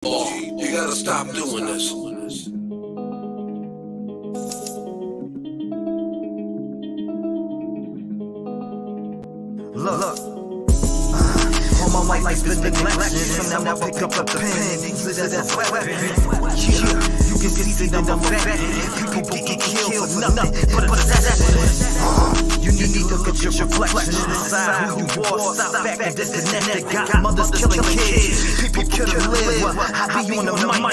You gotta stop doing this. Look, all my life has been neglected, so now I pick up the pen and use it as a weapon. You can see that I'm affected. People get killed for nothing but a possession. You need to look at your reflection and decide who you are. Stop acting disconnected. Got mothers killing kids. People couldn't live. I be on the mic,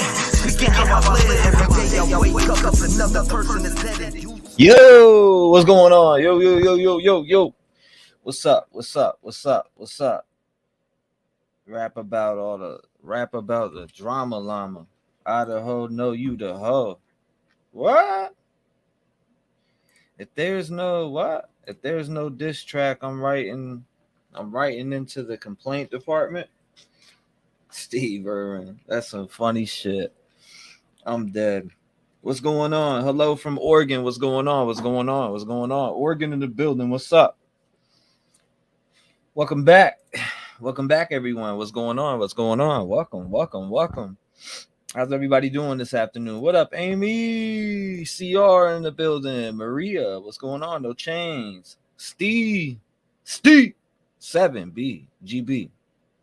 speaking how I live. Every day I wake up, another person is dead. Yo, what's going on? Yo. What's up? Rap about the drama llama. Idaho, know you the hoe. What? If there's no diss track, I'm writing into the complaint department. Steve Irwin, that's some funny shit. I'm dead. What's going on? Hello from Oregon. What's going on? Oregon in the building. What's up? Welcome back, everyone. What's going on? Welcome. How's everybody doing this afternoon? What up, Amy? CR in the building. Maria, what's going on? No chains. Steve, 7B, GB.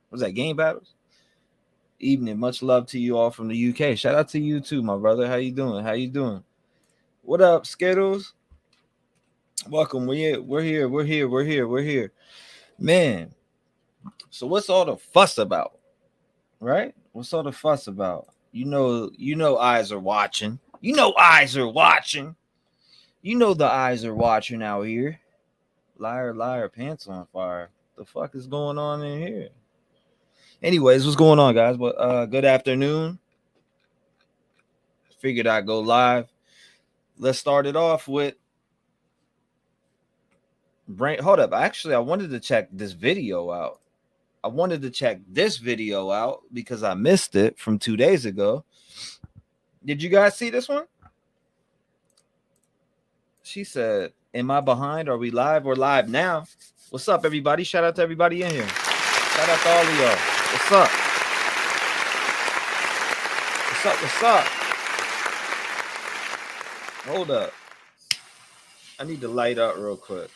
What's that? Game battles. Evening. Much love to you all from the UK. Shout out to you too, my brother. How you doing? What up, Skittles? Welcome. We're here. Man, so what's all the fuss about? Right? What's all the fuss about? You know eyes are watching. You know the eyes are watching out here. Liar, pants on fire. The fuck is going on in here? Anyways, what's going on, guys? But good afternoon. Figured I'd go live. Let's start it off with hold up. Actually, I wanted to check this video out. Because I missed it from 2 days ago. Did you guys see this one? She said, am I behind? Are we live? We're live now. What's up, everybody? Shout out to everybody in here. Shout out to all of y'all. What's up? Hold up. I need to light up real quick.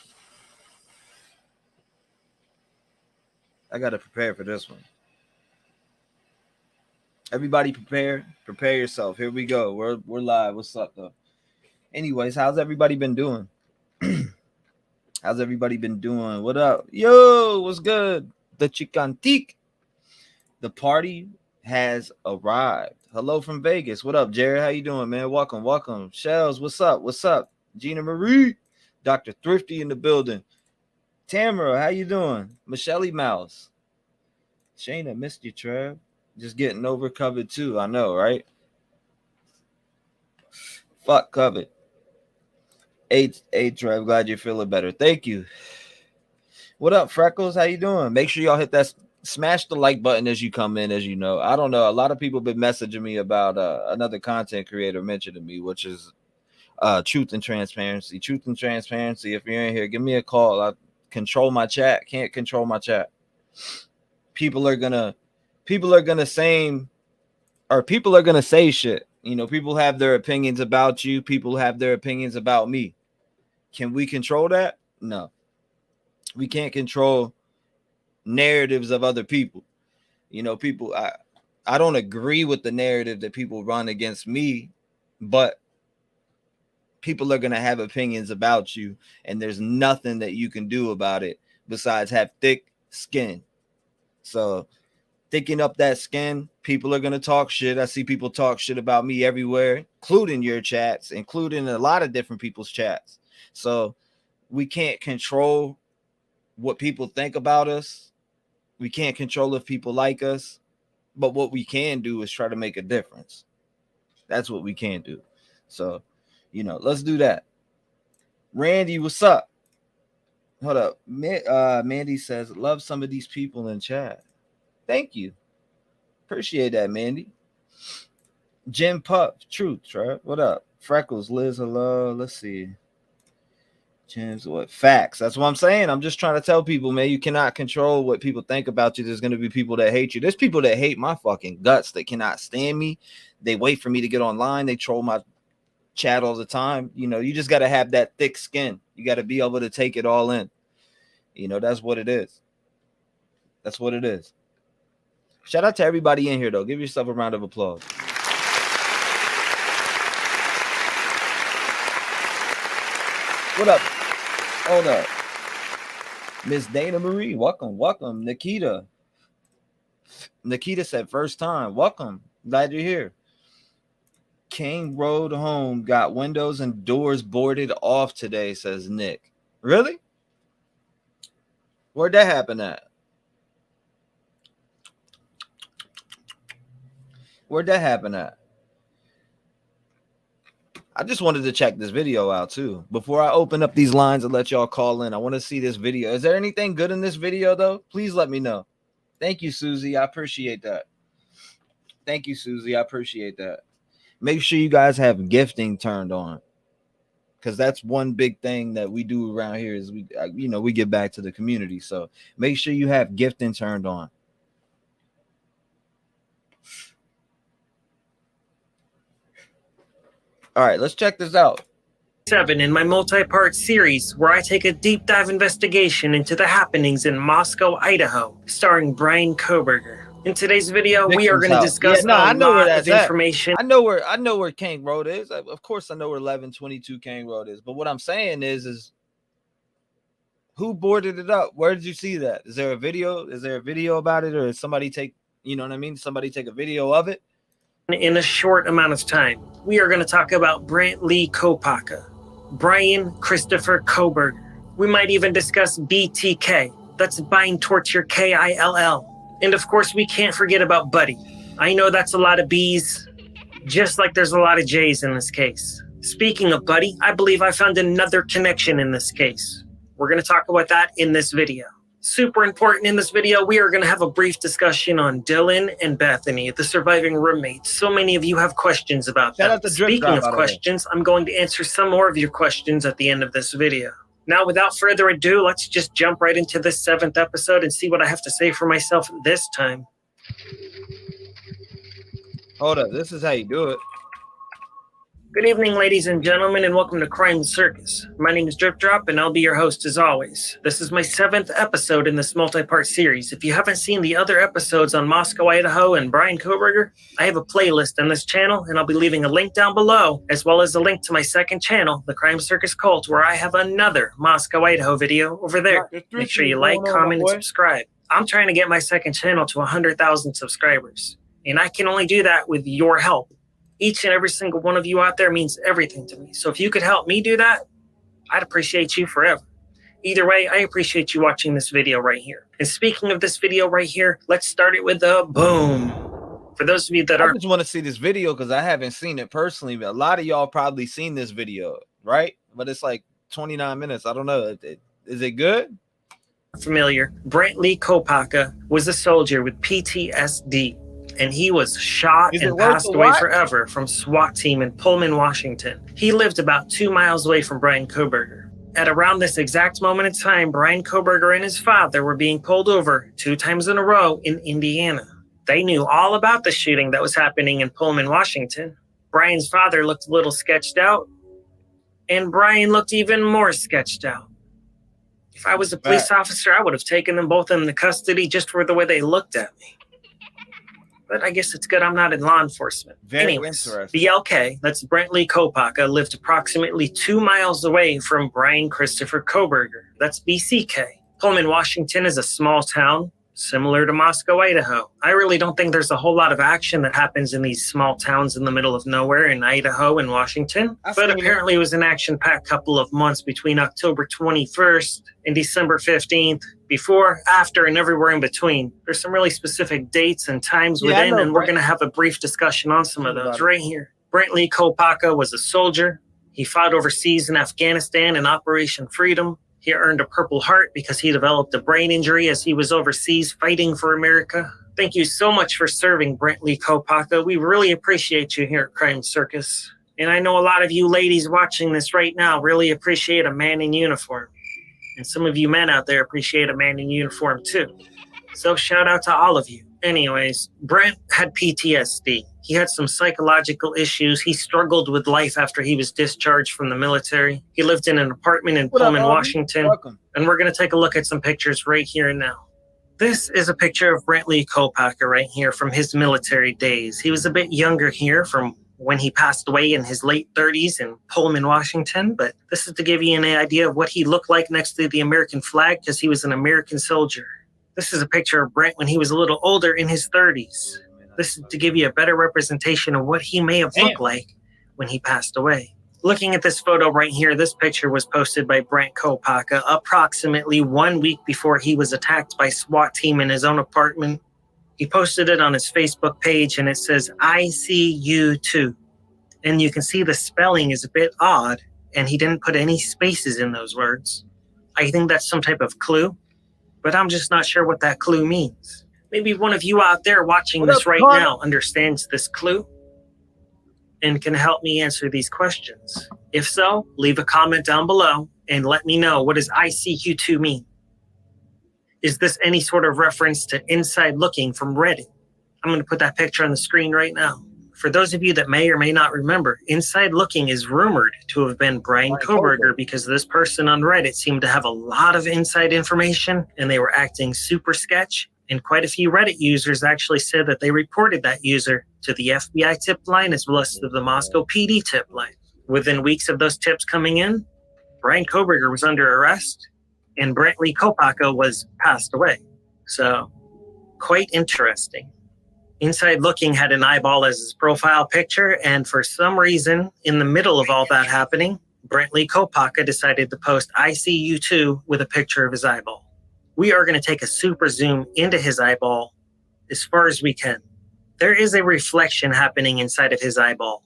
I got to prepare for this one. Everybody prepare yourself. Here we go. We're live. What's up, though? Anyways, how's everybody been doing? What up? Yo, what's good? The Chicantique. The party has arrived. Hello from Vegas. What up, Jared? How you doing, man? Welcome. Shells, what's up? Gina Marie. Dr. Thrifty in the building. Tamara, how you doing? Michelle Mouse. Shayna, missed you, Trev. Just getting over COVID too. I know, right? Fuck COVID. Eight, Trev. Glad you're feeling better. Thank you. What up, Freckles? How you doing? Make sure y'all hit that. Smash the like button as you come in. As you know, I don't know. A lot of people been messaging me about another content creator mentioning me, which is Truth and Transparency. If you're in here, give me a call. I control my chat. Can't control my chat. People are gonna say shit. You know, people have their opinions about you. People have their opinions about me. Can we control that? No. We can't control narratives of other people. You know, people, I don't agree with the narrative that people run against me, but people are going to have opinions about you, and there's nothing that you can do about it besides have thick skin. So thicken up that skin. People are going to talk shit. I see people talk shit about me everywhere, including your chats, including a lot of different people's chats. So we can't control what people think about us. We can't control if people like us. But what we can do is try to make a difference. That's what we can do. So, you know, let's do that. Randy, what's up? Hold up. Mandy says, love some of these people in chat. Thank you. Appreciate that, Mandy. Jim Puff, Truth, right? What up? Freckles, Liz, hello. Let's see. Chance what? Facts. That's what I'm saying. I'm just trying to tell people, man, you cannot control what people think about you. There's going to be people that hate you. There's people that hate my fucking guts, that cannot stand me. They wait for me to get online. They troll my chat all the time. You know, you just got to have that thick skin. You got to be able to take it all in. You know, that's what it is. That's what it is. Shout out to everybody in here, though. Give yourself a round of applause. What up? Hold up. Miss Dana Marie, welcome. Nikita said first time. Welcome. Glad you're here. King Road Home got windows and doors boarded off today, says Nick. Really? Where'd that happen at? I just wanted to check this video out too. Before I open up these lines and let y'all call in, I want to see this video. Is there anything good in this video though? Please let me know. Thank you, Susie. I appreciate that. Make sure you guys have gifting turned on, because that's one big thing that we do around here is we give back to the community. So make sure you have gifting turned on. All right, let's check this out. 7 in my multi-part series where I take a deep dive investigation into the happenings in Moscow, Idaho, starring Bryan Kohberger. In today's video, we are going to discuss a lot of information. I know where King Road is. Of course, I know where 1122 King Road is. But what I'm saying is who boarded it up? Where did you see that? Is there a video? Is there a video about it, or is somebody take? You know what I mean? Somebody take a video of it. In a short amount of time, we are going to talk about Brantley Kopaka, Bryan Christopher Kohberger. We might even discuss BTK. That's Bind Torture KILL. And of course, we can't forget about Buddy. I know that's a lot of B's, just like there's a lot of J's in this case. Speaking of Buddy, I believe I found another connection in this case. We're going to talk about that in this video. Super important in this video, we are going to have a brief discussion on Dylan and Bethany, the surviving roommates. So many of you have questions about that. Speaking of questions, I'm going to answer some more of your questions at the end of this video. Now, without further ado, let's just jump right into this 7th episode and see what I have to say for myself this time. Hold up, this is how you do it. Good evening, ladies and gentlemen, and welcome to Crime Circus. My name is Drip Drop, and I'll be your host as always. This is my 7th episode in this multi-part series. If you haven't seen the other episodes on Moscow, Idaho, and Bryan Kohberger, I have a playlist on this channel, and I'll be leaving a link down below, as well as a link to my second channel, The Crime Circus Cult, where I have another Moscow, Idaho video over there. Make sure you like, comment, and subscribe. I'm trying to get my second channel to 100,000 subscribers, and I can only do that with your help. Each and every single one of you out there means everything to me. So if you could help me do that, I'd appreciate you forever. Either way, I appreciate you watching this video right here. And speaking of this video right here, let's start it with a boom. For those of you that I just want to see this video because I haven't seen it personally. But a lot of y'all probably seen this video, right? But it's like 29 minutes. I don't know. Is it good? Familiar. Brantley Kopaka was a soldier with PTSD. And he was shot and passed away forever from SWAT team in Pullman, Washington. He lived about 2 miles away from Bryan Kohberger. At around this exact moment in time, Bryan Kohberger and his father were being pulled over 2 times in a row in Indiana. They knew all about the shooting that was happening in Pullman, Washington. Bryan's father looked a little sketched out, and Bryan looked even more sketched out. If I was a police officer, I would have taken them both into custody just for the way they looked at me. But I guess it's good I'm not in law enforcement. Anyways, BLK, that's Brantley Kopaka, lived approximately 2 miles away from Bryan Christopher Kohberger. That's BCK. Pullman, Washington is a small town similar to Moscow, Idaho. I really don't think there's a whole lot of action that happens in these small towns in the middle of nowhere in Idaho and Washington. But apparently it was an action-packed couple of months between October 21st and December 15th. Before, after, and everywhere in between. There's some really specific dates and times within, and we're going to have a brief discussion on some of those right here. Brantley Kopaka was a soldier. He fought overseas in Afghanistan in Operation Freedom. He earned a Purple Heart because he developed a brain injury as he was overseas fighting for America. Thank you so much for serving, Brantley Kopaka. We really appreciate you here at Crime Circus. And I know a lot of you ladies watching this right now really appreciate a man in uniform. And some of you men out there appreciate a man in uniform too. So shout out to all of you. Anyways, Brent had PTSD. He had some psychological issues. He struggled with life after he was discharged from the military. He lived in an apartment in Pullman, Washington. Welcome. And we're going to take a look at some pictures right here and now. This is a picture of Brent Lee Kopacker right here from his military days. He was a bit younger here from when he passed away in his late 30s in Pullman, Washington. But this is to give you an idea of what he looked like next to the American flag because he was an American soldier. This is a picture of Brent when he was a little older in his 30s. This is to give you a better representation of what he may have looked like when he passed away. Looking at this photo right here, this picture was posted by Brent Kopacker approximately 1 week before he was attacked by SWAT team in his own apartment. He posted it on his Facebook page and it says, "I see you too." And you can see the spelling is a bit odd and he didn't put any spaces in those words. I think that's some type of clue, but I'm just not sure what that clue means. Maybe one of you out there watching this right now understands this clue and can help me answer these questions. If so, leave a comment down below and let me know, what does ICQ2 mean? Is this any sort of reference to Inside Looking from Reddit? I'm going to put that picture on the screen right now. For those of you that may or may not remember, Inside Looking is rumored to have been Brian Koberger because this person on Reddit seemed to have a lot of inside information and they were acting super sketch. And quite a few Reddit users actually said that they reported that user to the FBI tip line as well as to the Moscow PD tip line. Within weeks of those tips coming in, Brian Koberger was under arrest and Brent Lee Kopacker was passed away. So, quite interesting. Inside Looking had an eyeball as his profile picture, and for some reason, in the middle of all that happening, Brent Lee Kopacker decided to post "I see you too" with a picture of his eyeball. We are going to take a super zoom into his eyeball as far as we can. There is a reflection happening inside of his eyeball.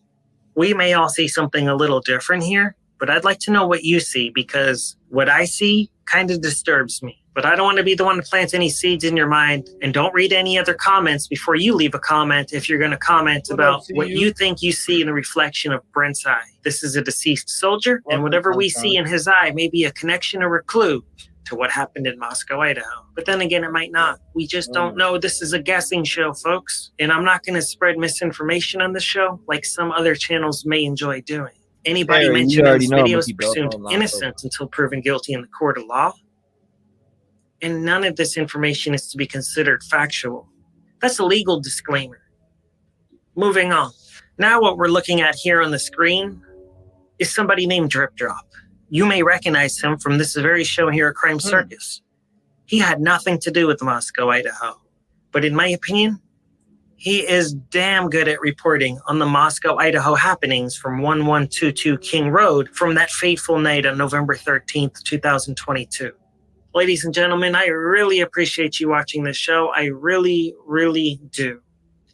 We may all see something a little different here, but I'd like to know what you see because what I see kind of disturbs me. But I don't want to be the one to plant any seeds in your mind, and don't read any other comments before you leave a comment if you're going to comment about what you think you see in the reflection of Brent's eye. This is a deceased soldier, and whatever we see in his eye may be a connection or a clue to what happened in Moscow, Idaho. But then again, it might not. We just don't know. This is a guessing show, folks. And I'm not going to spread misinformation on the show like some other channels may enjoy doing. Anybody mentioned in this video is presumed innocent until proven guilty in the court of law. And none of this information is to be considered factual. That's a legal disclaimer. Moving on. Now what we're looking at here on the screen is somebody named Drip Drop. You may recognize him from this very show here at Crime Circus. He had nothing to do with Moscow, Idaho. But in my opinion, he is damn good at reporting on the Moscow, Idaho happenings from 1122 King Road from that fateful night on November 13th, 2022. Ladies and gentlemen, I really appreciate you watching this show. I really, really do.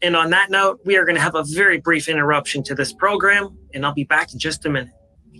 And on that note, we are going to have a very brief interruption to this program, and I'll be back in just a minute.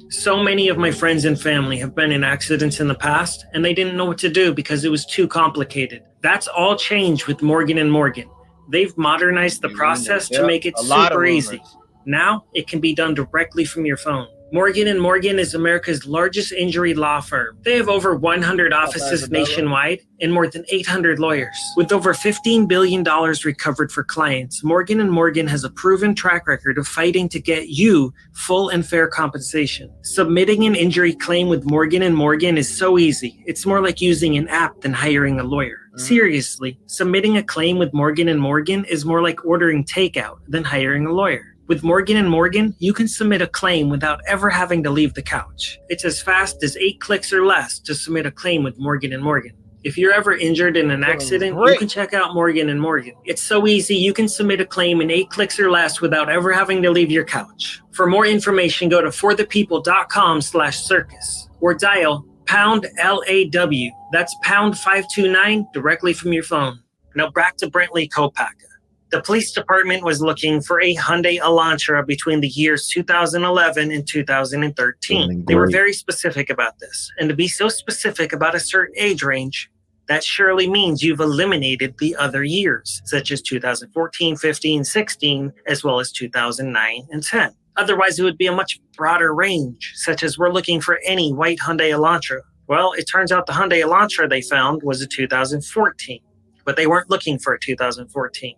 So many of my friends and family have been in accidents in the past, and they didn't know what to do because it was too complicated. That's all changed with Morgan & Morgan. They've modernized the process to make it super easy. Now, it can be done directly from your phone. Morgan & Morgan is America's largest injury law firm. They have over 100 offices nationwide and more than 800 lawyers. With over $15 billion recovered for clients, Morgan & Morgan has a proven track record of fighting to get you full and fair compensation. Submitting an injury claim with Morgan & Morgan is so easy. It's more like using an app than hiring a lawyer. Seriously, submitting a claim with Morgan & Morgan is more like ordering takeout than hiring a lawyer. With Morgan & Morgan, you can submit a claim without ever having to leave the couch. It's as fast as 8 clicks or less to submit a claim with Morgan & Morgan. If you're ever injured in an accident, you can check out Morgan & Morgan. It's so easy, you can submit a claim in 8 clicks or less without ever having to leave your couch. For more information, go to forthepeople.com/circus or dial pound LAW. That's pound 529 directly from your phone. Now back to Brent Lee Kopacker. The police department was looking for a Hyundai Elantra between the years 2011 and 2013. They were very specific about this. And to be so specific about a certain age range, that surely means you've eliminated the other years, such as 2014, 15, 16, as well as 2009 and 10. Otherwise, it would be a much broader range, such as we're looking for any white Hyundai Elantra. Well, it turns out the Hyundai Elantra they found was a 2014, but they weren't looking for a 2014.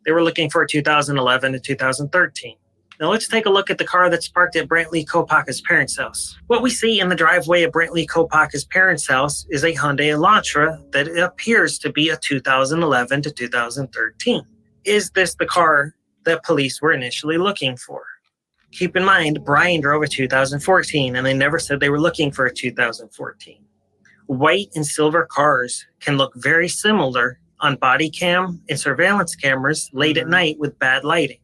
They were looking for a 2011 to 2013. Now let's take a look at the car that's parked at Brantley Kopaka's parents' house. What we see in the driveway of Brantley Kopaka's parents' house is a Hyundai Elantra that appears to be a 2011 to 2013. Is this the car that police were initially looking for? Keep in mind, Brian drove a 2014 and they never said they were looking for a 2014. White and silver cars can look very similar on body cam and surveillance cameras late at night with bad lighting.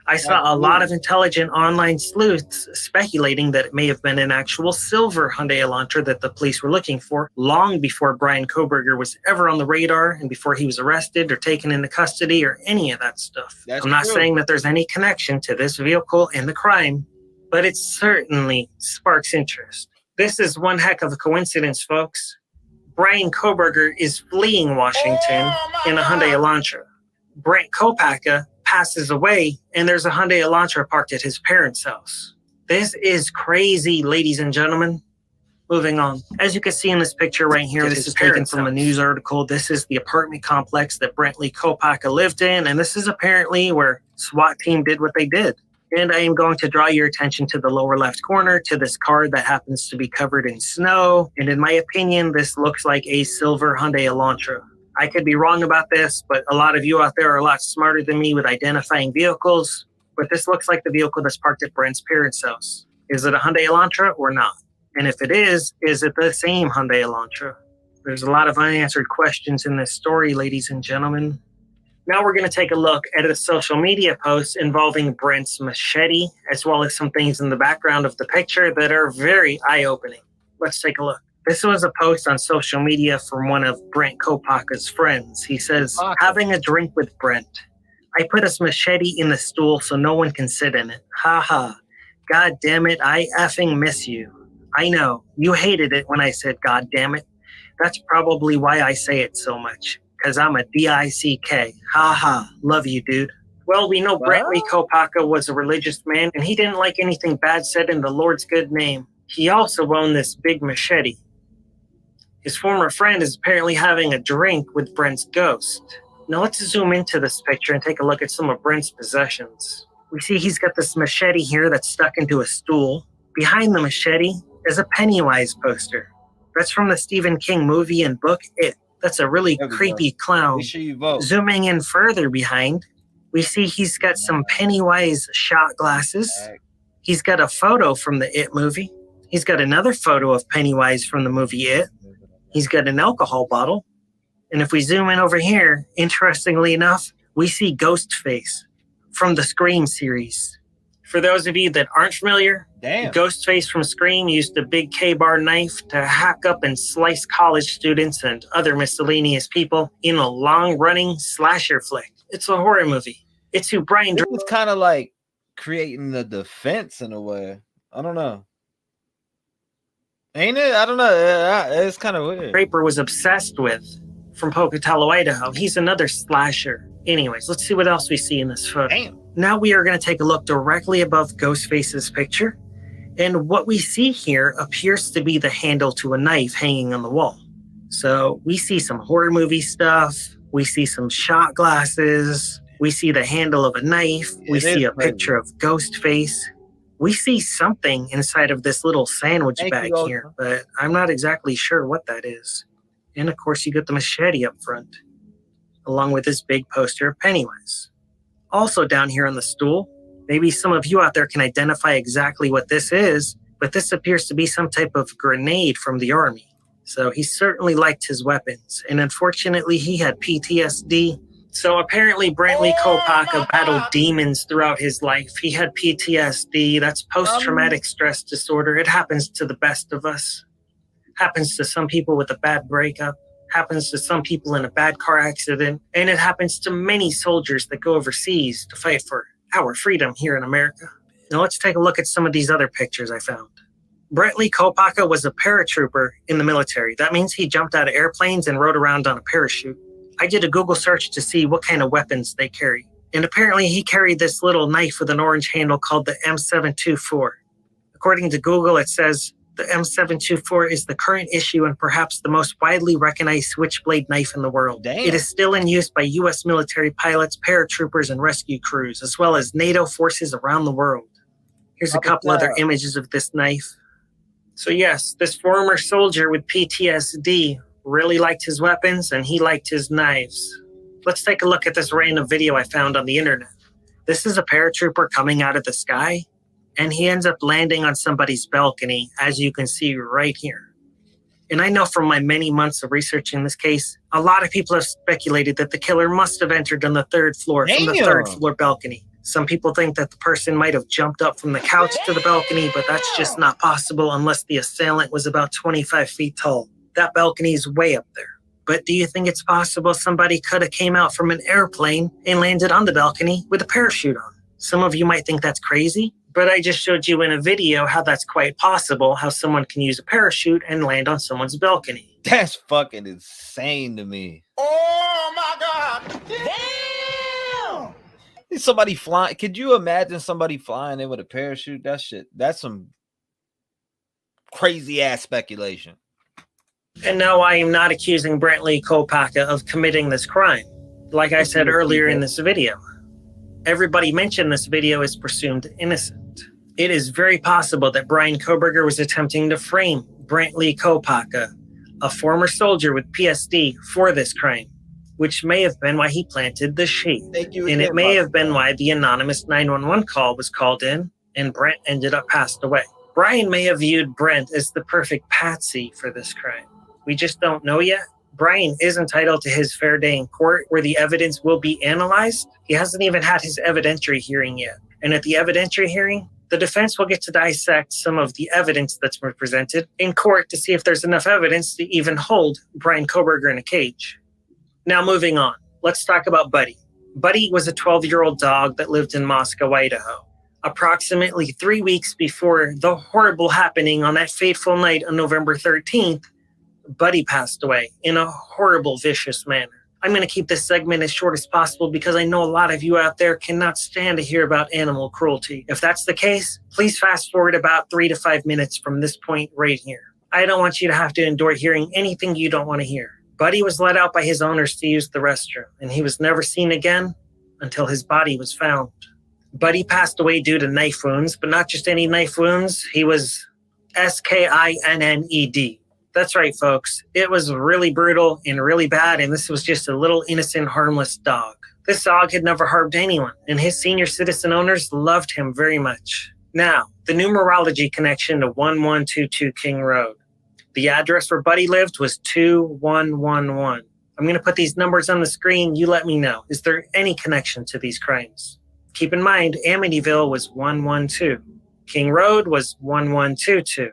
I saw a lot of intelligent online sleuths speculating that it may have been an actual silver Hyundai Elantra that the police were looking for long before Brian Kohberger was ever on the radar and before he was arrested or taken into custody or any of that stuff. I'm not saying that there's any connection to this vehicle and the crime, but it certainly sparks interest. This is one heck of a coincidence, folks. Brian Kohberger is fleeing Washington in a Hyundai Elantra. Brent Kopaka passes away, and there's a Hyundai Elantra parked at his parents' house. This is crazy, ladies and gentlemen. Moving on. As you can see in this picture right here, this is taken from a news article. This is the apartment complex that Brantley Kopaka lived in, and this is apparently where SWAT team did what they did. And I am going to draw your attention to the lower left corner to this car that happens to be covered in snow. And in my opinion, this looks like a silver Hyundai Elantra. I could be wrong about this, but a lot of you out there are a lot smarter than me with identifying vehicles. But this looks like the vehicle that's parked at Brent's parents' house. Is it a Hyundai Elantra or not? And if it is it the same Hyundai Elantra? There's a lot of unanswered questions in this story, ladies and gentlemen. Now we're going to take a look at a social media post involving Brent's machete, as well as some things in the background of the picture that are very eye-opening. Let's take a look. This was a post on social media from one of Brent Kopaka's friends. He says, having a drink with Brent. I put his machete in the stool so no one can sit in it. Ha ha. God damn it, I effing miss you. I know, you hated it when I said God damn it. That's probably why I say it so much. Because I'm a D-I-C-K. Ha ha. Love you, dude. Well, we know Brantley Kopaka was a religious man, and he didn't like anything bad said in the Lord's good name. He also owned this big machete. His former friend is apparently having a drink with Brent's ghost. Now let's zoom into this picture and take a look at some of Brent's possessions. We see he's got this machete here that's stuck into a stool. Behind the machete is a Pennywise poster. That's from the Stephen King movie and book It. That's a really creepy clown. Make sure you vote. Zooming in further behind, we see he's got some Pennywise shot glasses. He's got a photo from the It movie. He's got another photo of Pennywise from the movie It. He's got an alcohol bottle. And if we zoom in over here, interestingly enough, we see Ghostface from the Scream series. For those of you that aren't familiar, Ghostface from Scream used a big K-bar knife to hack up and slice college students and other miscellaneous people in a long-running slasher flick. It's a horror movie. It's who Brian... It's kind of like creating the defense in a way. I don't know. Ain't it? I don't know. It's kind of weird. Draper was obsessed with from Pocatello, Idaho. He's another slasher. Anyways, let's see what else we see in this photo. Damn. Now we are going to take a look directly above Ghostface's picture. And what we see here appears to be the handle to a knife hanging on the wall. So we see some horror movie stuff. We see some shot glasses. We see the handle of a knife. We see a picture of Ghostface. We see something inside of this little sandwich bag here, but I'm not exactly sure what that is. And of course, you get the machete up front, along with this big poster of Pennywise. Also down here on the stool, maybe some of you out there can identify exactly what this is, but this appears to be some type of grenade from the Army. So he certainly liked his weapons, and unfortunately he had PTSD. So apparently Brantley Kopaka battled demons throughout his life. He had PTSD. That's post-traumatic stress disorder. It happens to the best of us. Happens to some people with a bad breakup. Happens to some people in a bad car accident. And it happens to many soldiers that go overseas to fight for our freedom here in America. Now let's take a look at some of these other pictures I found. Brantley Kopaka was a paratrooper in the military. That means he jumped out of airplanes and rode around on a parachute. I did a Google search to see what kind of weapons they carry. And apparently he carried this little knife with an orange handle called the M724. According to Google, it says the M724 is the current issue and perhaps the most widely recognized switchblade knife in the world. Damn. It is still in use by U.S. military pilots, paratroopers, and rescue crews, as well as NATO forces around the world. Here's a couple other images of this knife. So yes, this former soldier with PTSD really liked his weapons and he liked his knives. Let's take a look at this random video I found on the internet. This is a paratrooper coming out of the sky, and he ends up landing on somebody's balcony, as you can see right here. And I know from my many months of researching this case, a lot of people have speculated that the killer must have entered on the third floor from the third floor balcony. Some people think that the person might have jumped up from the couch to the balcony, but that's just not possible unless the assailant was about 25 feet tall. That balcony is way up there. But do you think it's possible somebody could have came out from an airplane and landed on the balcony with a parachute on? Some of you might think that's crazy, but I just showed you in a video how that's quite possible, how someone can use a parachute and land on someone's balcony. That's fucking insane to me. Oh my God! Damn! Somebody flying. Could you imagine somebody flying in with a parachute? That's some crazy ass speculation. And no, I am not accusing Brantley Kopaka of committing this crime. Like I said earlier in this video, everybody mentioned this video is presumed innocent. It is very possible that Bryan Kohberger was attempting to frame Brantley Kopaka, a former soldier with PSD, for this crime, which may have been why he planted the sheet. And it may have been why the anonymous 911 call was called in and Brent ended up passed away. Bryan may have viewed Brent as the perfect patsy for this crime. We just don't know yet. Bryan is entitled to his fair day in court where the evidence will be analyzed. He hasn't even had his evidentiary hearing yet. And at the evidentiary hearing, the defense will get to dissect some of the evidence that's been presented in court to see if there's enough evidence to even hold Bryan Kohberger in a cage. Now moving on, let's talk about Buddy. Buddy was a 12-year-old dog that lived in Moscow, Idaho. Approximately 3 weeks before the horrible happening on that fateful night on November 13th, Buddy passed away in a horrible, vicious manner. I'm going to keep this segment as short as possible because I know a lot of you out there cannot stand to hear about animal cruelty. If that's the case, please fast forward about 3 to 5 minutes from this point right here. I don't want you to have to endure hearing anything you don't want to hear. Buddy was let out by his owners to use the restroom, and he was never seen again until his body was found. Buddy passed away due to knife wounds, but not just any knife wounds. He was SKINNED. That's right, folks. It was really brutal and really bad, and this was just a little innocent, harmless dog. This dog had never harmed anyone, and his senior citizen owners loved him very much. Now, the numerology connection to 1122 King Road. The address where Buddy lived was 2111. I'm going to put these numbers on the screen. You let me know. Is there any connection to these crimes? Keep in mind, Amityville was 112. King Road was 1122.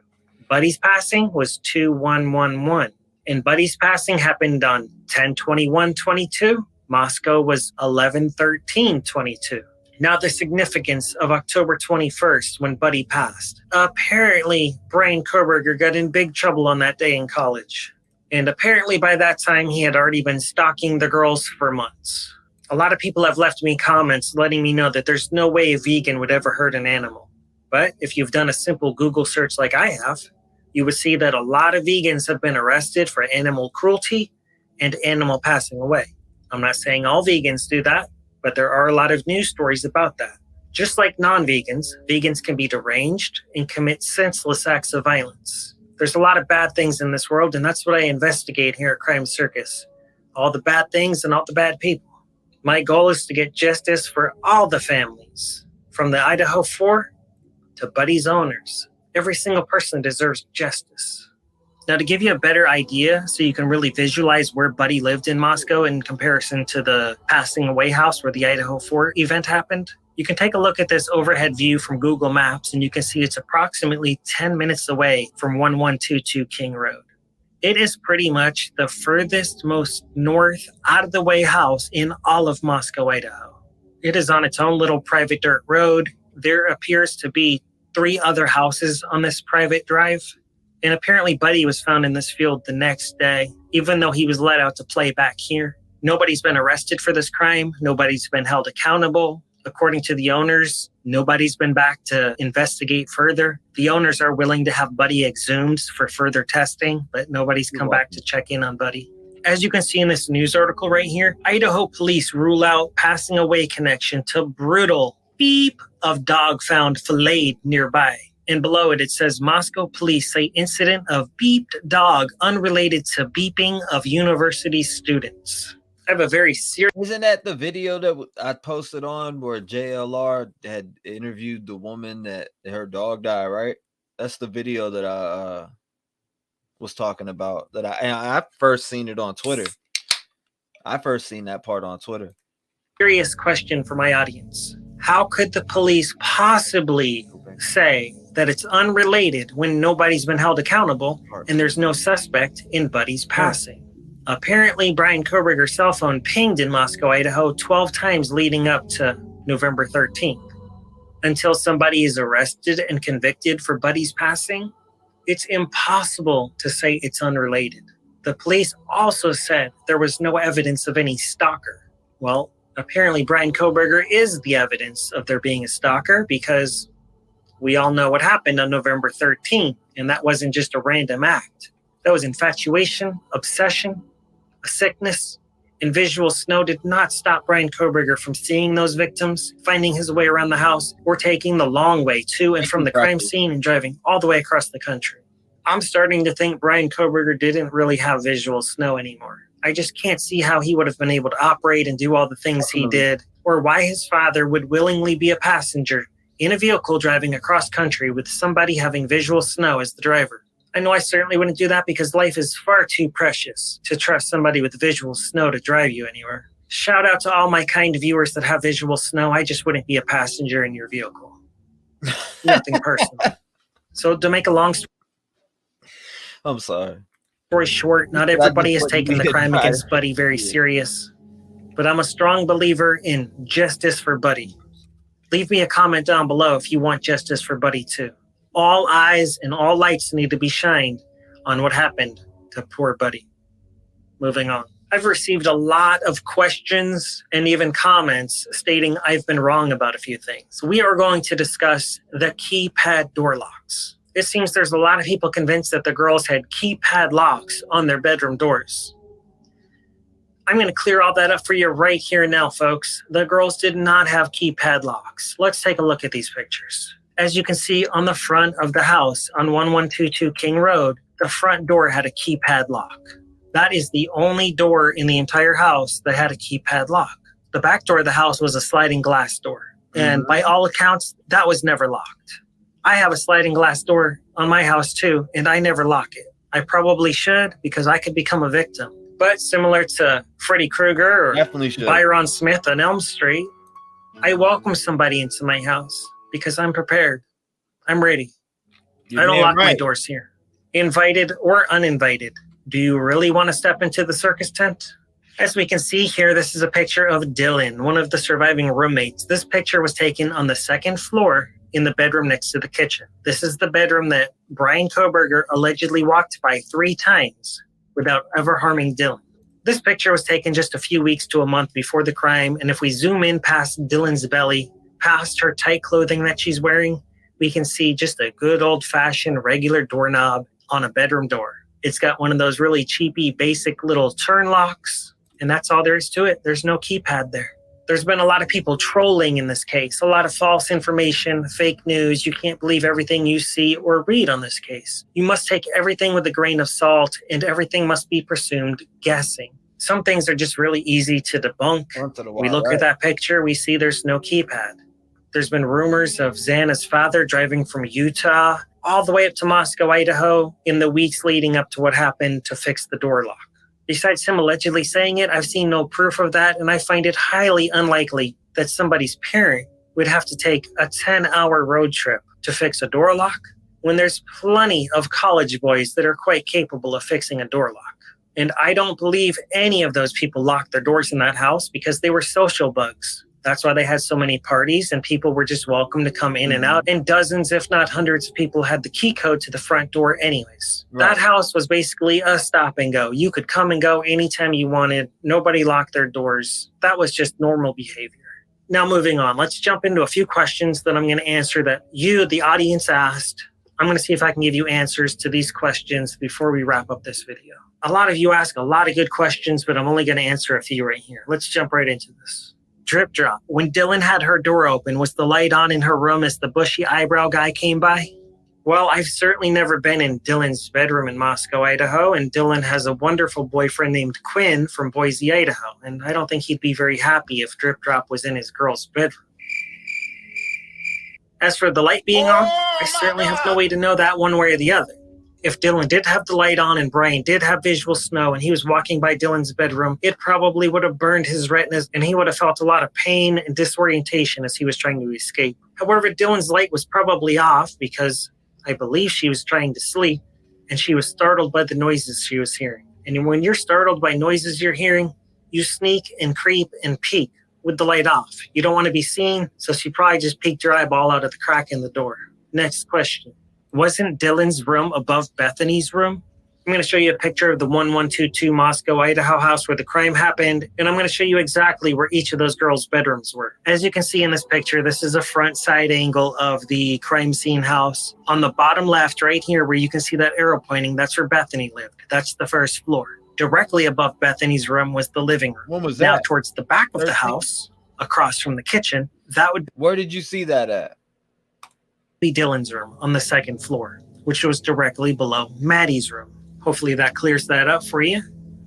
Buddy's passing was 2111. And Buddy's passing happened on 10/21/22. Moscow was 11/13/22. Now the significance of October 21st when Buddy passed. Apparently, Bryan Kohberger got in big trouble on that day in college. And apparently by that time, he had already been stalking the girls for months. A lot of people have left me comments letting me know that there's no way a vegan would ever hurt an animal. But if you've done a simple Google search like I have, you would see that a lot of vegans have been arrested for animal cruelty and animal passing away. I'm not saying all vegans do that, but there are a lot of news stories about that. Just like non-vegans, vegans can be deranged and commit senseless acts of violence. There's a lot of bad things in this world, and that's what I investigate here at Crime Circus. All the bad things and all the bad people. My goal is to get justice for all the families, from the Idaho 4 to Buddy's owners. Every single person deserves justice. Now, to give you a better idea so you can really visualize where Buddy lived in Moscow in comparison to the passing away house where the Idaho 4 event happened, you can take a look at this overhead view from Google Maps and you can see it's approximately 10 minutes away from 1122 King Road. It is pretty much the furthest, most north, out-of-the-way house in all of Moscow, Idaho. It is on its own little private dirt road. There appears to be 3 other houses on this private drive. And apparently Buddy was found in this field the next day, even though he was let out to play back here. Nobody's been arrested for this crime. Nobody's been held accountable. According to the owners, nobody's been back to investigate further. The owners are willing to have Buddy exhumed for further testing, but nobody's come back to check in on Buddy. As you can see in this news article right here, Idaho police rule out passing away connection to brutal beep of dog found filleted nearby. And below it, it says Moscow police say incident of beeped dog unrelated to beeping of university students. I have a very serious... Isn't that the video that I posted on where JLR had interviewed the woman that her dog died, right? That's the video that I was talking about. That I first seen it on Twitter. I first seen that part on Twitter. Serious question for my audience. How could the police possibly say that it's unrelated when nobody's been held accountable and there's no suspect in Buddy's passing? Apparently, Brian Koberger's cell phone pinged in Moscow, Idaho 12 times leading up to November 13th. Until somebody is arrested and convicted for Buddy's passing, it's impossible to say it's unrelated. The police also said there was no evidence of any stalker. Well, apparently Brian Koberger is the evidence of there being a stalker, because we all know what happened on November 13th, and that wasn't just a random act. That was infatuation, obsession, a sickness, and visual snow did not stop Brian Koberger from seeing those victims, finding his way around the house, or taking the long way to and from the crime scene and driving all the way across the country. I'm starting to think Brian Koberger didn't really have visual snow anymore. I just can't see how he would have been able to operate and do all the things he did, or why his father would willingly be a passenger in a vehicle driving across country with somebody having visual snow as the driver. I know I certainly wouldn't do that, because life is far too precious to trust somebody with visual snow to drive you anywhere. Shout out to all my kind viewers that have visual snow. I just wouldn't be a passenger in your vehicle. Nothing personal. So to make a long I'm sorry. story short, not everybody has taken the crime against Buddy very serious, but I'm a strong believer in justice for Buddy. Leave me a comment down below if you want justice for Buddy too. All eyes and all lights need to be shined on what happened to poor Buddy. Moving on. I've received a lot of questions and even comments stating I've been wrong about a few things. We are going to discuss the keypad door locks. It seems there's a lot of people convinced that the girls had keypad locks on their bedroom doors. I'm going to clear all that up for you right here and now, folks. The girls did not have keypad locks. Let's take a look at these pictures. As you can see on the front of the house on 1122 King Road, the front door had a keypad lock. That is the only door in the entire house that had a keypad lock. The back door of the house was a sliding glass door. And by all accounts, that was never locked. I have a sliding glass door on my house too, and I never lock it. I probably should, because I could become a victim. But similar to Freddy Krueger or Byron Smith on Elm Street, I welcome somebody into my house. Because I'm prepared. I'm ready. I don't lock my doors here. Invited or uninvited. Do you really want to step into the circus tent? As we can see here, this is a picture of Dylan, one of the surviving roommates. This picture was taken on the second floor in the bedroom next to the kitchen. This is the bedroom that Brian Koberger allegedly walked by 3 times without ever harming Dylan. This picture was taken just a few weeks to a month before the crime, and if we zoom in past Dylan's belly, past her tight clothing that she's wearing, we can see just a good old-fashioned regular doorknob on a bedroom door. It's got one of those really cheapy, basic little turn locks, and that's all there is to it. There's no keypad there. There's been a lot of people trolling in this case, a lot of false information, fake news. You can't believe everything you see or read on this case. You must take everything with a grain of salt, and everything must be presumed guessing. Some things are just really easy to debunk. We look at that picture, we see there's no keypad. There's been rumors of Xana's father driving from Utah all the way up to Moscow, Idaho, in the weeks leading up to what happened to fix the door lock. Besides him allegedly saying it, I've seen no proof of that, and I find it highly unlikely that somebody's parent would have to take a 10-hour road trip to fix a door lock when there's plenty of college boys that are quite capable of fixing a door lock. And I don't believe any of those people locked their doors in that house because they were social bugs. That's why they had so many parties and people were just welcome to come in and out. And dozens, if not hundreds of people had the key code to the front door anyways. Right. That house was basically a stop and go. You could come and go anytime you wanted. Nobody locked their doors. That was just normal behavior. Now moving on, let's jump into a few questions that I'm going to answer that you, the audience, asked. I'm going to see if I can give you answers to these questions before we wrap up this video. A lot of you ask a lot of good questions, but I'm only going to answer a few right here. Let's jump right into this. Drip drop. When Dylan had her door open, was the light on in her room as the bushy eyebrow guy came by? Well, I've certainly never been in Dylan's bedroom in Moscow, Idaho, and Dylan has a wonderful boyfriend named Quinn from Boise, Idaho, and I don't think he'd be very happy if Drip Drop was in his girl's bedroom. As for the light being on, I certainly have no way to know that one way or the other. If Dylan did have the light on and Brian did have visual snow and he was walking by Dylan's bedroom, it probably would have burned his retinas and he would have felt a lot of pain and disorientation as he was trying to escape. However, Dylan's light was probably off because I believe she was trying to sleep and she was startled by the noises she was hearing. And when you're startled by noises you're hearing, you sneak and creep and peek with the light off. You don't want to be seen, so she probably just peeked her eyeball out of the crack in the door. Next question. Wasn't Dylan's room above Bethany's room? I'm going to show you a picture of the 1122 Moscow, Idaho house where the crime happened, and I'm going to show you exactly where each of those girls' bedrooms were. As you can see in this picture, this is a front side angle of the crime scene house. On the bottom left, right here, where you can see that arrow pointing, that's where Bethany lived. That's the first floor. Directly above Bethany's room was the living room. When was that? Now, towards the back of the house, across from the kitchen, that would... Where did you see that at? Be Dylan's room on the second floor, which was directly below Maddie's room. Hopefully that clears that up for you.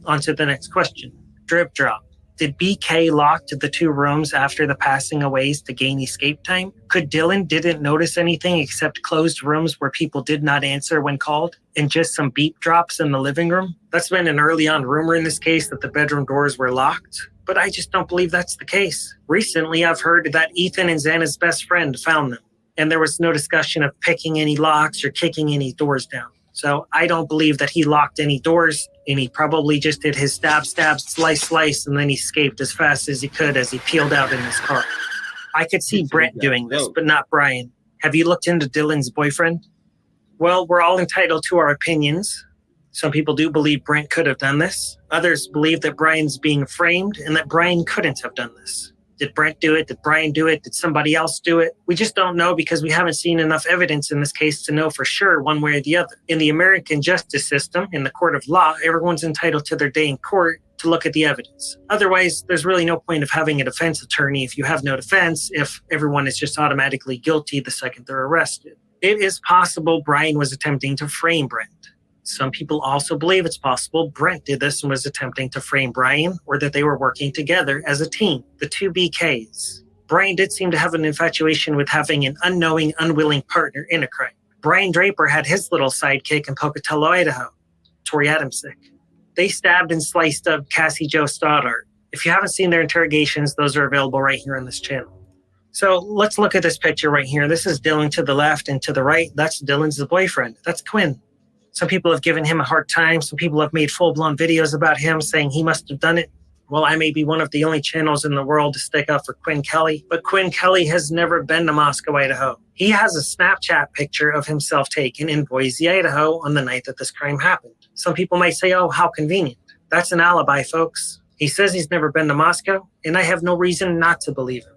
On to the next question. Drip drop. Did BK lock the two rooms after the passing aways to gain escape time? Could Dylan didn't notice anything except closed rooms where people did not answer when called and just some beep drops in the living room? That's been an early on rumor in this case that the bedroom doors were locked, but I just don't believe that's the case. Recently, I've heard that Ethan and Xana's best friend found them, and there was no discussion of picking any locks or kicking any doors down. So I don't believe that he locked any doors, and he probably just did his stab, slice, and then he escaped as fast as he could as he peeled out in his car. I could see Brent doing this, but not Brian. Have you looked into Dylan's boyfriend? Well, we're all entitled to our opinions. Some people do believe Brent could have done this. Others believe that Brian's being framed and that Brian couldn't have done this. Did Brent do it? Did Brian do it? Did somebody else do it? We just don't know because we haven't seen enough evidence in this case to know for sure one way or the other. In the American justice system, in the court of law, everyone's entitled to their day in court to look at the evidence. Otherwise, there's really no point of having a defense attorney if you have no defense, if everyone is just automatically guilty the second they're arrested. It is possible Brian was attempting to frame Brent. Some people also believe it's possible Brent did this and was attempting to frame Brian, or that they were working together as a team, the two BKs. Brian did seem to have an infatuation with having an unknowing, unwilling partner in a crime. Brian Draper had his little sidekick in Pocatello, Idaho, Tori Adamsick. They stabbed and sliced up Cassie Jo Stoddart. If you haven't seen their interrogations, those are available right here on this channel. So let's look at this picture right here. This is Dylan to the left, and to the right, that's Dylan's the boyfriend. That's Quinn. Some people have given him a hard time. Some people have made full-blown videos about him saying he must have done it. Well, I may be one of the only channels in the world to stick up for Quinn Kelly, but Quinn Kelly has never been to Moscow, Idaho. He has a Snapchat picture of himself taken in Boise, Idaho on the night that this crime happened. Some people might say, oh, how convenient. That's an alibi, folks. He says he's never been to Moscow, and I have no reason not to believe him.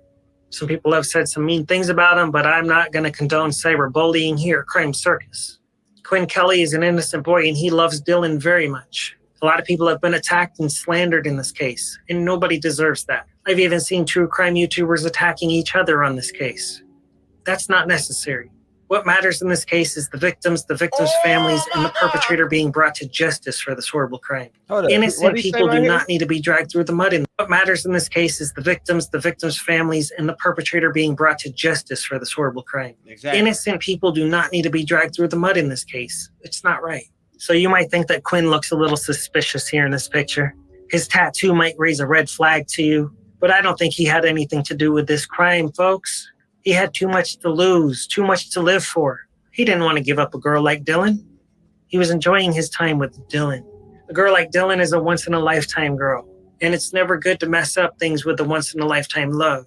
Some people have said some mean things about him, but I'm not going to condone cyberbullying here at Crime Circus. Quinn Kelly is an innocent boy, and he loves Dylan very much. A lot of people have been attacked and slandered in this case, and nobody deserves that. I've even seen true crime YouTubers attacking each other on this case. That's not necessary. What matters in this case is the victims' families, and the perpetrator being brought to justice for this horrible crime. Innocent people do not need to be dragged through the mud. What matters in this case is the victims' families, and the perpetrator being brought to justice for this horrible crime. Exactly. Innocent people do not need to be dragged through the mud in this case. It's not right. So you might think that Quinn looks a little suspicious here in this picture. His tattoo might raise a red flag to you, but I don't think he had anything to do with this crime, folks. He had too much to lose, too much to live for. He didn't want to give up a girl like Dylan. He was enjoying his time with Dylan. A girl like Dylan is a once-in-a-lifetime girl. And it's never good to mess up things with a once-in-a-lifetime love.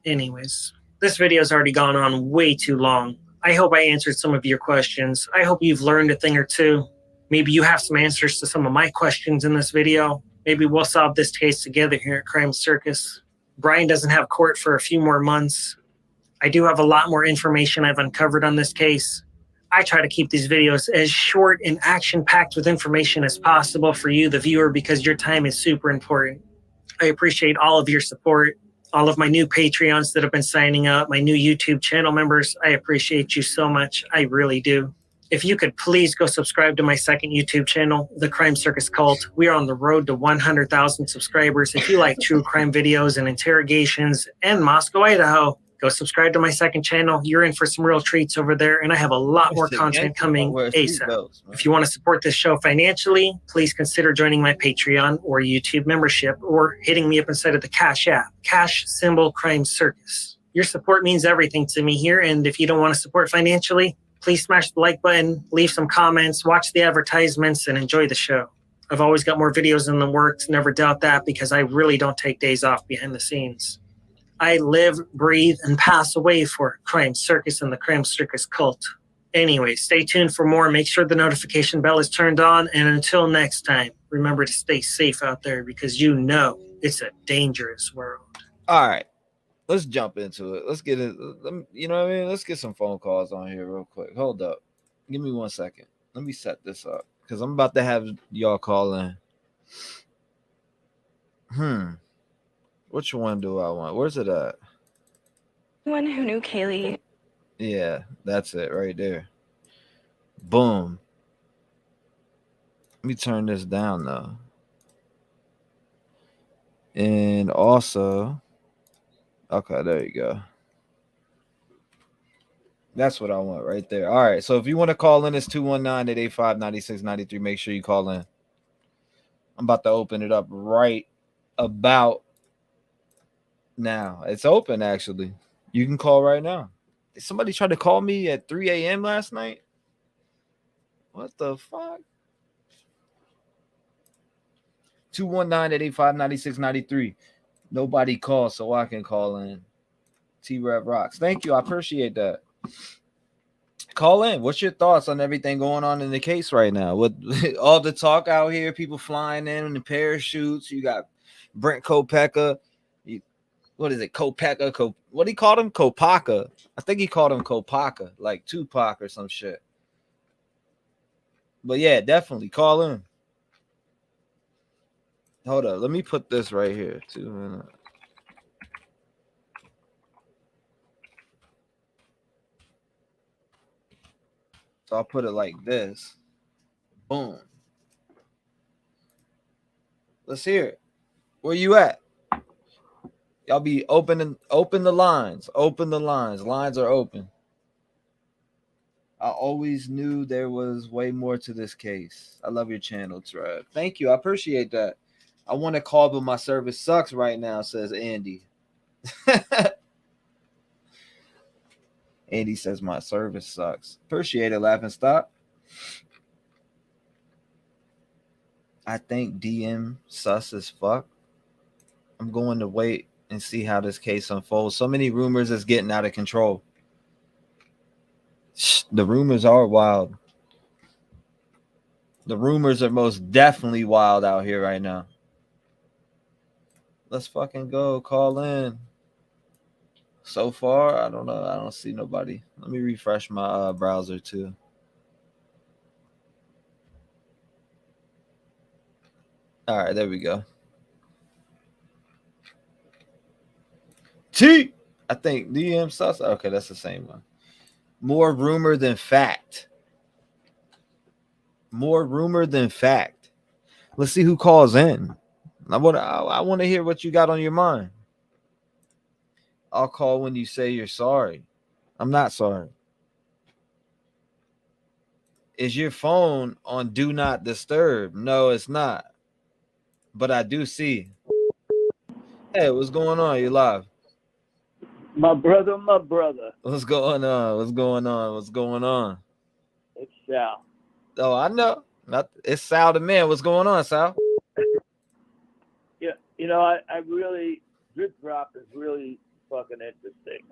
Anyways, this video's already gone on way too long. I hope I answered some of your questions. I hope you've learned a thing or two. Maybe you have some answers to some of my questions in this video. Maybe we'll solve this case together here at Crime Circus. Brian doesn't have court for a few more months. I do have a lot more information I've uncovered on this case. I try to keep these videos as short and action-packed with information as possible for you, the viewer, because your time is super important. I appreciate all of your support, all of my new Patreons that have been signing up, my new YouTube channel members. I appreciate you so much. I really do. If you could please go subscribe to my second YouTube channel, The Crime Circus Cult. We are on the road to 100,000 subscribers. If you like true crime videos and interrogations and Moscow, Idaho, go subscribe to my second channel. You're in for some real treats over there, and I have a lot more content coming ASAP. If you want to support this show financially, please consider joining my Patreon or YouTube membership or hitting me up inside of the Cash app, Cash symbol Crime Circus. Your support means everything to me here, and if you don't want to support financially, please smash the like button, leave some comments, watch the advertisements, and enjoy the show. I've always got more videos in the works, never doubt that, because I really don't take days off behind the scenes. I live, breathe, and pass away for Crime Circus and the Crime Circus Cult. Anyway, stay tuned for more. Make sure the notification bell is turned on. And until next time, remember to stay safe out there because you know it's a dangerous world. All right, let's jump into it. Let's get it. You know what I mean? Let's get some phone calls on here real quick. Hold up. Give me 1 second. Let me set this up because I'm about to have y'all call in. Which one do I want? Where's it at? One who knew Kaylee. Yeah, that's it right there. Boom. Let me turn this down though. And also, okay, there you go. That's what I want right there. All right, so if you want to call in, it's 219-885-9693. Make sure you call in. I'm about to open it up right about now. It's open, actually. You can call right now. Somebody tried to call me at 3 a.m. last night. What the fuck? 219-885-9693. Nobody calls, so I can call in. T-REV rocks. Thank you. I appreciate that. Call in. What's your thoughts on everything going on in the case right now? With all the talk out here, people flying in the parachutes. You got Brent Kopeka. What is it? Kopeka? What do he call him? Kopaka. I think he called him Kopaka, like Tupac or some shit. But yeah, definitely call in. Hold up. Let me put this right here. 2 minutes. So I'll put it like this. Boom. Let's hear it. Where you at? Y'all be open the lines. Open the lines. Lines are open. I always knew there was way more to this case. I love your channel, T-REV. Thank you. I appreciate that. I want to call, but my service sucks right now, says Andy. Andy says my service sucks. Appreciate it, Laughing Stock. I think DM sus as fuck. I'm going to wait and see how this case unfolds. So many rumors is getting out of control. The rumors are wild. The rumors are most definitely wild out here right now. Let's fucking go. Call in. So far, I don't know. I don't see nobody. Let me refresh my browser too. All right, there we go. I think DM sus. Okay, that's the same one. More rumor than fact. More rumor than fact. Let's see who calls in. I want to hear what you got on your mind. I'll call when you say you're sorry. I'm not sorry. Is your phone on do not disturb? No, it's not. But I do see. Hey, what's going on? You live? My brother. What's going on? What's going on? What's going on? It's Sal. Oh, I know. It's Sal the man. What's going on, Sal? Yeah, You know, I really, Drip Drop is really fucking interesting.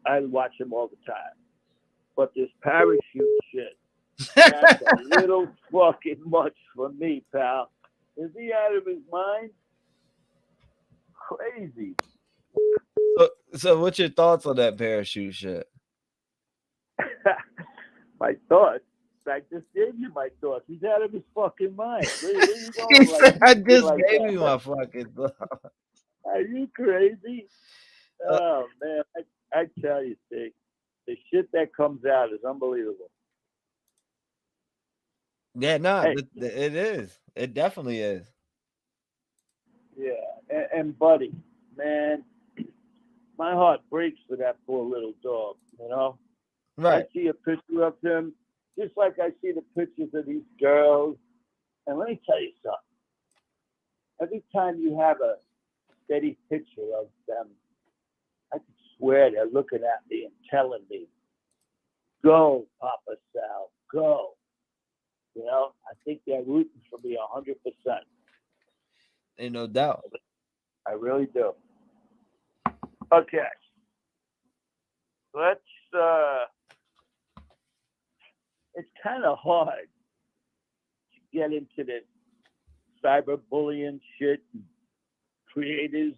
I watch him all the time. But this parachute shit, that's a little fucking much for me, pal. Is he out of his mind? Crazy. So what's your thoughts on that parachute shit? My thoughts. I just gave you my thoughts. He's out of his fucking mind. Where you going? He said, I just like gave that? you my fucking thoughts. Are you crazy? Oh man, I tell you, Steve, the shit that comes out is unbelievable. Yeah, no, Hey. it is. It definitely is. Yeah, and buddy, man, my heart breaks for that poor little dog. You know, Right. I see a picture of him, just like I see the pictures of these girls. And let me tell you something. Every time you have a steady picture of them, I can swear they're looking at me and telling me, "Go, Papa Sal, go." You know, I think they're rooting for me 100%. Ain't no doubt. I really do. Okay. Let's it's kind of hard to get into this cyberbullying shit and creators,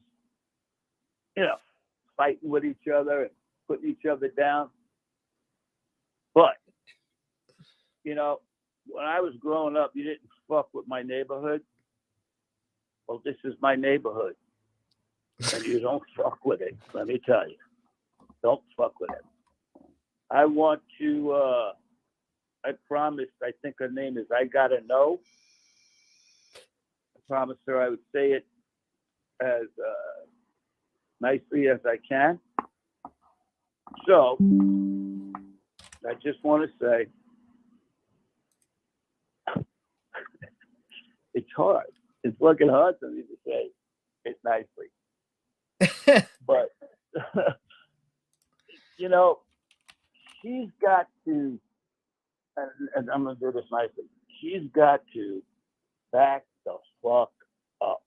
you know, fighting with each other and putting each other down. But, you know, when I was growing up, you didn't fuck with my neighborhood. Well, this is my neighborhood. And you don't fuck with it, let me tell you. Don't fuck with it. I want to, I promised, I think her name is I Gotta Know. I promised her I would say it as nicely as I can. So, I just want to say, it's hard. It's fucking hard for me to say it nicely. But, you know, she's got to, and I'm going to do this nicely, she's got to back the fuck up.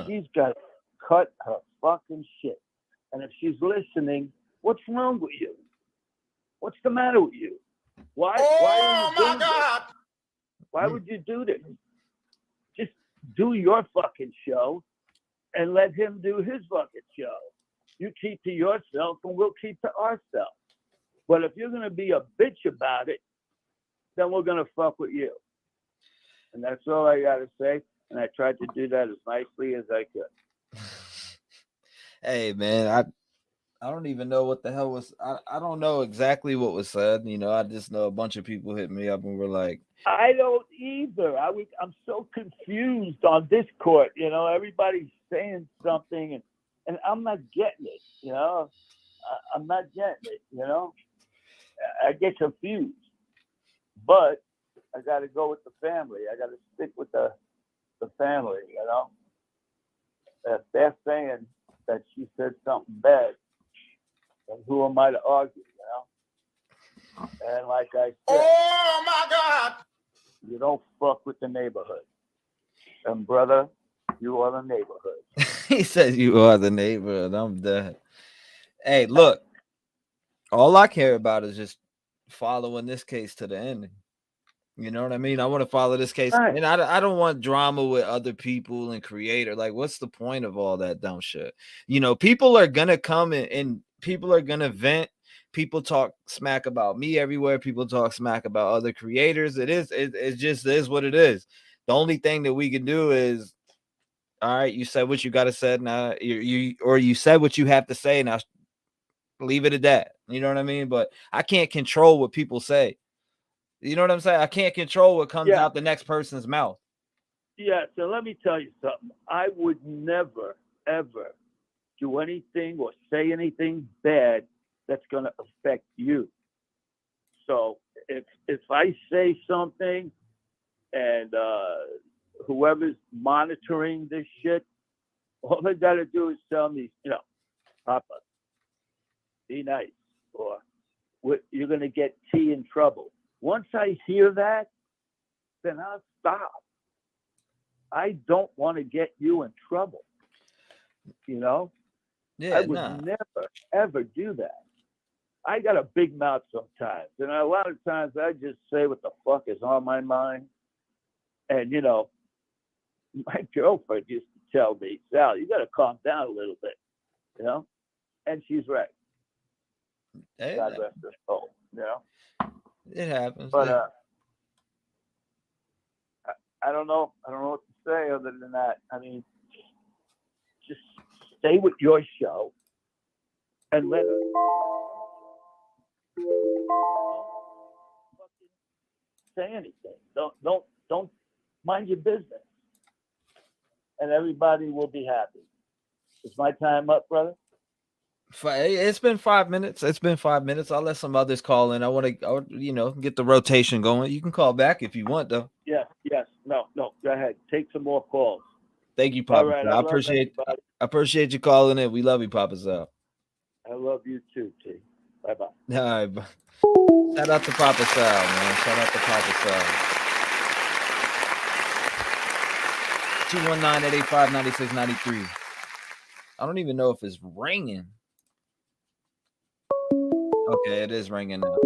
She's got to cut her fucking shit. And if she's listening, what's wrong with you? What's the matter with you? Why are you doing this? Why would you do this? Just do your fucking show and let him do his fucking show. You keep to yourself and we'll keep to ourselves. But if you're going to be a bitch about it, then we're going to fuck with you. And that's all I got to say. And I tried to do that as nicely as I could. Hey, man, I don't even know what the hell was. I don't know exactly what was said. You know, I just know a bunch of people hit me up and were like, I don't either. I'm so confused on Discord. You know, everybody's saying something and I'm not getting it. You know, I'm not getting it. You know, I get confused. But I got to go with the family. I got to stick with the family. You know, if they're saying that she said something bad, then who am I to argue? You know, and like I said, Oh my God! You don't fuck with the neighborhood. And brother, you are the neighborhood. He said you are the neighborhood. I'm dead. Hey, look, all I care about is just following this case to the ending. You know what I mean? I want to follow this case, Right. and I don't want drama with other people and creator. Like, what's the point of all that dumb shit? You know, people are gonna come and people are gonna vent. People talk smack about me everywhere. People talk smack about other creators. It just is what it is. The only thing that we can do is, all right, you said what you got to say. Now you said what you have to say. Now leave it at that. You know what I mean? But I can't control what people say. You know what I'm saying? I can't control what comes out the next person's mouth. Yeah, so let me tell you something. I would never, ever do anything or say anything bad that's going to affect you. So if I say something and whoever's monitoring this shit, all they got to do is tell me, you know, Papa, be nice, or you're going to get T in trouble. Once I hear that, then I'll stop. I don't want to get you in trouble. You know, Yeah, I would nah. never, ever do that. I got a big mouth sometimes. And a lot of times I just say what the fuck is on my mind. And, you know, my girlfriend used to tell me, Sal, you got to calm down a little bit, you know? And she's right. Hey, God rest her soul, you know? it happens. But yeah. I don't know. I don't know what to say other than that. I mean, just stay with your show and let us say anything. Don't mind your business, and everybody will be happy. Is my time up, brother? It's been 5 minutes. It's been 5 minutes. I'll let some others call in. I want to, you know, get the rotation going. You can call back if you want, though. Yes. No. Go ahead. Take some more calls. Thank you, Papa. All right. I appreciate you calling in. We love you, Papa Sal. I love you too, T. Bye-bye. All right. Shout out to Papa Sal, man. Shout out to Papa Sal. 219-885-9693. I don't even know if it's ringing. Okay, it is ringing now.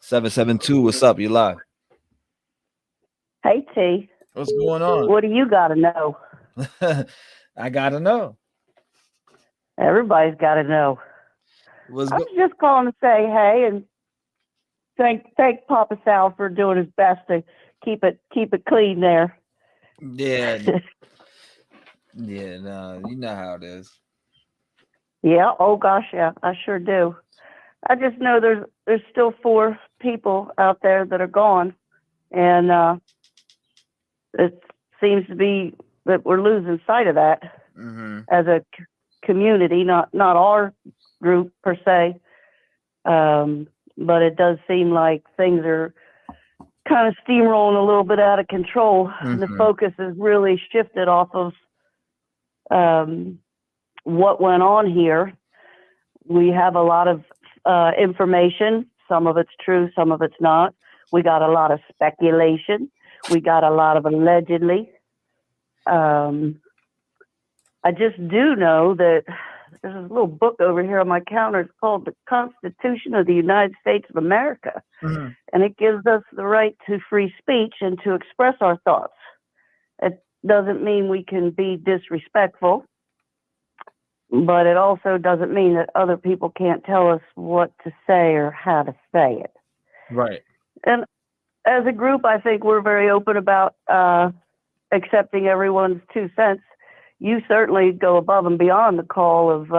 (772). What's up? You live? Hey, T. What's going on? What do you got to know? I gotta know. Everybody's got to know. I was just calling to say hey and thank Papa Sal for doing his best to keep it clean there. Yeah. Yeah, no, you know how it is. Yeah. Oh gosh, yeah, I sure do. I just know there's still 4 people out there that are gone, and it seems to be that we're losing sight of that as a community. Not our group per se, but it does seem like things are kind of steamrolling a little bit out of control. And the focus is really shifted off of what went on here. We have a lot of information. Some of it's true, some of it's not. We got a lot of speculation. We got a lot of allegedly. I just do know that there's a little book over here on my counter. It's called The Constitution of the United States of America. And it gives us the right to free speech and to express our thoughts. It doesn't mean we can be disrespectful, but it also doesn't mean that other people can't tell us what to say or how to say it. Right. And as a group, I think we're very open about accepting everyone's 2 cents. You certainly go above and beyond the call of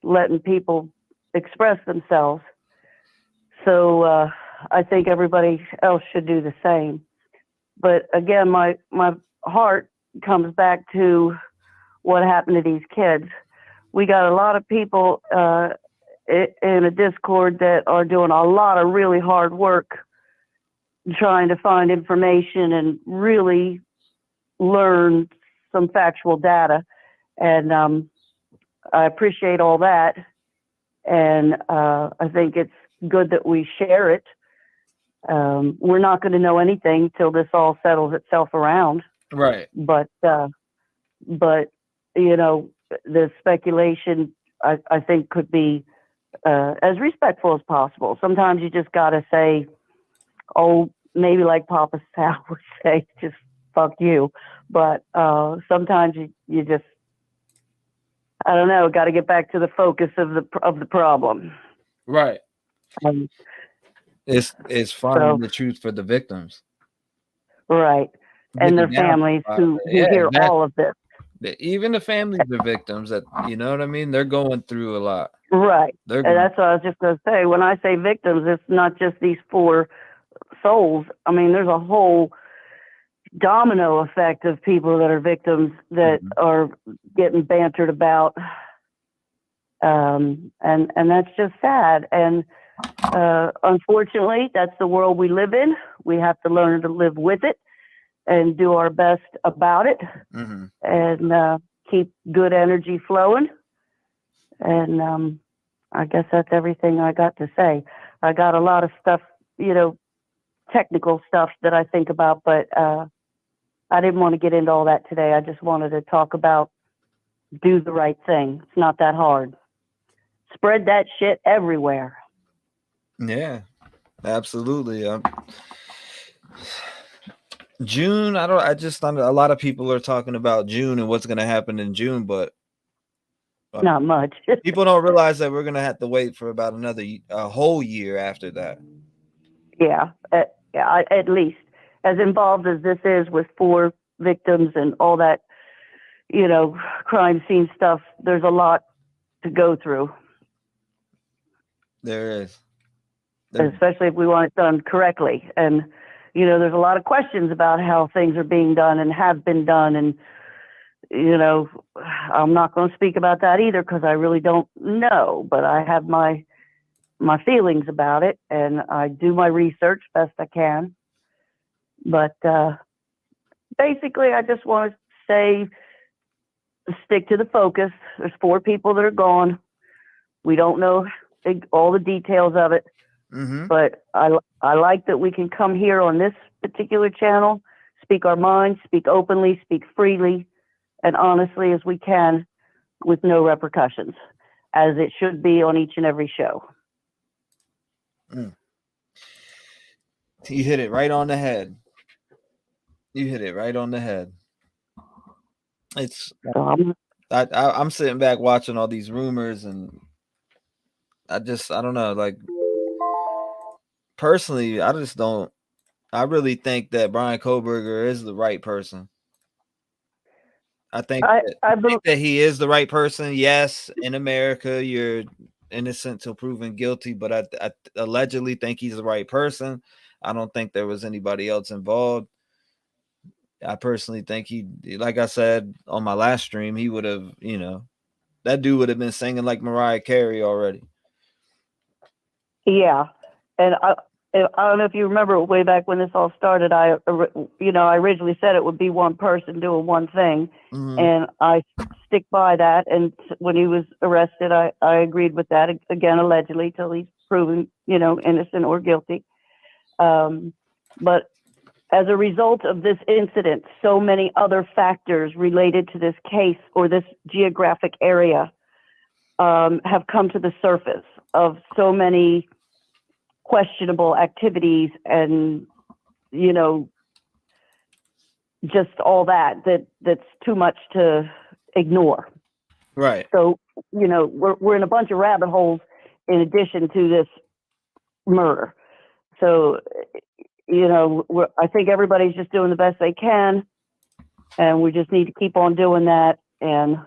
letting people express themselves. So I think everybody else should do the same. But again, my heart comes back to what happened to these kids. We got a lot of people in a Discord that are doing a lot of really hard work trying to find information and really learn some factual data. And I appreciate all that. And I think it's good that we share it. We're not going to know anything till this all settles itself around. Right. But you know, the speculation I think could be as respectful as possible. Sometimes you just got to say, oh, maybe like Papa Sal would say, just fuck you. But sometimes you just, I don't know, got to get back to the focus of the problem. Right. It's finding the truth for the victims. Right. And their families who hear all of this. Even the families of victims that, you know what I mean? They're going through a lot. Right. And that's what I was just going to say. When I say victims, it's not just these 4 souls. I mean, there's a whole domino effect of people that are victims that are getting bantered about. And that's just sad. And unfortunately, that's the world we live in. We have to learn to live with it and do our best about it, and keep good energy flowing. And I guess that's everything I got to say. I got a lot of stuff, you know, technical stuff that I think about, but I didn't want to get into all that today. I just wanted to talk about do the right thing. It's not that hard. Spread that shit everywhere. Yeah, absolutely. June, I just thought a lot of people are talking about June and what's going to happen in June, but not much. People don't realize that we're going to have to wait for about a whole year after that. Yeah, at least as involved as this is with 4 victims and all that, crime scene stuff, there's a lot to go through. There is. Especially if we want it done correctly. And, there's a lot of questions about how things are being done and have been done. And, I'm not going to speak about that either because I really don't know, but I have my feelings about it and I do my research best I can. But basically, I just want to say, stick to the focus. There's 4 people that are gone. We don't know all the details of it. Mm-hmm. But I like that we can come here on this particular channel, speak our minds, speak openly, speak freely, and honestly as we can with no repercussions, as it should be on each and every show. You hit it right on the head. It's I'm sitting back watching all these rumors and I don't know, like personally, I really think that Brian Koberger is the right person. I think that he is the right person. Yes, in America, you're innocent till proven guilty, but I allegedly think he's the right person. I don't think there was anybody else involved. I personally think he, like I said on my last stream, he would have, that dude would have been singing like Mariah Carey already. Yeah, and I don't know if you remember way back when this all started. I originally said it would be one person doing one thing, and I stick by that. And when he was arrested, I agreed with that again, allegedly, till he's proven, innocent or guilty. But as a result of this incident, so many other factors related to this case or this geographic area have come to the surface of so many questionable activities and, just all that's too much to ignore. Right. So, we're in a bunch of rabbit holes in addition to this murder. So, I think everybody's just doing the best they can, and we just need to keep on doing that. And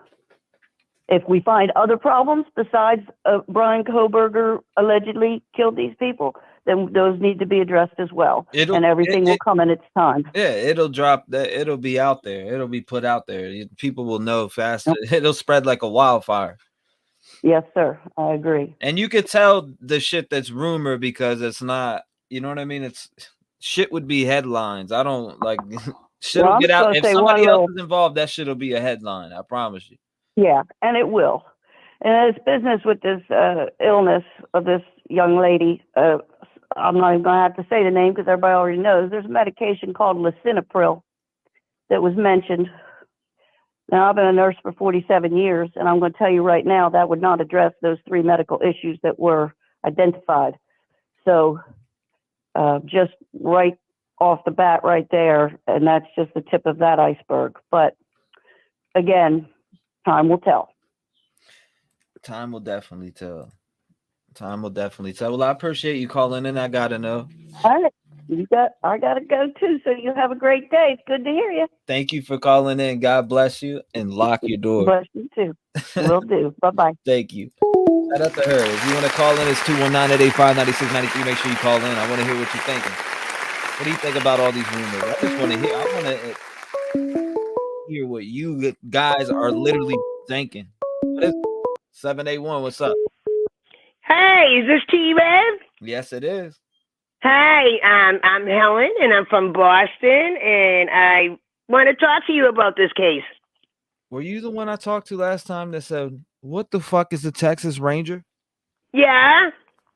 if we find other problems besides Brian Koberger allegedly killed these people, then those need to be addressed as well. And everything will come in its time. Yeah, it'll drop. It'll be out there. It'll be put out there. People will know faster. Yep. It'll spread like a wildfire. Yes, sir. I agree. And you could tell the shit that's rumor because it's not, you know what I mean? It's shit would be headlines. I don't like shit will get out. If somebody else is involved, that shit'll be a headline. I promise you. Yeah, and it will. And it's business with this illness of this young lady. I'm not even going to have to say the name because everybody already knows. There's a medication called lisinopril that was mentioned. Now, I've been a nurse for 47 years, and I'm going to tell you right now that would not address those 3 medical issues that were identified. So just right off the bat right there, and that's just the tip of that iceberg. But again, time will tell. Time will definitely tell. Well, I appreciate you calling in. I gotta know. All right. I gotta go too. So you have a great day. It's good to hear you. Thank you for calling in. God bless you and lock your door. Bless you too. Will do. Bye-bye. Thank you. Shout out to her. If you want to call in, it's 219-885-9693. Make sure you call in. I want to hear what you're thinking. What do you think about all these rumors? I just want to hear. I want to hear what you guys are literally thinking. What is 781? What's up? Hey, is this T-REV? Yes, it is. Hi, I'm Helen, and I'm from Boston, and I want to talk to you about this case. Were you the one I talked to last time that said, what the fuck is a Texas Ranger? Yeah,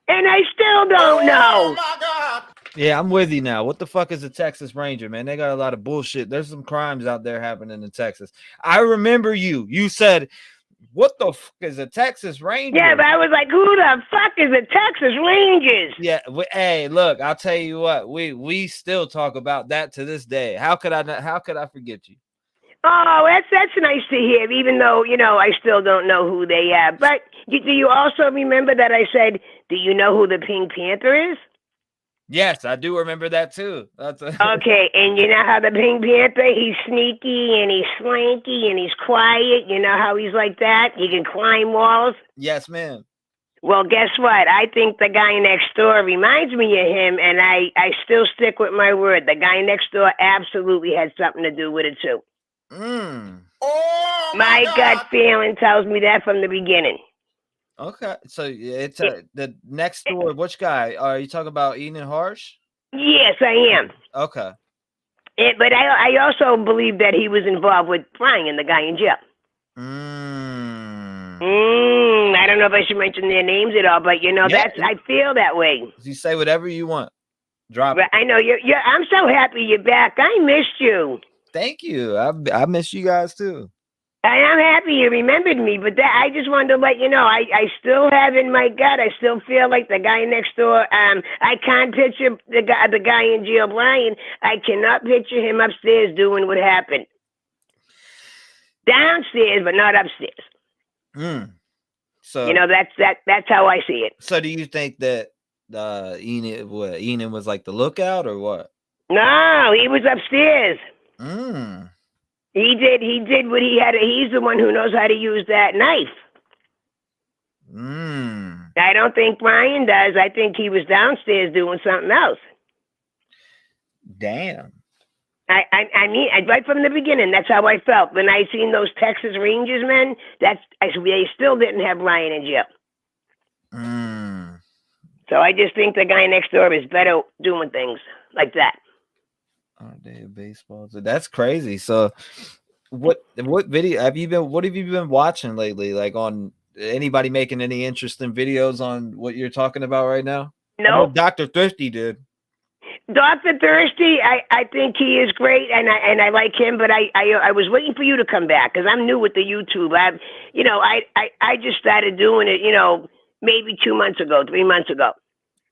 and I still don't know. Oh, my God. Yeah, I'm with you now. What the fuck is a Texas Ranger, man? They got a lot of bullshit. There's some crimes out there happening in Texas. I remember you. You said, "What the fuck is a Texas Ranger?" Yeah, but I was like, who the fuck is the Texas Rangers? Yeah. Hey, look, I'll tell you what. We still talk about that to this day. How could I not? How could I forget you? Oh, that's nice to hear, even though, I still don't know who they are. But do you also remember that I said, do you know who the Pink Panther is? Yes, I do remember that too. Okay, and you know how the Pink Panther, he's sneaky and he's slanky and he's quiet. You know how he's like that? He can climb walls. Yes, ma'am. Well, guess what? I think the guy next door reminds me of him, and I still stick with my word. The guy next door absolutely had something to do with it, too. Oh My gut God. feeling tells me that from the beginning. Okay, so it's the next door. Which guy are you talking about? Eating Harsh? Yes, I am. Okay. But I also believe that he was involved with Brian, the guy in jail. I don't know if I should mention their names at all, but I feel that way. You say whatever you want. Drop it. I know you're. I'm so happy you're back. I missed you. Thank you. I miss you guys too. I am happy you remembered me, but I just wanted to let you know I still have in my gut. I still feel like the guy next door. I can't picture the guy in jail, Brian. I cannot picture him upstairs doing what happened. Downstairs, but not upstairs. So that's how I see it. So do you think that Enan was like the lookout or what? No, he was upstairs. He did what he had to. He's the one who knows how to use that knife. I don't think Brian does. I think he was downstairs doing something else. Damn. I mean, right from the beginning, that's how I felt. When I seen those Texas Rangers men, they still didn't have Brian in jail. So I just think the guy next door is better doing things like that. Oh, damn, baseball. So that's crazy. So what video have you been watching lately? Like, on anybody making any interesting videos on what you're talking about right now? No. Dr. Thrifty did. Dr. Thirsty, I think he is great, and I like him. But I was waiting for you to come back because I'm new with the YouTube. I just started doing it, maybe 2 months ago, 3 months ago.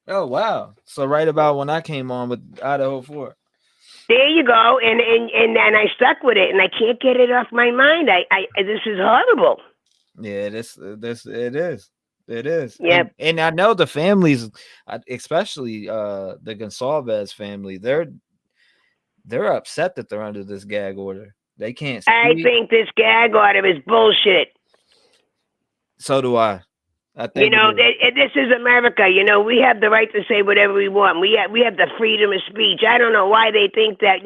Oh wow! So right about when I came on with Idaho 4. There you go, and I stuck with it, and I can't get it off my mind. This is horrible. Yeah, it is. Yeah, and I know the families, especially the Gonsalves family, they're upset that they're under this gag order. They can't speak. I think this gag order is bullshit. So do I. I think this is America. We have the right to say whatever we want. We have the freedom of speech. I don't know why they think that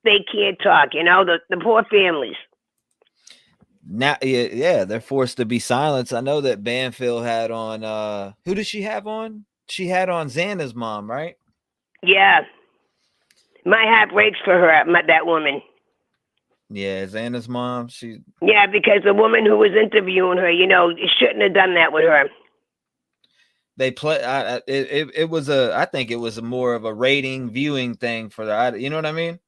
they can't talk. The poor families. Now, yeah, they're forced to be silenced. I know that Banfield had on. Who did she have on? She had on Xana's mom, right? Yeah, my heart breaks for her. That woman. Yeah, Xana's mom. Yeah, because the woman who was interviewing her, shouldn't have done that with her. They play. It was I think it was more of a rating viewing thing for the. You know what I mean?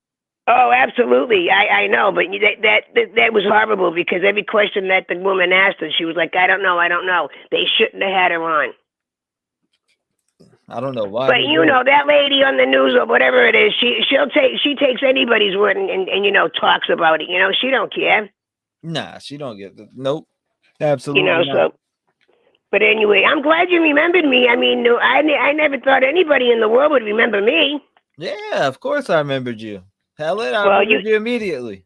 Oh, absolutely. I know, but that was horrible because every question that the woman asked her, she was like, I don't know. They shouldn't have had her on. I don't know why. But that lady on the news or whatever it is, she takes anybody's word and talks about it. She don't care. Nah, she don't get nope. Absolutely. So. But anyway, I'm glad you remembered me. I mean, I never thought anybody in the world would remember me. Yeah, of course I remembered you. Hell, I remembered you immediately.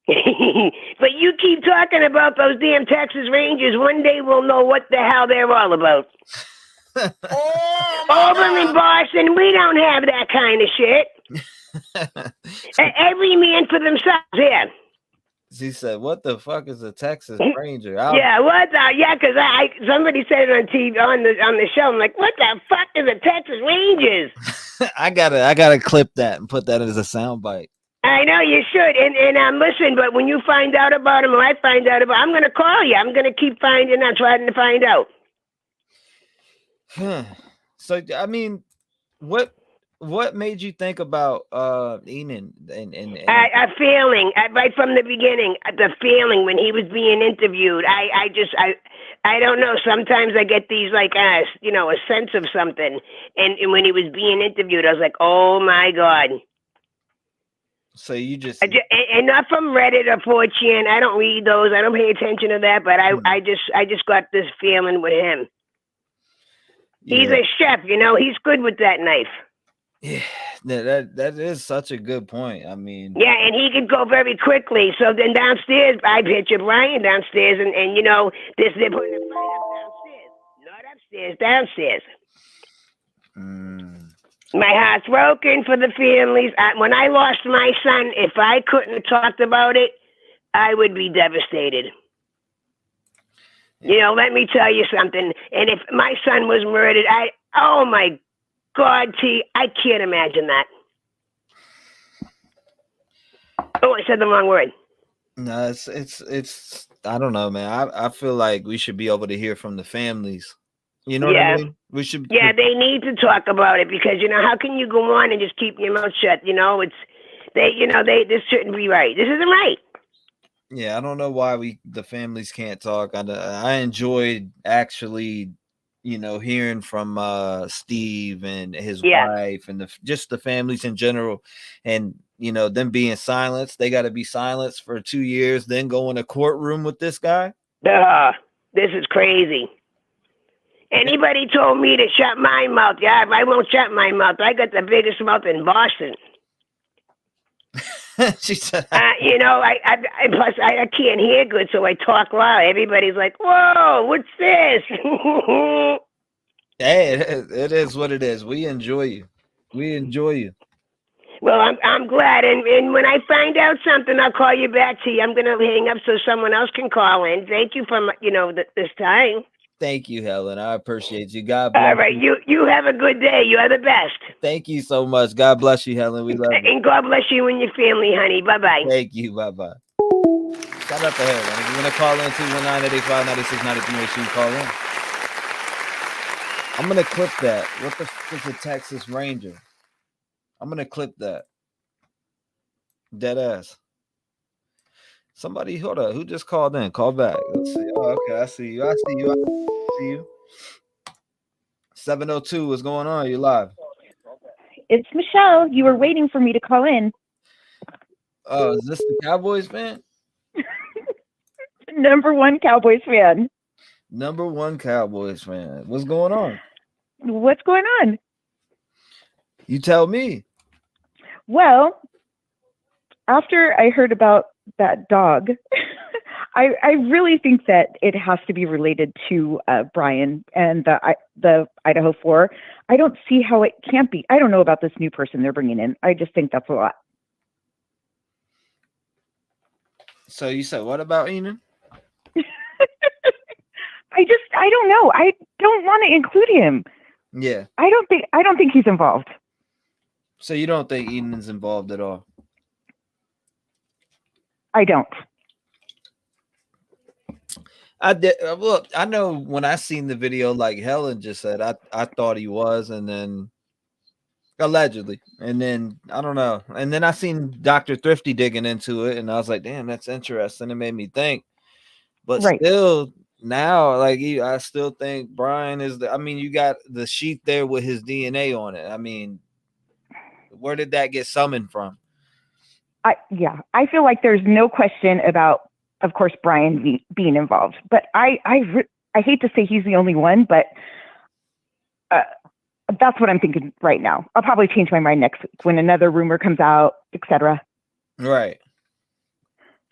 But you keep talking about those damn Texas Rangers. One day we'll know what the hell they're all about. Over in Boston, we don't have that kind of shit. Every man for themselves here. She said, "What the fuck is a Texas Ranger?" Yeah, what the? Yeah, because somebody said it on TV on the show. I'm like, what the fuck is a Texas Rangers? I gotta clip that and put that as a soundbite. I know you should, and listen. But when you find out about him, or I find out about, I'm gonna call you. I'm gonna keep trying to find out. So I mean, what what made you think about Enan and A feeling right from the beginning. The feeling when he was being interviewed. I don't know. Sometimes I get these like a sense of something. And when he was being interviewed, I was like, oh my God. so you just And not from Reddit or 4chan. I don't read those. I don't pay attention to that. But I just got this feeling with him. He's a chef, He's good with that knife. Yeah, that is such a good point. I mean, yeah, and he could go very quickly. So then downstairs, I picture Brian downstairs, and they're putting a fight up downstairs, not upstairs, downstairs. My heart's broken for the families. When I lost my son, if I couldn't have talked about it, I would be devastated. Let me tell you something. And if my son was murdered, oh my God, T, I can't imagine that. Oh, I said the wrong word. No, it's I don't know, man. I feel like we should be able to hear from the families. You know what I mean? We should. Yeah, they need to talk about it because how can you go on and just keep your mouth shut? This shouldn't be right. This isn't right. Yeah, I don't know why the families can't talk. I enjoyed actually, hearing from Steve and his wife and just the families in general, and them being silenced. They got to be silenced for 2 years, then go in a courtroom with this guy. This is crazy. Anybody told me to shut my mouth? Yeah, I won't shut my mouth. I got the biggest mouth in Boston. She said, plus I can't hear good, so I talk loud. Everybody's like, "Whoa, what's this?" Hey, it is what it is. We enjoy you. Well, I'm glad, and when I find out something, I'll call you back. T. I'm gonna hang up so someone else can call in. Thank you for this time. Thank you, Helen. I appreciate you. God bless. All right, you have a good day. You are the best. Thank you so much. God bless you, Helen. We love you. And God bless you and your family, honey. Bye-bye. Thank you. Bye-bye. Shout out to Helen. If you want to call in 219-885-9693, make sure you call in. I'm going to clip that. What the f is a Texas Ranger? I'm going to clip that. Dead ass. Somebody, hold up. Who just called in? Call back. Let's see. Oh, okay. I see you. 702, what's going on? You live? It's Michelle. You were waiting for me to call in. Oh, is this the Cowboys fan? Number one Cowboys fan. Number one Cowboys fan. What's going on? What's going on? You tell me. Well, after I heard about that dog, I really think that it has to be related to Brian and the Idaho 4. I don't see how it can't be. I don't know about this new person they're bringing in. I just think that's a lot. So you said, what about Enan? I don't know. I don't want to include him. Yeah. I don't think he's involved. So you don't think Enan's involved at all? I don't. I did. Look, I know when I seen the video, like Helen just said, I thought he was, and then allegedly, and then I don't know, and then I seen Dr. Thrifty digging into it, and I was like, damn, that's interesting. It made me think, but still, now, like I still think Brian is I mean, you got the sheet there with his DNA on it. I mean, where did that get summoned from? I feel like there's no question about, of course, Brian being involved, but I hate to say he's the only one, but that's what I'm thinking right now. I'll probably change my mind next week when another rumor comes out, etc. Right.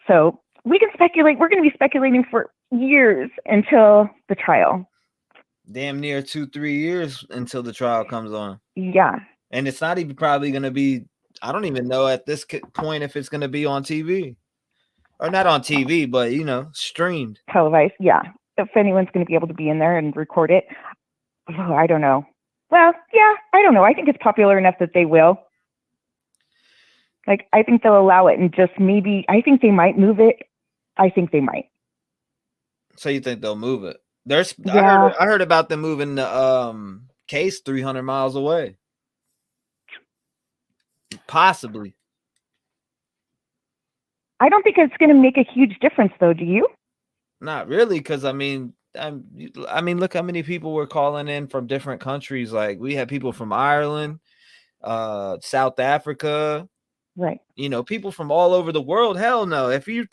So we can speculate. We're going to be speculating for years until the trial. Damn near 2-3 years until the trial comes on. Yeah. And it's not even probably going to be, I don't even know at this point if it's going to be on TV. Or not on TV, but, streamed. Televised, yeah. If anyone's going to be able to be in there and record it. Oh, I don't know. Well, yeah, I don't know. I think it's popular enough that they will. Like, I think they'll allow it and just maybe, I think they might move it. I think they might. So you think they'll move it? I heard about them moving the case 300 miles away. Possibly. I don't think it's going to make a huge difference, though. Do you? Not really, because I mean, look how many people were calling in from different countries. Like we had people from Ireland, South Africa, right? People from all over the world. Hell no. If people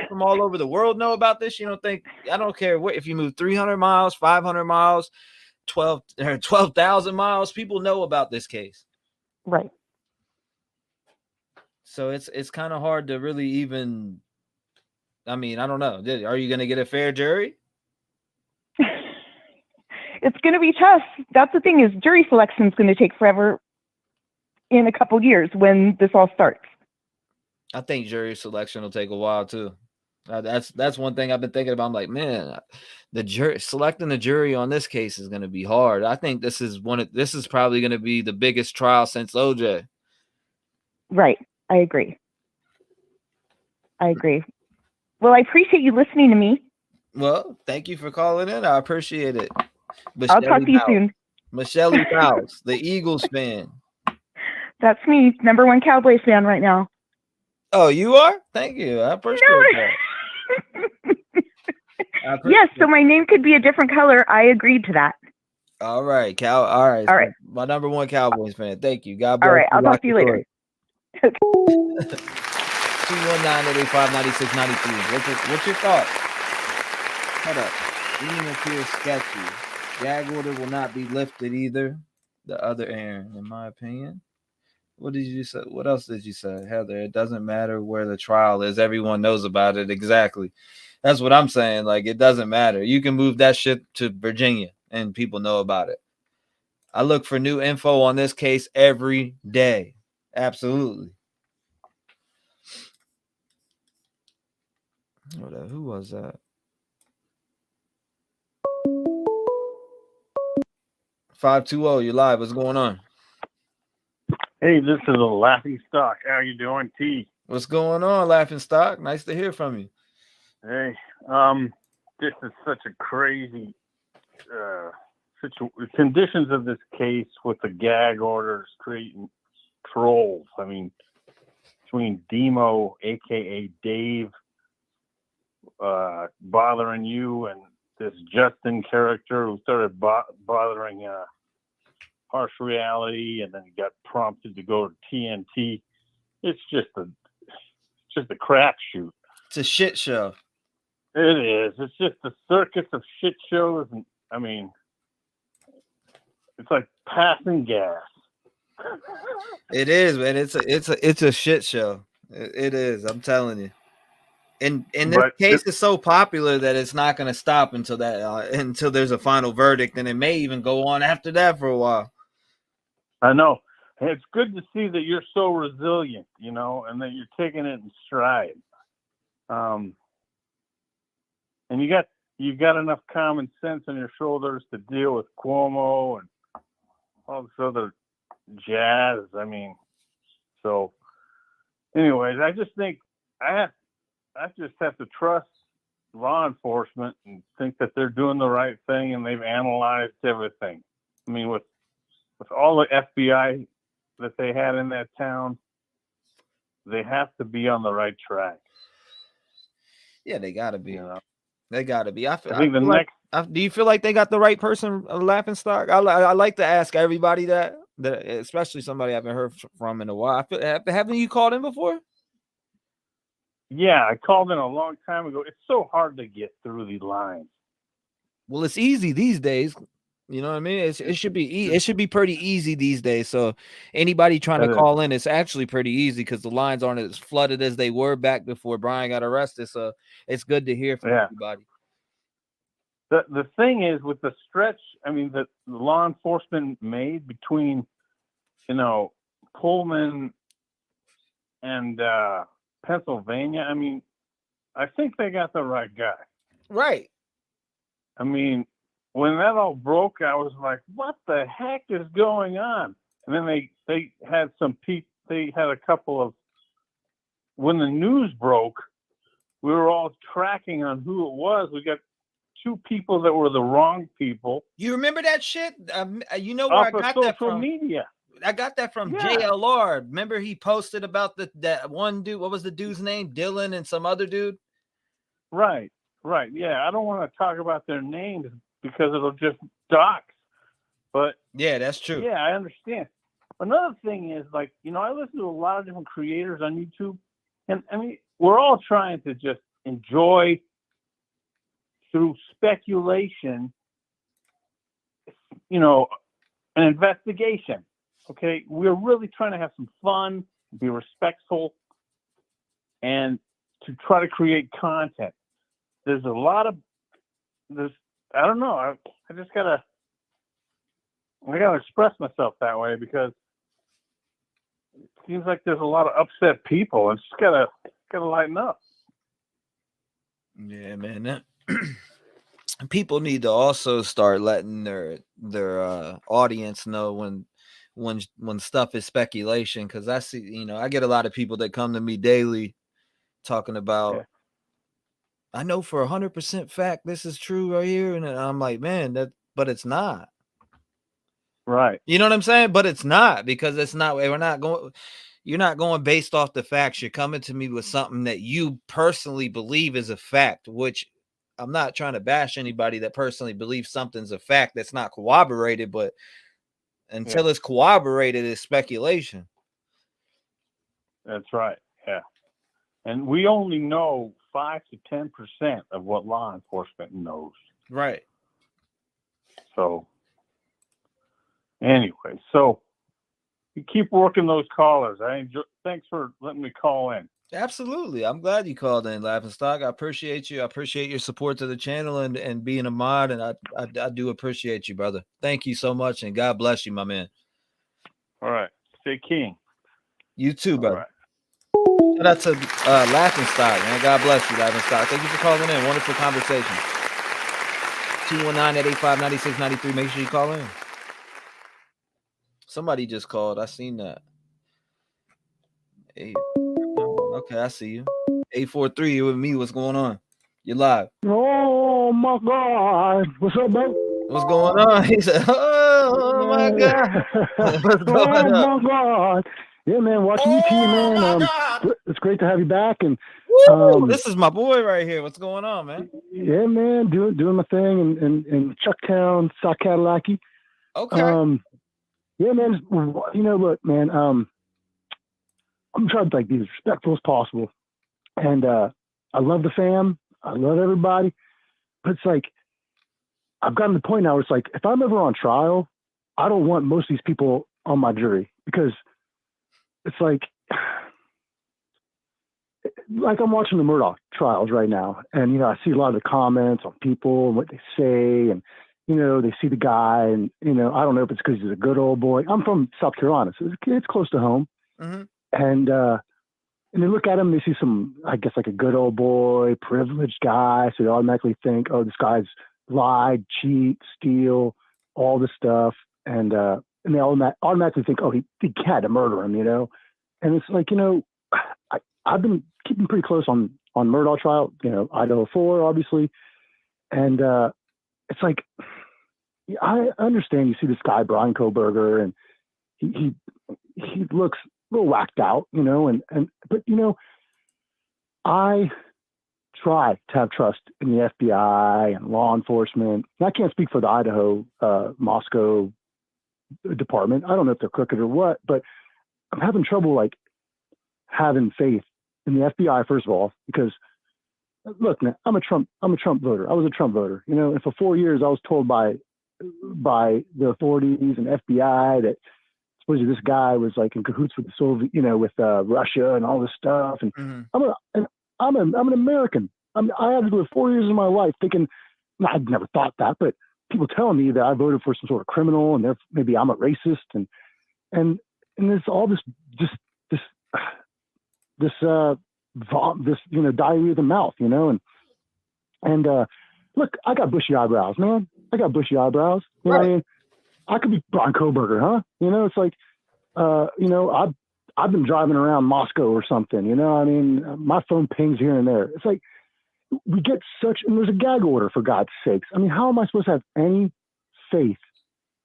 from all over the world know about this, I don't care what. If you move 300 miles, 500 miles, 12,000 miles, people know about this case. Right. So it's kind of hard to really even. I mean, I don't know. Are you going to get a fair jury? It's going to be tough. That's the thing, is jury selection is going to take forever in a couple years when this all starts. I think jury selection will take a while too. That's one thing I've been thinking about. I'm like, man, selecting the jury on this case is going to be hard. I think this is probably going to be the biggest trial since OJ. Right. I agree. Well, I appreciate you listening to me. Well, thank you for calling in. I appreciate it. I'll talk to you soon. Michelle Mouse, the Eagles fan. That's me, #1 Cowboys fan right now. Oh, you are? Thank you. I appreciate that. Yes, so my name could be a different color. I agreed to that. All right, All right. All right. My #1 Cowboys fan. Thank you. God bless. All right, I'll talk to you later. 219-885-9693. What's your thoughts? Hold up. Even appears sketchy. Gag order will not be lifted either. The other Aaron, in my opinion. What did you say? What else did you say, Heather? It doesn't matter where the trial is. Everyone knows about it. Exactly. That's what I'm saying. Like, it doesn't matter. You can move that shit to Virginia and people know about it. I look for new info on this case every day. Absolutely. Who was that? 520, you're live. What's going on? Hey, this is a Laughing Stock. How you doing, T? What's going on, Laughing Stock? Nice to hear from you. Hey, this is such a crazy conditions of this case with the gag orders creating trolls. I mean, between Demo, aka Dave, bothering you, and this Justin character who started bothering Harsh Reality, and then got prompted to go to TNT. It's just a crapshoot. It's a shit show. It is. It's just a circus of shit shows, and I mean, it's like passing gas. It is, man. It's a shit show. It is. I'm telling you. And this case is so popular that it's not going to stop until there's a final verdict, and it may even go on after that for a while. I know. It's good to see that you're so resilient, and that you're taking it in stride. And you've got enough common sense on your shoulders to deal with Cuomo and all this other jazz. I mean, so anyways, I just think I just have to trust law enforcement and think that they're doing the right thing, and they've analyzed everything. I mean, with all the FBI that they had in that town, they have to be on the right track. Yeah, they got to be. They got to be. Do you feel like they got the right person, Laughing Stock? I like to ask everybody that, especially somebody I haven't heard from in a while. Haven't you called in before? Yeah, I called in a long time ago. It's so hard to get through these lines. Well, it's easy these days. You know what I mean? It should be pretty easy these days. So anybody trying to call in, it's actually pretty easy because the lines aren't as flooded as they were back before Brian got arrested. So it's good to hear from everybody. The thing is, with the stretch, I mean, the law enforcement made between, Pullman and Pennsylvania, I mean, I think they got the right guy. Right. I mean, when that all broke, I was like, what the heck is going on? And then they had a couple of, when the news broke, we were all tracking on who it was. We got 2 people that were the wrong people. You remember that shit? You know where I got that from? Social media. I got that from Yeah. JLR. Remember he posted about that one dude. What was the dude's name? Dylan and some other dude. Right. Yeah, I don't want to talk about their names because it'll just dox. But yeah, that's true. Yeah, I understand. Another thing is, like, you know, I listen to a lot of different creators on YouTube, and I mean, we're all trying to just enjoy through speculation, you know, an investigation. Okay, we're really trying to have some fun, be respectful, and to try to create content. There's a lot of this. I don't know. I just gotta express myself that way because it seems like there's a lot of upset people, and just gotta lighten up. Yeah, man. People need to also start letting their audience know when stuff is speculation, because I see, you know, I get a lot of people that come to me daily talking about, I know for 100% fact this is true right here, and I'm like, man, but it's not. Right. You know what I'm saying? But it's not, because it's not. You're not going based off the facts. You're coming to me with something that you personally believe is a fact, which I'm not trying to bash anybody that personally believes something's a fact that's not corroborated, but until it's corroborated, it's speculation. That's right. Yeah. And we only know 5 to 10% of what law enforcement knows. Right. So anyway, so you keep working those callers. Thanks for letting me call in. Absolutely. I'm glad you called in, Laughing Stock. I appreciate you. I appreciate your support to the channel and being a mod. And I do appreciate you, brother. Thank you so much. And God bless you, my man. All right. Stay king. You too, brother. Right. Shout out to Laughing Stock, man. God bless you, Laughing Stock. Thank you for calling in. Wonderful conversation. 219-885-9693. Make sure you call in. Somebody just called. I seen that. Hey, okay, I see you. 843, you with me. What's going on? You're live. Oh my God. What's up, bro? What's going on? He said, oh my God. What's going on? My God. Yeah, man, watching ET, man. It's great to have you back. And this is my boy right here. What's going on, man? Yeah, man, doing my thing in Chucktown, South Cadillac. Okay. Yeah, man. You know, look, man. I'm trying to like be as respectful as possible, and I love the fam. I love everybody, but it's like I've gotten to the point now where it's like if I'm ever on trial, I don't want most of these people on my jury because it's like I'm watching the Murdoch trials right now, and you know I see a lot of the comments on people and what they say, and you know they see the guy, and you know I don't know if it's because he's a good old boy. I'm from South Carolina, so it's close to home, and they look at him, they see some, I guess, like a good old boy, privileged guy, so they automatically think, oh, this guy's lied, cheat, steal, all this stuff, and they automatically think, oh, he had to murder him, you know, and it's like, you know, I've been keeping pretty close on Murdoch trial, you know, Idaho 4, obviously. And it's like, I understand you see this guy, Brian Koberger, and he looks a little whacked out, you know, but, you know, I try to have trust in the FBI and law enforcement. And I can't speak for the Idaho Moscow department. I don't know if they're crooked or what, but I'm having trouble, like, having faith in the FBI, first of all, because look, man, I'm a Trump voter. I was a Trump voter, you know, and for 4 years I was told by the authorities and FBI that supposedly this guy was like in cahoots with the Soviet, you know, with Russia and all this stuff. And I'm an American. I had to go 4 years of my life thinking, no, I'd never thought that, but people telling me that I voted for some sort of criminal and maybe I'm a racist and there's all this you know, diarrhea of the mouth, you know, and look, I got bushy eyebrows, man. I got bushy eyebrows. You know what I mean? I could be Brian Koberger, huh? You know, it's like, you know, I've been driving around Moscow or something, you know, I mean, my phone pings here and there. It's like, we get and there's a gag order, for God's sakes. I mean, how am I supposed to have any faith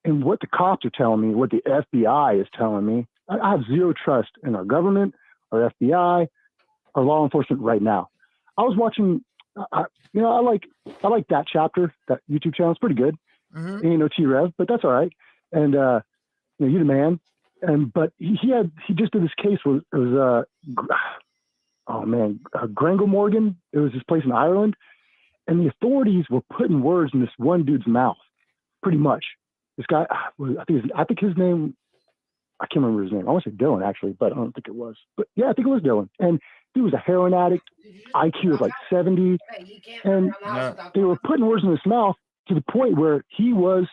And what the cops are telling me, what the FBI is telling me, I have zero trust in our government, our FBI, our law enforcement right now. I was watching, I like that chapter, that YouTube channel. It's pretty good. Mm-hmm. T-REV, but that's all right. And you're the man. But he just did this case where it was Grangle Morgan. It was this place in Ireland, and the authorities were putting words in this one dude's mouth, pretty much. This guy, I think his name, I can't remember his name. I want to say Dylan, actually, but I don't think it was. But yeah, I think it was Dylan. And he was a heroin addict. IQ was like 70. And they were putting words in his mouth to the point where he was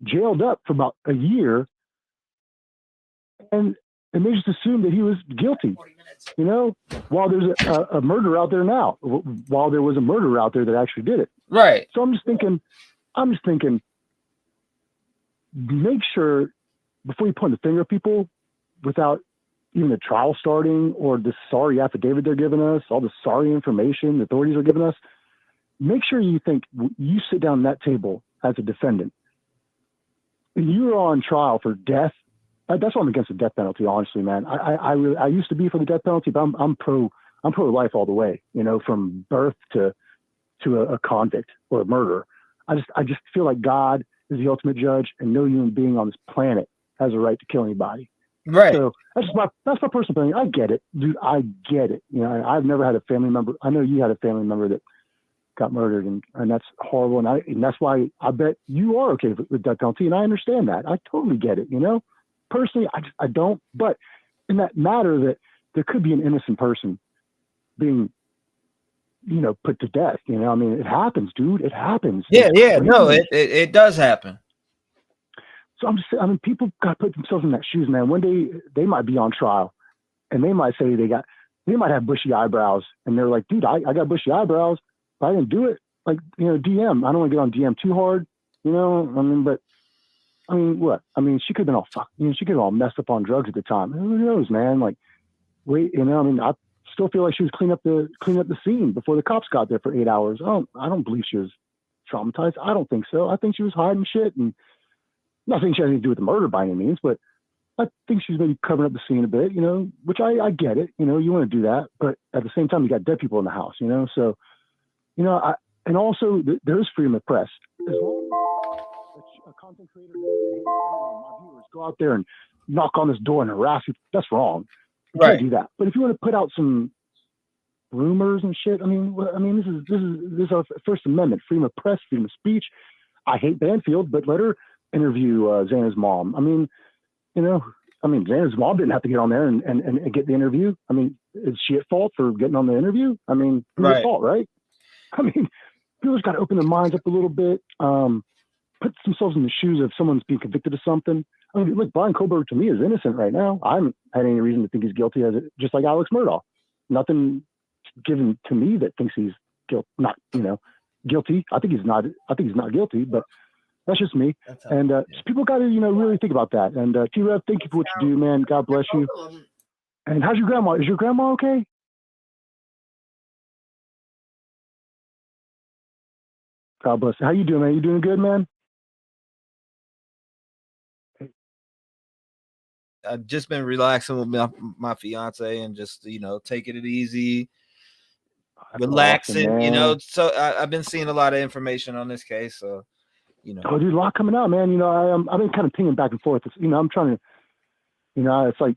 jailed up for about a year. And they just assumed that he was guilty, while there's a murder out there now, while there was a murderer out there that actually did it. Right. So I'm just thinking, make sure before you point the finger at people without even the trial starting or the sorry affidavit they're giving us, all the sorry information the authorities are giving us, make sure you think you sit down at that table as a defendant. And you're on trial for death. That's why I'm against the death penalty, honestly, man. I used to be for the death penalty, but I'm pro life all the way, from birth to a convict or a murderer. I just feel like God is the ultimate judge, and no human being on this planet has a right to kill anybody. Right. So that's my personal opinion. I get it, dude. I get it. I've never had a family member. I know you had a family member that got murdered, and that's horrible. And that's why I bet you are okay with death penalty, and I understand that. I totally get it. Personally, I don't. But in that matter, that there could be an innocent person being, put to death. It happens, dude. It happens. Yeah. No, it does happen. So people got to put themselves in that shoes, man. One day they might be on trial, and they might say they might have bushy eyebrows, and they're like, dude, I got bushy eyebrows, but I didn't do it. Like, DM. I don't want to get on DM too hard, but what? She could have been all fucked. She could have all messed up on drugs at the time. Who knows, man? Like, wait, I still feel like she was cleaning up the scene before the cops got there for 8 hours. I don't believe she was traumatized. I don't think so. I think she was hiding shit, and not saying she had anything to do with the murder by any means, but I think she's maybe covering up the scene a bit, which I get it. You want to do that, but at the same time, you got dead people in the house, so, and also there is freedom of press. As long as a content creator my viewers go out there and knock on this door and harass you, that's wrong. You can't do that. But if you want to put out some rumors and shit, this is our First Amendment, freedom of press, freedom of speech. I hate Banfield, but let her interview Xana's mom. Xana's mom didn't have to get on there and get the interview. Is she at fault for getting on the interview? Who's at fault, right? People just got to open their minds up a little bit, put themselves in the shoes of someone's being convicted of something. Look, Brian Kohlberg to me is innocent right now. I haven't had any reason to think he's guilty, just like Alex Murdaugh. Nothing given to me that thinks he's guilty. I think he's not guilty, but that's just me. And people got to, really think about that. And T-REV, thank you for what you do, man. God bless you. And how's your grandma? Is your grandma okay? God bless. How you doing, man? You doing good, man? I've just been relaxing with my fiance and just, taking it easy, relaxing, awesome, So I've been seeing a lot of information on this case. So, Oh, dude, a lot coming out, man. I've been kind of pinging back and forth. I'm trying to, it's like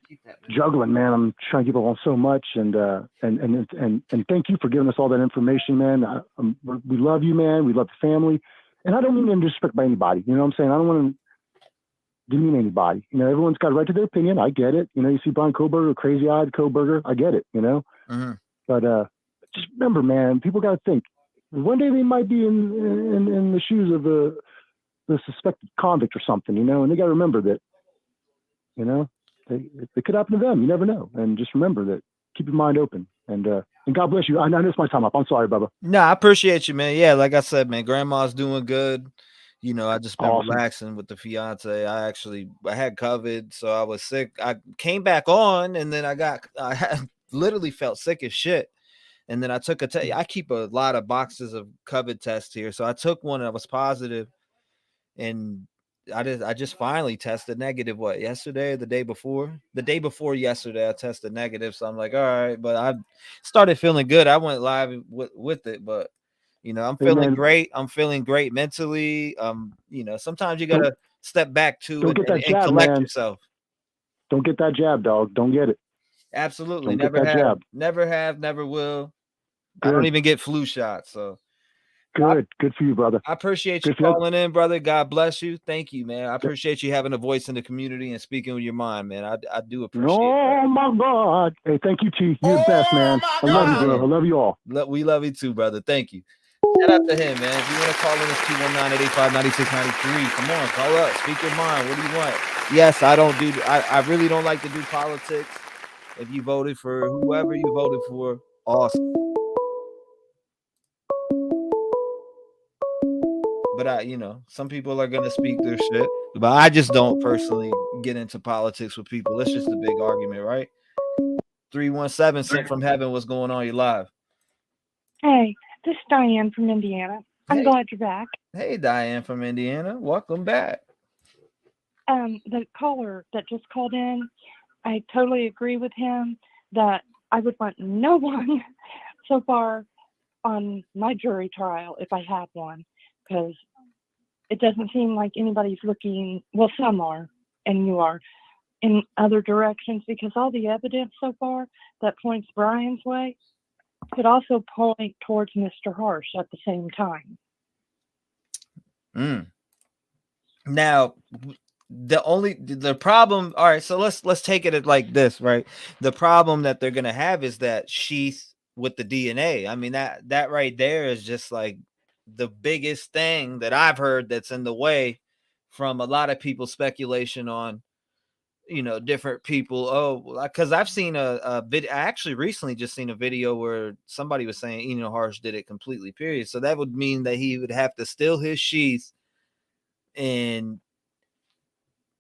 juggling, man. I'm trying to keep up on so much, and thank you for giving us all that information, man. We love you, man. We love the family, and I don't mean to disrespect by anybody. You know what I'm saying? I don't want to demean anybody. Everyone's got a right to their opinion. I get it. You see Brian Kohlberger, crazy-eyed Kohlberger. I get it. Mm-hmm. But just remember, man. People got to think. One day they might be in the shoes of the suspected convict or something, and they got to remember that, it could happen to them. You never know. And just remember that, keep your mind open, and God bless you. I know it's my time up. I'm sorry, Bubba. No, I appreciate you, man. Yeah. Like I said, man, grandma's doing good. I just been relaxing with the fiance. I had COVID, so I was sick. I came back on, and then I had literally felt sick as shit. And then I took a test. I keep a lot of boxes of COVID tests here. So I took one and I was positive. And I just finally tested negative. What, yesterday, the day before yesterday, I tested negative. So I'm like, all right, but I started feeling good. I went live with it, but I'm Hey, feeling man, great. I'm feeling great mentally. Sometimes you don't gotta step back too don't get that and jab, collect man. yourself. Don't get that jab, dog. Don't get it. Absolutely, Don't get that jab. never have, never will. I don't Good, even get flu shots, so good for you, brother. I appreciate you Good for you. calling in, brother. God bless you. Thank you, man. I appreciate you having a voice in the community and speaking with your mind, man. I do appreciate that. Oh my God. Hey, thank you, T. You're the best, Oh man. my I love you, God. bro. I love you all. We love you too, brother. Thank you. Shout out to him, man. If you want to call in, it's 219-885-9693. Come on, call up. Speak your mind. What do you want? Yes, I really don't like to do politics. If you voted for whoever you voted for, awesome. But some people are gonna speak their shit. But I just don't personally get into politics with people. It's just a big argument, right? 317 sent from heaven. What's going on? You live? Hey, this is Diane from Indiana. I'm Hey. glad you're back. Hey, Diane from Indiana. Welcome back. The caller that just called in, I totally agree with him that I would want no one so far on my jury trial if I had one, because it doesn't seem like anybody's looking, well, some are, and you are, in other directions, because all the evidence so far that points Brian's way could also point towards Mr. Harsh at the same time. Now, the problem. All right, so let's take it like this, right? The problem that they're gonna have is that sheath with the DNA. I mean, that right there is just like the biggest thing that I've heard that's in the way from a lot of people's speculation on different people. Oh, because I've seen a video. I actually recently just seen a video where somebody was saying Harsh did it completely, period. So that would mean that he would have to steal his sheath and,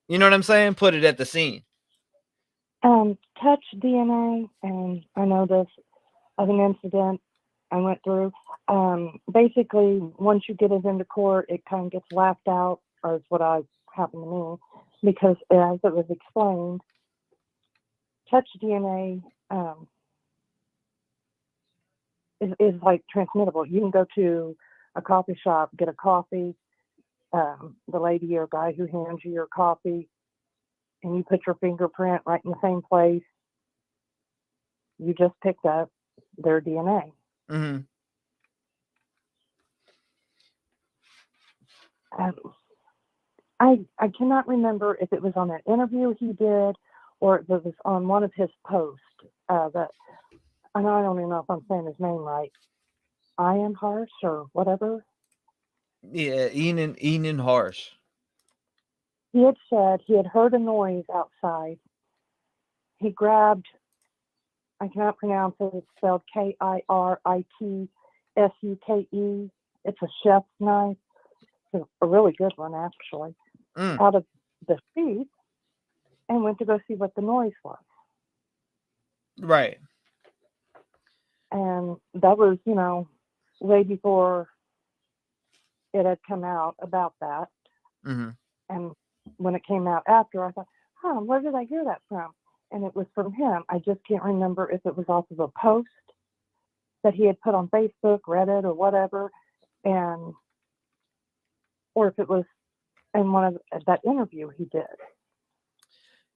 you know what I'm saying, put it at the scene. Touch DNA, and I know this of an incident I went through. Basically, once you get it into court, it kind of gets laughed out, or is what happened to me, because as it was explained, touch DNA is like transmittable. You can go to a coffee shop, get a coffee, the lady or guy who hands you your coffee, and you put your fingerprint right in the same place. You just picked up their DNA. Mm-hmm. I cannot remember if it was on an interview he did or if it was on one of his posts. That, and I don't even know if I'm saying his name right. Ian Harsh or whatever. Yeah, Enan Harsh. He had said he had heard a noise outside. He grabbed, I cannot pronounce it, it's spelled Kiritusuke. It's a chef's knife. It's a really good one, actually. Out of the sheath and went to go see what the noise was. Right. And that was, way before it had come out about that. Mm-hmm. And when it came out after, I thought, where did I hear that from? And it was from him. I just can't remember if it was off of a post that he had put on Facebook, Reddit, or whatever, or if it was in one of that interview he did.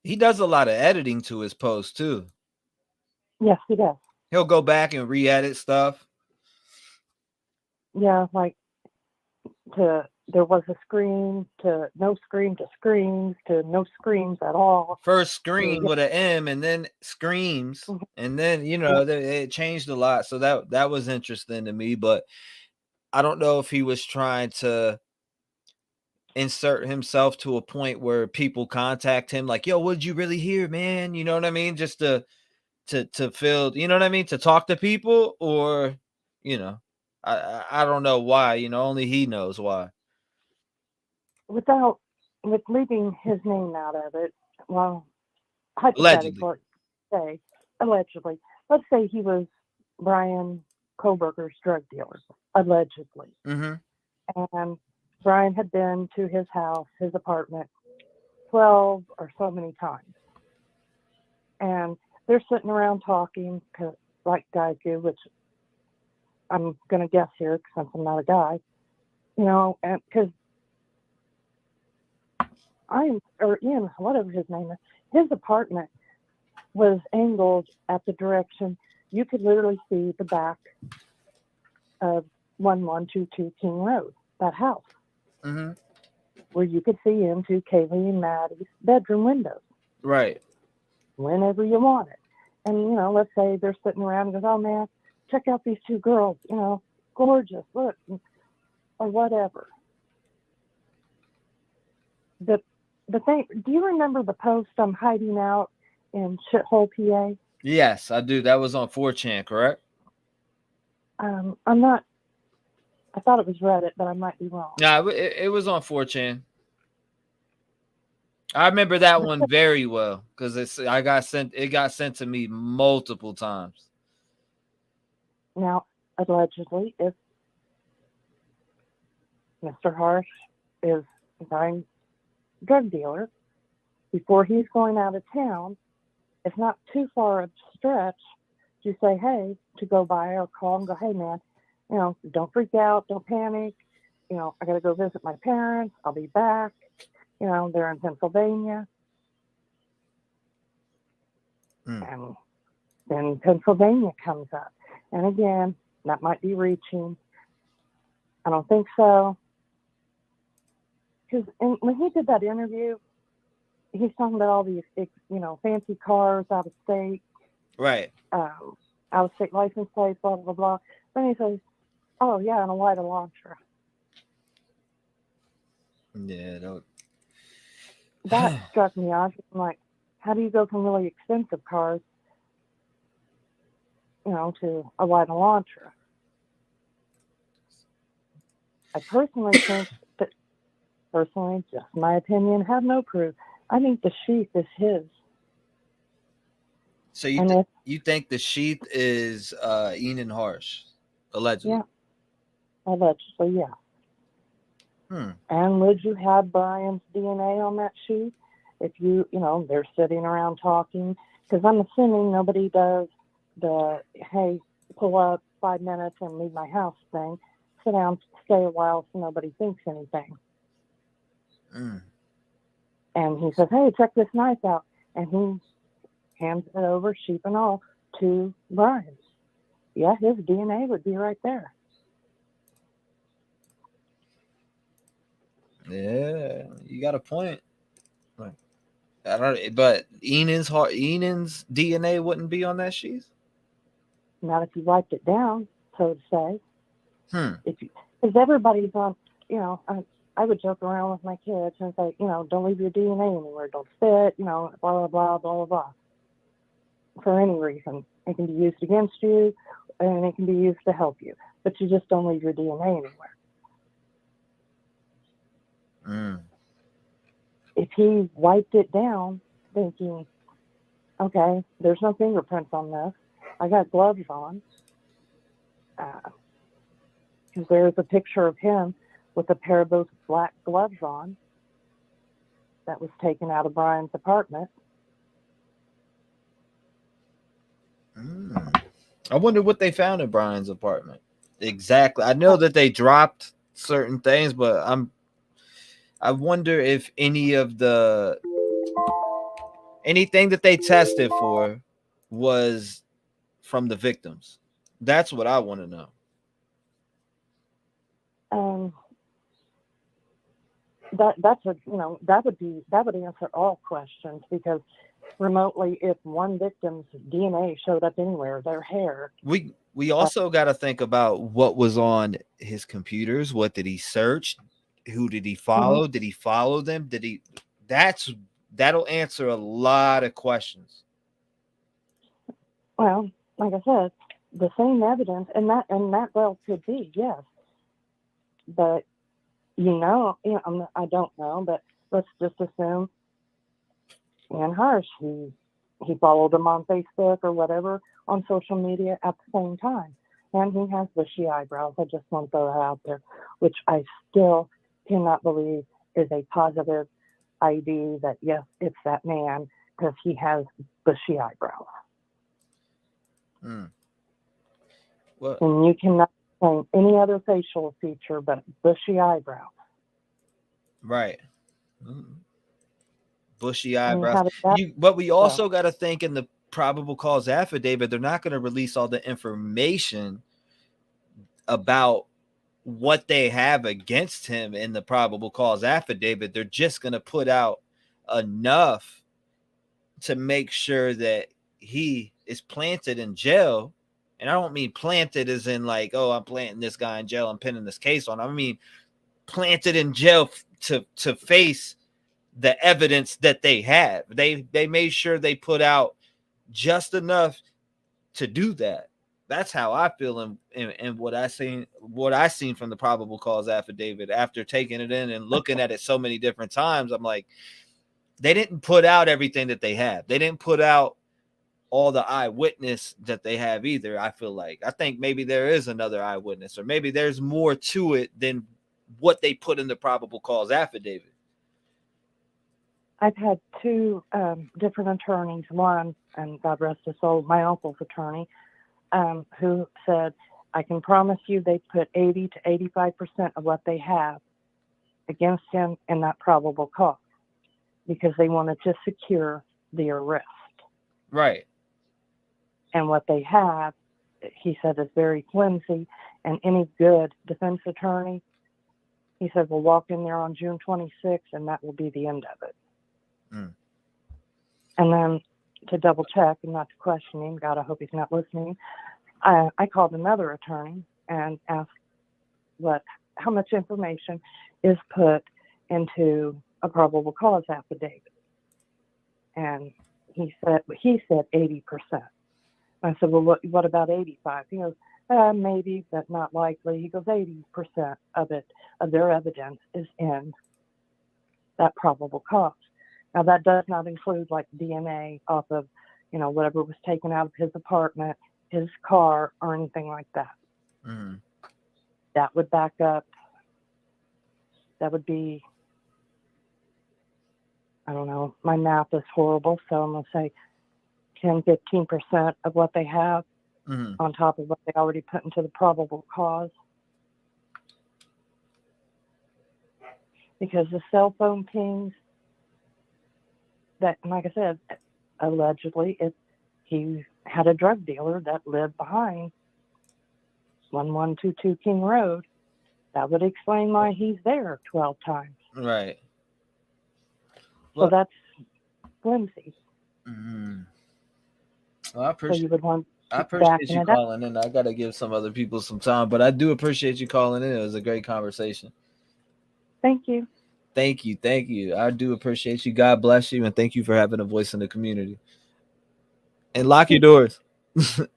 He does a lot of editing to his posts too. Yes, he does. He'll go back and re-edit stuff. Yeah, like there was a scream to no scream to screams to no screams at all. First scream with an M and then screams. Mm-hmm. And then, it changed a lot. So that was interesting to me, but I don't know if he was trying to insert himself to a point where people contact him like, yo, what did you really hear, man? You know what I mean? Just to feel, you know what I mean? To talk to people, or, I don't know why, only he knows why. With leaving his name out of it, well, hypothetically, allegedly, let's say he was Brian Koberger's drug dealer, allegedly. Mm-hmm. And Brian had been to his house, his apartment, 12 or so many times. And they're sitting around talking, 'cause, like guys do, which I'm going to guess here since I'm not a guy, you know, and because Ian, whatever his name is, his apartment was angled at the direction you could literally see the back of 1122 King Road, that house, where you could see into Kaylee and Maddie's bedroom windows. Right. Whenever you want it. And, you know, let's say they're sitting around and goes, oh man, check out these two girls, you know, gorgeous, look, or whatever. The thing, do you remember the post I'm hiding out in Shithole, PA? Yes, I do. That was on 4chan, correct? I'm not, I thought it was Reddit, but I might be wrong. Yeah, it was on 4chan. I remember that one very well because it got sent to me multiple times. Now, allegedly, if Mr. Harsh is a drug dealer, before he's going out of town, it's not too far a stretch to say, hey, to go by or call and go, hey man, you know, don't freak out, don't panic. You know, I got to go visit my parents. I'll be back. You know, they're in Pennsylvania. And then Pennsylvania comes up. And again, that might be reaching. I don't think so. Because when he did that interview, he's talking about all these, you know, fancy cars out of state. Right. Out of state license plates, blah, blah, blah. Then he says, oh, yeah, and a light launcher. Yeah. That struck me. I was like, how do you go from really expensive cars, you know, to a light launcher? I personally think that, just my opinion, have no proof. I think the sheath is his. So you think the sheath is Enan Harsh, allegedly? Yeah. Allegedly, yeah. And would you have Brian's DNA on that sheet? If you know, they're sitting around talking, because I'm assuming nobody does the, hey, pull up 5 minutes and leave my house thing. Sit down, stay a while so nobody thinks anything. And he says, hey, check this knife out. And he hands it over, sheep and all, to Brian. Yeah, his DNA would be right there. Yeah, you got a point. I don't, but Enan's DNA wouldn't be on that sheet. Not if you wiped it down, so to say. Because everybody's on, you know, I would joke around with my kids and say, you know, don't leave your DNA anywhere, don't spit, you know, blah, blah, blah, blah, blah, blah. For any reason. It can be used against you and it can be used to help you. But you just don't leave your DNA anywhere. If he wiped it down thinking, okay, there's no fingerprints on this. I got gloves on. Because there's a picture of him with a pair of those black gloves on that was taken out of Brian's apartment. I wonder what they found in Brian's apartment. Exactly. I know that they dropped certain things, but I wonder if anything that they tested for was from the victims. That's what I want to know. That would answer all questions, because remotely, if one victim's DNA showed up anywhere, their hair. We also got to think about what was on his computers. What did he search? Who did he follow? Did he follow them? That'll answer a lot of questions. Well, like I said, the same evidence, and that well could be, yes. But I don't know, but let's just assume Ian Harsh, he followed him on Facebook or whatever on social media at the same time. And he has bushy eyebrows. I just want to throw that out there, which I still, cannot believe is a positive ID that, yes, it's that man because he has bushy eyebrows. What? And you cannot claim any other facial feature but bushy eyebrows. Right. Bushy I mean, eyebrows. how did that But we go? also got to think in the probable cause affidavit, they're not going to release all the information about what they have against him in the probable cause affidavit. They're just going to put out enough to make sure that he is planted in jail. And I don't mean planted as in like, oh, I'm planting this guy in jail, I'm pinning this case on. I mean planted in jail to face the evidence that they have. They made sure they put out just enough to do that. That's how I feel in what I seen from the probable cause affidavit after taking it in and looking at it so many different times. I'm like, they didn't put out everything that they have. They didn't put out all the eyewitness that they have either. I feel like, I think maybe there is another eyewitness, or maybe there's more to it than what they put in the probable cause affidavit. I've had two different attorneys. One, and God rest his soul, my uncle's attorney, who said, I can promise you they put 80 to 85% of what they have against him in that probable cause because they wanted to secure the arrest. Right. And what they have, he said, is very flimsy. And any good defense attorney, he said, will walk in there on June 26th and that will be the end of it. And then to double check and not to question him, God, I hope he's not listening, I called another attorney and asked how much information is put into a probable cause affidavit. And he said 80%. I said, well, what about 85? He goes, maybe, but not likely. He goes, 80% of their evidence is in that probable cause. Now, that does not include like DNA off of, whatever was taken out of his apartment, his car, or anything like that. Mm-hmm. That would back up. That would be, I don't know, my math is horrible, so I'm going to say 10, 15% of what they have on top of what they already put into the probable cause. Because the cell phone pings, that, like I said, allegedly, he had a drug dealer that lived behind 1122 King Road. That would explain why he's there 12 times. Right. So that's flimsy. Well, I appreciate, so you would want I appreciate you it up. calling in. I got to give some other people some time, but I do appreciate you calling in. It was a great conversation. Thank you. Thank you. Thank you. I do appreciate you. God bless you. And thank you for having a voice in the community. And lock your doors. Shout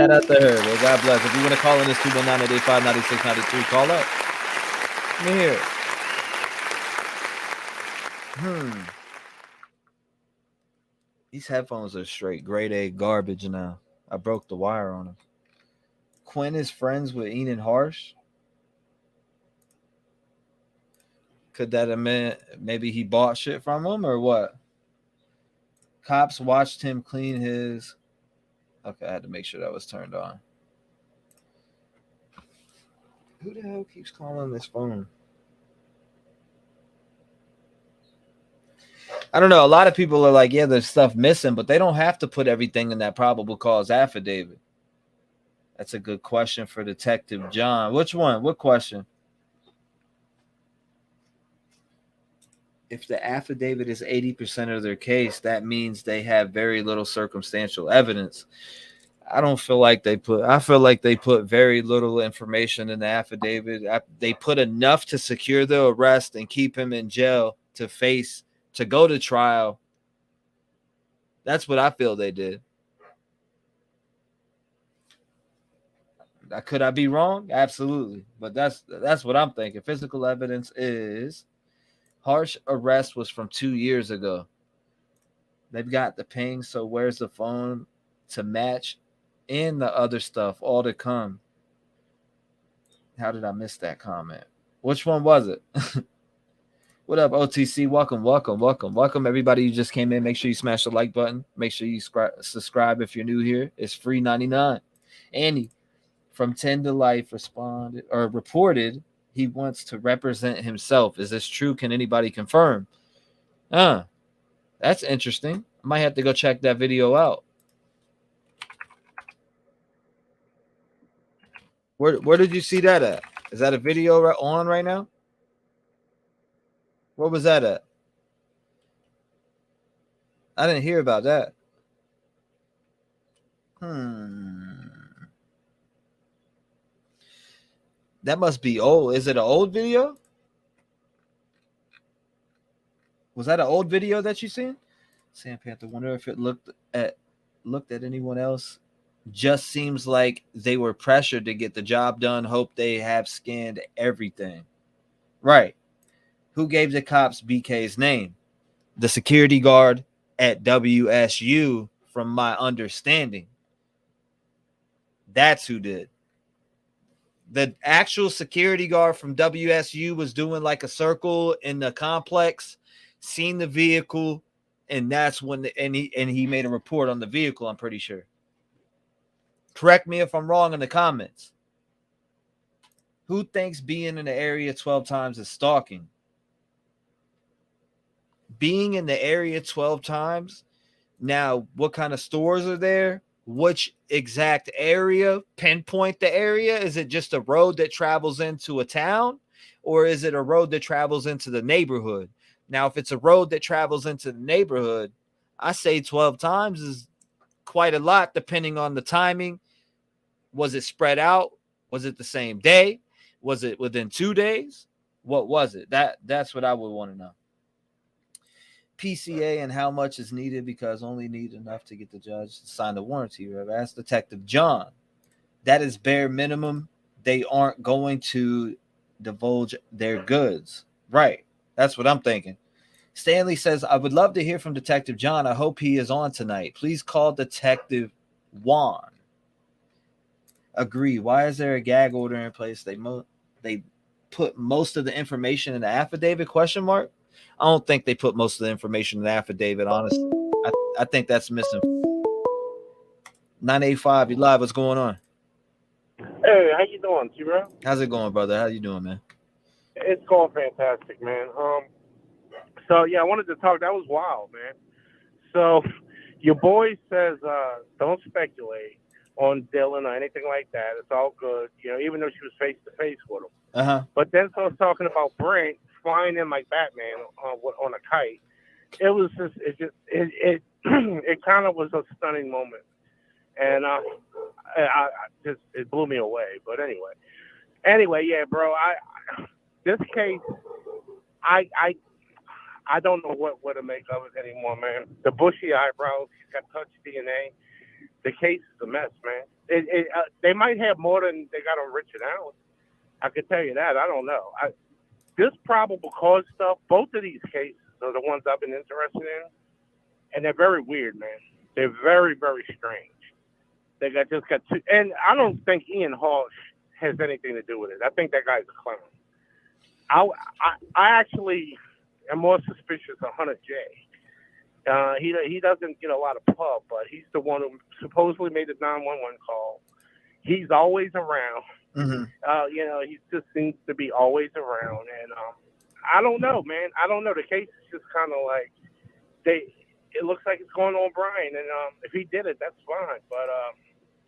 out to her. Well, God bless. If you want to call in this 219-885-9693, call up. Let me hear it. These headphones are straight grade A garbage now. I broke the wire on them. Quinn is friends with Enan Harsh. Could that have meant maybe he bought shit from him or what? Cops watched him clean his... Okay, I had to make sure that was turned on. Who the hell keeps calling this phone? I don't know. A lot of people are like, yeah, there's stuff missing, but they don't have to put everything in that probable cause affidavit. That's a good question for Detective John. Which one? What question? If the affidavit is 80% of their case, that means they have very little circumstantial evidence. I feel like they put very little information in the affidavit. They put enough to secure the arrest and keep him in jail to go to trial. That's what I feel they did. Could I be wrong? Absolutely. But that's what I'm thinking. Physical evidence is Harsh arrest was from 2 years ago. They've got the ping, so where's the phone to match and the other stuff all to come? How did I miss that comment? Which one was it? What up, OTC? Welcome. Everybody who just came in, make sure you smash the like button. Make sure you subscribe if you're new here. It's free 99. Annie from 10 to Life reported he wants to represent himself. Is this true? Can anybody confirm? That's interesting. I might have to go check that video out. Where did you see that at? Is that a video on right now? Where was that at? I didn't hear about that. That must be old. Is it an old video? Was that an old video that you seen? Sam Panther, wonder if it looked at anyone else. Just seems like they were pressured to get the job done. Hope they have scanned everything. Right. Who gave the cops BK's name? The security guard at WSU, from my understanding. That's who did. The actual security guard from WSU was doing like a circle in the complex, seen the vehicle, and that's when he made a report on the vehicle, I'm pretty sure. Correct me if I'm wrong in the comments. Who thinks being in the area 12 times is stalking? Being in the area 12 times, now what kind of stores are there? Which exact area? Pinpoint the area. Is it just a road that travels into a town, or is it a road that travels into the neighborhood? Now, if it's a road that travels into the neighborhood, I say 12 times is quite a lot, depending on the timing. Was it spread out? Was it the same day? Was it within 2 days? What was it? That's what I would want to know. PCA and how much is needed, because only need enough to get the judge to sign the warranty. I've asked Detective John. That is bare minimum. They aren't going to divulge their goods. Right. That's what I'm thinking. Stanley says, I would love to hear from Detective John. I hope he is on tonight. Please call Detective Juan. Agree. Why is there a gag order in place? They put most of the information in the affidavit, ? I don't think they put most of the information in the affidavit, honestly. I think that's missing. 985, you live. What's going on? Hey, how you doing, T-REV? How's it going, brother? How you doing, man? It's going fantastic, man. So yeah, I wanted to talk. That was wild, man. So your boy says don't speculate on Dylan or anything like that. It's all good, even though she was face to face with him. But then starts talking about Brent flying in like Batman on a kite. It kind of was a stunning moment, and it blew me away. But anyway, yeah, bro. This case, I don't know what to make of it anymore, man. The bushy eyebrows, he's got touch DNA. The case is a mess, man. They might have more than they got on Richard Allen. I can tell you that. I don't know. This probable cause stuff, both of these cases are the ones I've been interested in, and they're very weird, man. They're very, very strange. They just got two, and I don't think Ian Hall has anything to do with it. I think that guy's a clown. I actually am more suspicious of Hunter J. He doesn't get a lot of pub, but he's the one who supposedly made the 911 call. He's always around. He just seems to be always around, and I don't know, man. I don't know. The case is just kind of like it looks like it's going on Brian, and if he did it, that's fine. But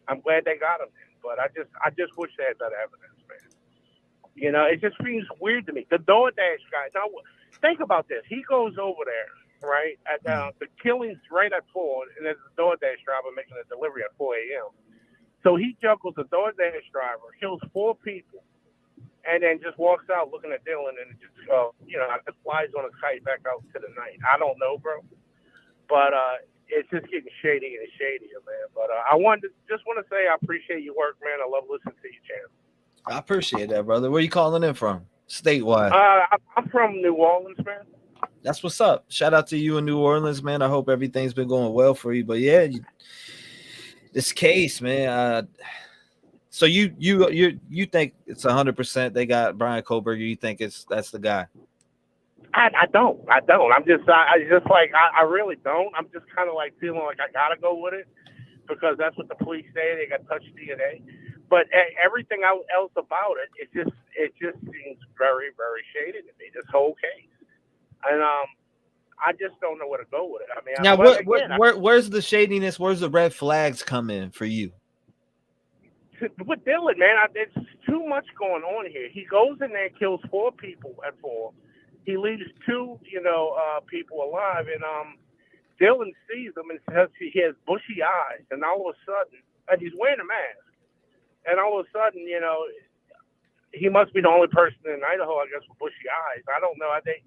I'm glad they got him. But I just wish they had better evidence, man. It just seems weird to me. The DoorDash guy. Now, think about this. He goes over there, right? At the killing's right at 4, and there's a DoorDash driver making a delivery at 4 a.m. So he juggles a DoorDash driver, kills 4 people, and then just walks out looking at Dylan and just flies on a kite back out to the night. I don't know, bro. But it's just getting shadier and shadier, man. But I just want to say I appreciate your work, man. I love listening to your channel. I appreciate that, brother. Where you calling in from? Statewide. I'm from New Orleans, man. That's what's up. Shout out to you in New Orleans, man. I hope everything's been going well for you. But yeah, this case, man, So you think it's 100% they got Brian Koberger? You think that's the guy? I don't. I'm just I really don't. I'm just kind of like feeling like I gotta go with it because that's what the police say. They got touch DNA, but everything else about it, it just seems very, very shady to me. This whole case, and I just don't know where to go with it. I mean, Now, where's the shadiness? Where's the red flags come in for you? With Dylan, man, there's too much going on here. He goes in there and kills 4 people at 4. He leaves 2, people alive, and Dylan sees him and says he has bushy eyes, and all of a sudden, and he's wearing a mask, and all of a sudden, he must be the only person in Idaho, I guess, with bushy eyes. I don't know. I think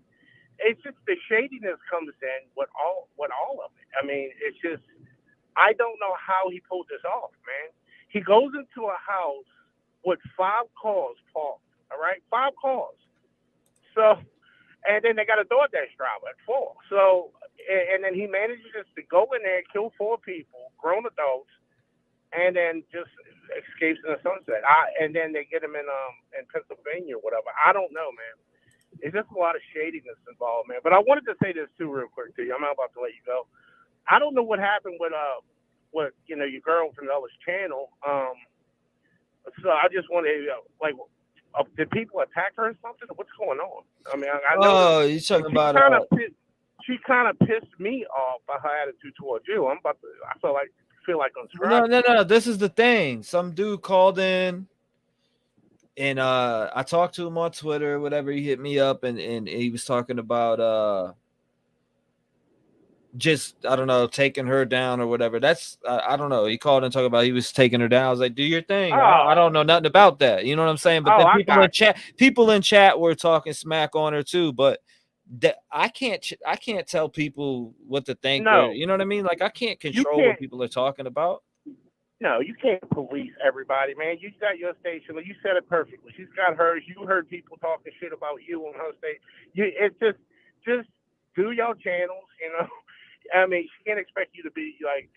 it's just the shadiness comes in with all of it. I mean, it's just I don't know how he pulled this off, man. He goes into a house with 5 cars parked. All right, 5 cars. So. And then they got a DoorDash driver at 4. So, and then he manages to go in there, kill 4 people, grown adults, and then just escapes in the sunset. And then they get him in Pennsylvania or whatever. I don't know, man. It's just a lot of shadiness involved, man. But I wanted to say this too, real quick to you. I'm not about to let you go. I don't know what happened with your girl from the other channel. So I just want to did people attack her or something? What's going on? I mean, I know. You're talking about. She kind of pissed me off by her attitude towards you. I feel like unscribed. No. This is the thing. Some dude called in, and I talked to him on Twitter, or whatever. He hit me up, and he was talking about just I don't know, taking her down or whatever. That's I don't know. He called and talked about he was taking her down. I was like, do your thing. I don't know nothing about that. You know what I'm saying? But then people in chat were talking smack on her too. But I can't tell people what to think. No. Or, you know what I mean? Like I can't control what people are talking about. No, you can't police everybody, man. You got your station. You said it perfectly. She's got hers. You heard people talking shit about you on her station. It's just do your channels, I mean, she can't expect you to be like,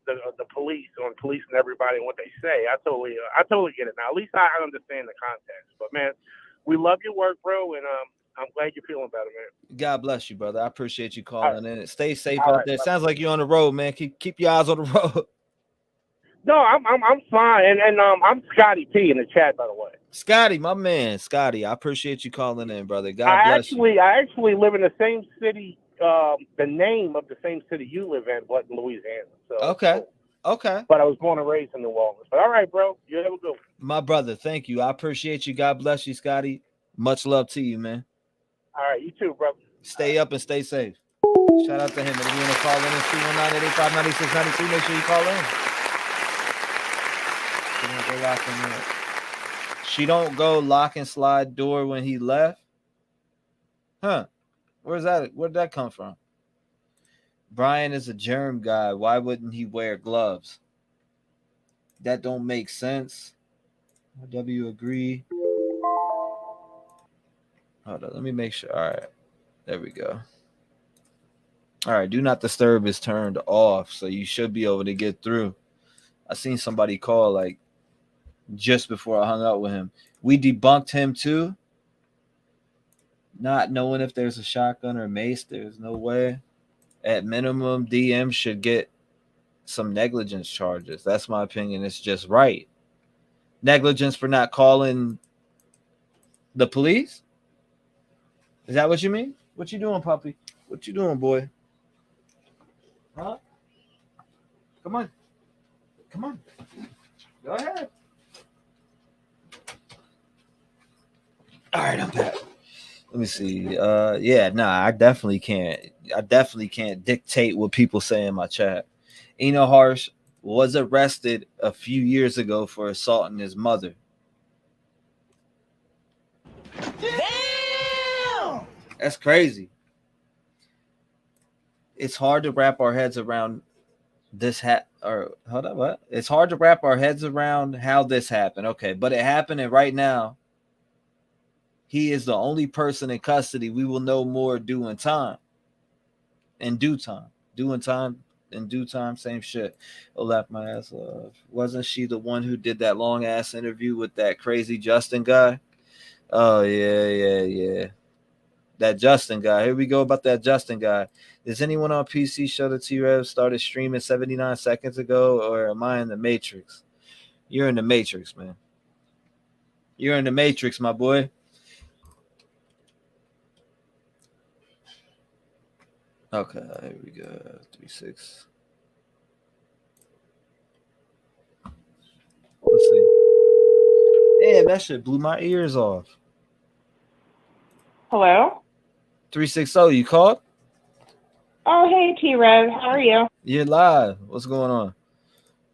the police on policing everybody and what they say. I totally get it now. At least I understand the context. But man, we love your work, bro, and I'm glad you're feeling better, man. God bless you, brother. I appreciate you calling in. Stay safe out there. Sounds like you're on the road, man. Keep your eyes on the road. No, I'm fine, and I'm Scotty P in the chat, by the way. Scotty, my man, Scotty. I appreciate you calling in, brother. God bless you. I actually live in the same city. The name of the same city you live in, but in Louisiana. So okay. But I was born and raised in New Orleans. But all right, bro, you have a good one. My brother, thank you. I appreciate you. God bless you, Scotty. Much love to you, man. All right, you too, brother. Stay up and stay safe. Shout out to him. And if you want to call in, 219-885-9692. Make sure you call in. She don't go lock and slide door when he left. Huh? Where's that? Where'd that come from? Brian is a germ guy. Why wouldn't he wear gloves? That don't make sense. W agree. Hold on, let me make sure. All right, there we go. All right, do not disturb is turned off, so you should be able to get through. I seen somebody call like just before I hung out with him. We debunked him too. Not knowing if there's a shotgun or mace, there's no way. At minimum, DM should get some negligence charges. That's my opinion. It's just right. Negligence for not calling the police? Is that what you mean? What you doing, puppy? What you doing, boy? Huh? Come on. Come on. Go ahead. All right, I'm back. Let me see. I definitely can't dictate what people say in my chat. Eno Harsh was arrested a few years ago for assaulting his mother. Damn! That's crazy. It's hard to wrap our heads around this what? It's hard to wrap our heads around how this happened. Okay, but it happened, and right now he is the only person in custody. We will know more due in time. In due time. Due in time. in due time, same shit. I'll laugh my ass off. Wasn't she the one who did that long ass interview with that crazy Justin guy? Oh yeah. That Justin guy. Here we go about that Justin guy. Does anyone on PC show the T-REV started streaming 79 seconds ago, or am I in the Matrix? You're in the Matrix, man. You're in the Matrix, my boy. Okay, here we go. 3-6. Let's see. Damn, that shit blew my ears off. Hello? 360, you called? Oh, hey, T-Rev. How are you? You're live. What's going on?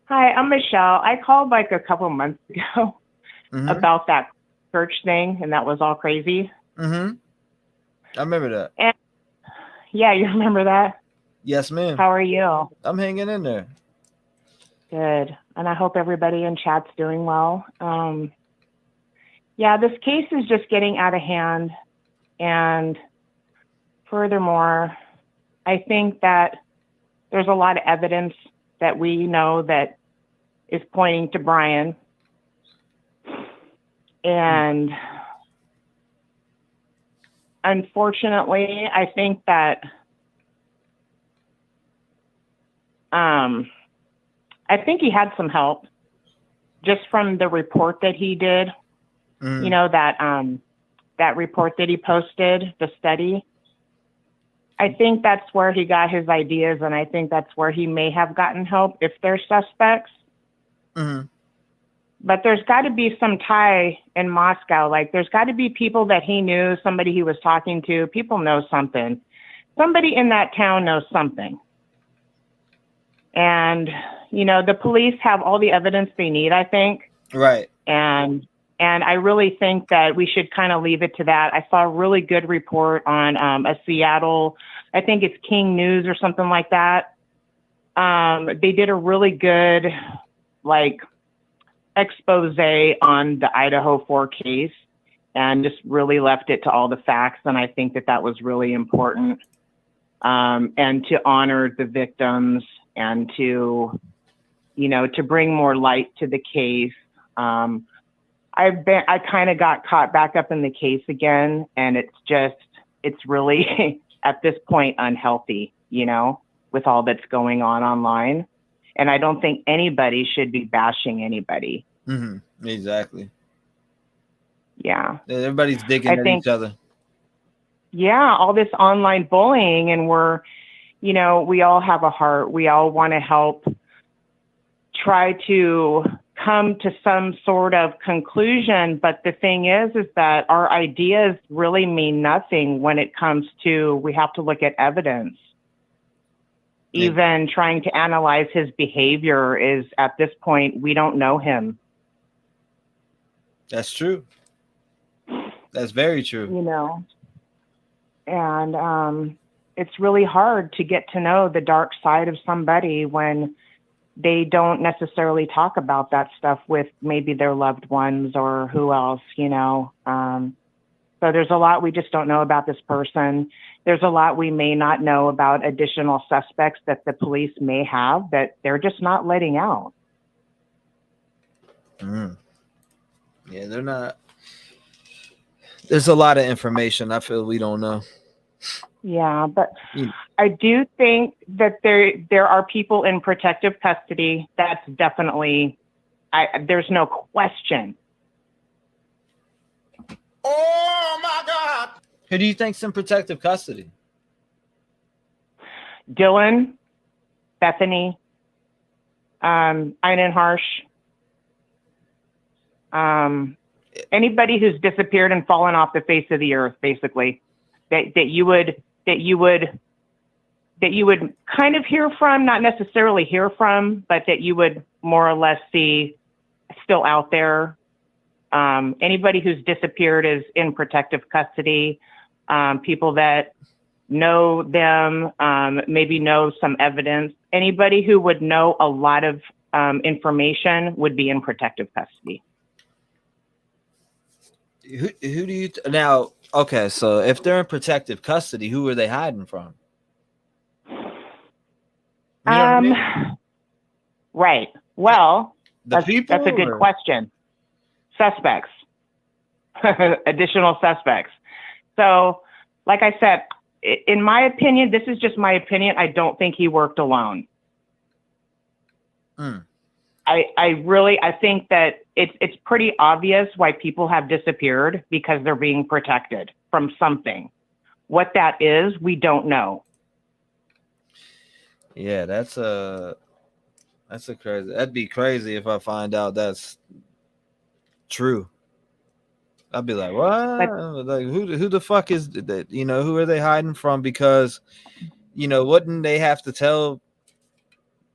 Hi, I'm Michelle. I called like a couple months ago about that church thing, and that was all crazy. I remember that. And yeah, you remember that? Yes, ma'am. How are you? I'm hanging in there. Good. And I hope everybody in chat's doing well. Yeah, this case is just getting out of hand. And furthermore, I think that there's a lot of evidence that we know that is pointing to Brian. And unfortunately, I think that I think he had some help just from the report that he did. You know, that report that he posted, the study. I think that's where he got his ideas, and I think that's where he may have gotten help if they're suspects. But there's got to be some tie in Moscow. Like, there's got to be people that he knew, somebody he was talking to. People know something. Somebody in that town knows something. And, you know, the police have all the evidence they need, I think. Right. And I really think that we should kind of leave it to that. I saw a really good report on a Seattle, I think it's King News or something like that. They did a really good, like, expose on the Idaho 4 case and just really left it to all the facts. And I think that that was really important. And to honor the victims and to, you know, to bring more light to the case. I kind of got caught back up in the case again, and it's really at this point unhealthy, you know, with all that's going on online. And I don't think anybody should be bashing anybody. Exactly. Yeah. Everybody's digging at each other. Yeah, all this online bullying, and we're, you know, we all have a heart. We all want to help try to come to some sort of conclusion. But the thing is that our ideas really mean nothing when it comes to, we have to look at evidence. Even trying to analyze his behavior is, at this point, we don't know him. That's true. That's very true. You know, and it's really hard to get to know the dark side of somebody when they don't necessarily talk about that stuff with maybe their loved ones or who else, you know. So there's a lot we just don't know about this person. There's a lot we may not know about additional suspects that the police may have that they're just not letting out. Yeah, they're not. There's a lot of information I feel we don't know. Yeah, but I do think that there are people in protective custody. That's definitely, there's no question. Oh my God! Who do you think's in protective custody? Dylan, Bethany, Einan Harsh, anybody who's disappeared and fallen off the face of the earth, basically, that you would kind of hear from, not necessarily hear from, but that you would more or less see still out there. Anybody who's disappeared is in protective custody. People that know them, maybe know some evidence. Anybody who would know a lot of information would be in protective custody. Who do you now? Okay, so if they're in protective custody, who are they hiding from? You know what I mean? Right. Well, that's a good or? question. Suspects, additional suspects. So, like I said, in my opinion, this is just my opinion. I don't think he worked alone. I think that it's pretty obvious why people have disappeared, because they're being protected from something. What that is, we don't know. Yeah, that's a crazy. That'd be crazy if I find out that's true. I'd be like, what? Like, who the fuck is that? You know, who are they hiding from? Because, you know, wouldn't they have to tell?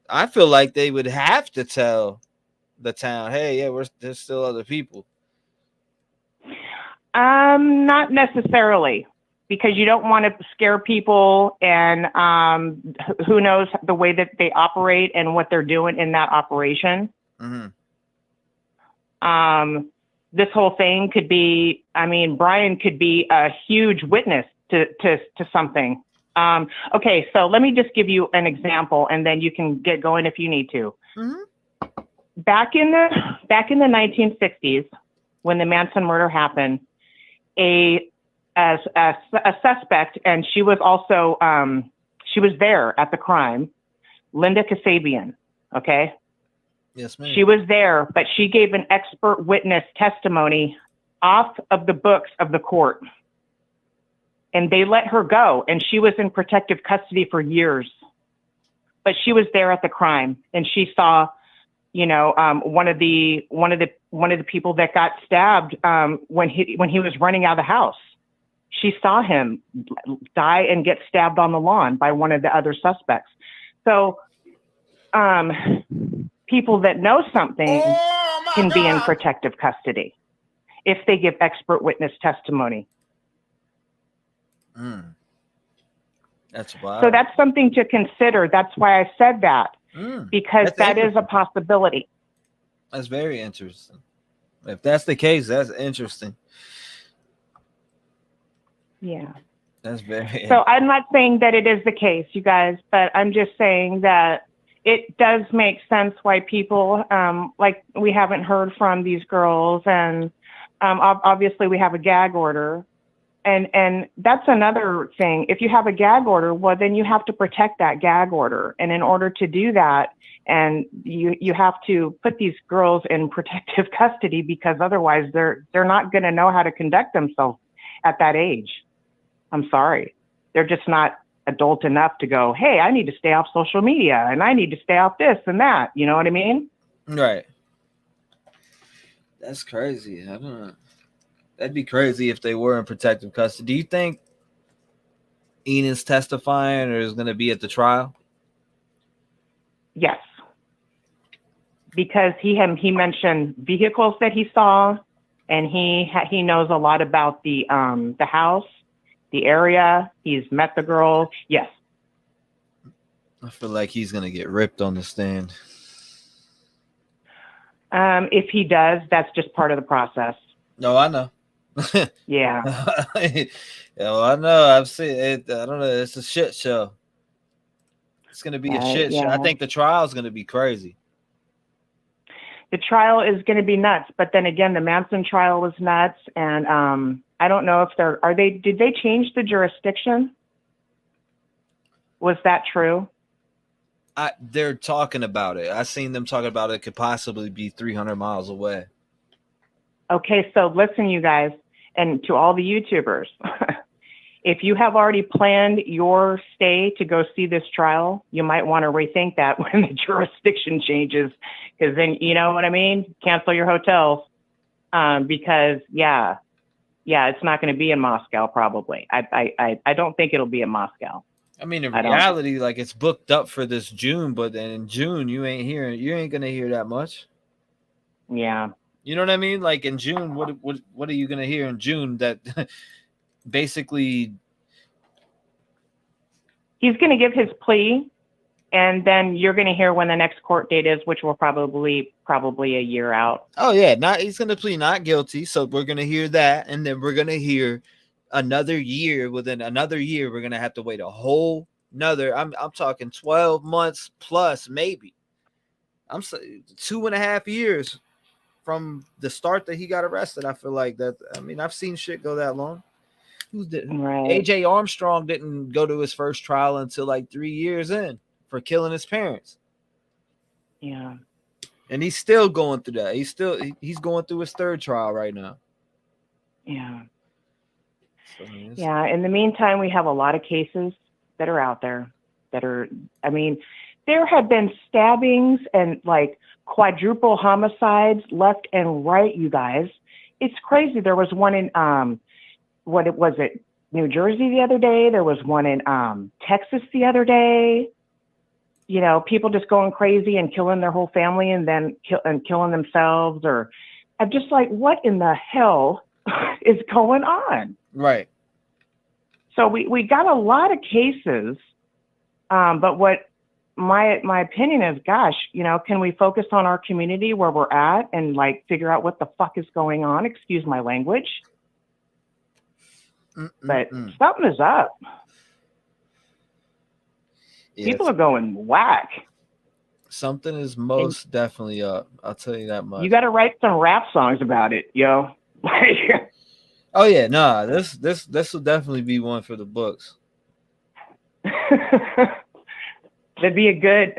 I feel like they would have to tell the town, hey, yeah, there's still other people. Not necessarily, because you don't want to scare people, and who knows the way that they operate and what they're doing in that operation. This whole thing could be, I mean, Brian could be a huge witness to something. Okay, so let me just give you an example, and then you can get going if you need to. Back in the 1960s, when the Manson murder happened, a suspect, and she was also she was there at the crime, Linda Kasabian. Okay. Yes, ma'am. She was there, but she gave an expert witness testimony off of the books of the court, and they let her go, and she was in protective custody for years. But she was there at the crime, and she saw, you know, one of the people that got stabbed when he was running out of the house. She saw him die and get stabbed on the lawn by one of the other suspects. So, people that know something can be in protective custody if they give expert witness testimony. That's wild. So that's something to consider. That's why I said that, because that is a possibility. That's very interesting. If that's the case, that's interesting. Yeah. That's very. So I'm not saying that it is the case, you guys, but I'm just saying that it does make sense why people, like, we haven't heard from these girls, and obviously we have a gag order. And that's another thing. If you have a gag order, well, then you have to protect that gag order. And in order to do that, and you have to put these girls in protective custody, because otherwise they're not going to know how to conduct themselves at that age. I'm sorry. They're just not adult enough to go, hey, I need to stay off social media, and I need to stay off this and that. You know what I mean? Right. That's crazy. I don't know. That'd be crazy if they were in protective custody. Do you think Enan's testifying or is going to be at the trial? Yes. Because he mentioned vehicles that he saw, and he knows a lot about the house, the area. He's met the girl. Yes. I feel like he's going to get ripped on the stand. If he does, that's just part of the process. No, I know. Yeah. Well, I know. I've seen it. I don't know. It's a shit show. It's going to be a shit show. I think the trial is going to be crazy. The trial is going to be nuts. But then again, the Manson trial was nuts. And I don't know if did they change the jurisdiction? Was that true? They're talking about it. I've seen them talking about it could possibly be 300 miles away. Okay, so listen, you guys, and to all the YouTubers, if you have already planned your stay to go see this trial, you might want to rethink that when the jurisdiction changes, because then, you know what I mean? Cancel your hotels, because it's not going to be in Moscow probably. I don't think it'll be in Moscow. I mean, in reality, like, it's booked up for this June, but then in June you ain't going to hear that much. Yeah. You know what I mean? Like in June, what are you going to hear in June that basically he's going to give his plea, and then you're going to hear when the next court date is, which will probably a year out. Oh yeah, he's going to plead not guilty, so we're going to hear that, and then we're going to hear another year. Within another year, we're going to have to wait a whole another. I'm talking 12 months plus, maybe. I'm 2.5 years from the start that he got arrested. I feel like that. I mean, I've seen shit go that long. Right. AJ Armstrong didn't go to his first trial until like 3 years in for killing his parents. Yeah. And he's still going through that. He's going through his third trial right now. Yeah. So, Yeah. In the meantime, we have a lot of cases that are out there that are, I mean, there have been stabbings and like quadruple homicides left and right, you guys. It's crazy. There was one in, New Jersey the other day. There was one in Texas the other day. You know, people just going crazy and killing their whole family and then killing themselves. Or I'm just like, what in the hell is going on? Right. So we got a lot of cases, but what my opinion is, gosh, you know, can we focus on our community where we're at and like figure out what the fuck is going on? Excuse my language. But something is up. Yes. People are going whack. Something is most definitely up. I'll tell you that much. You got to write some rap songs about it, yo. Oh yeah, nah. This will definitely be one for the books. That'd be a good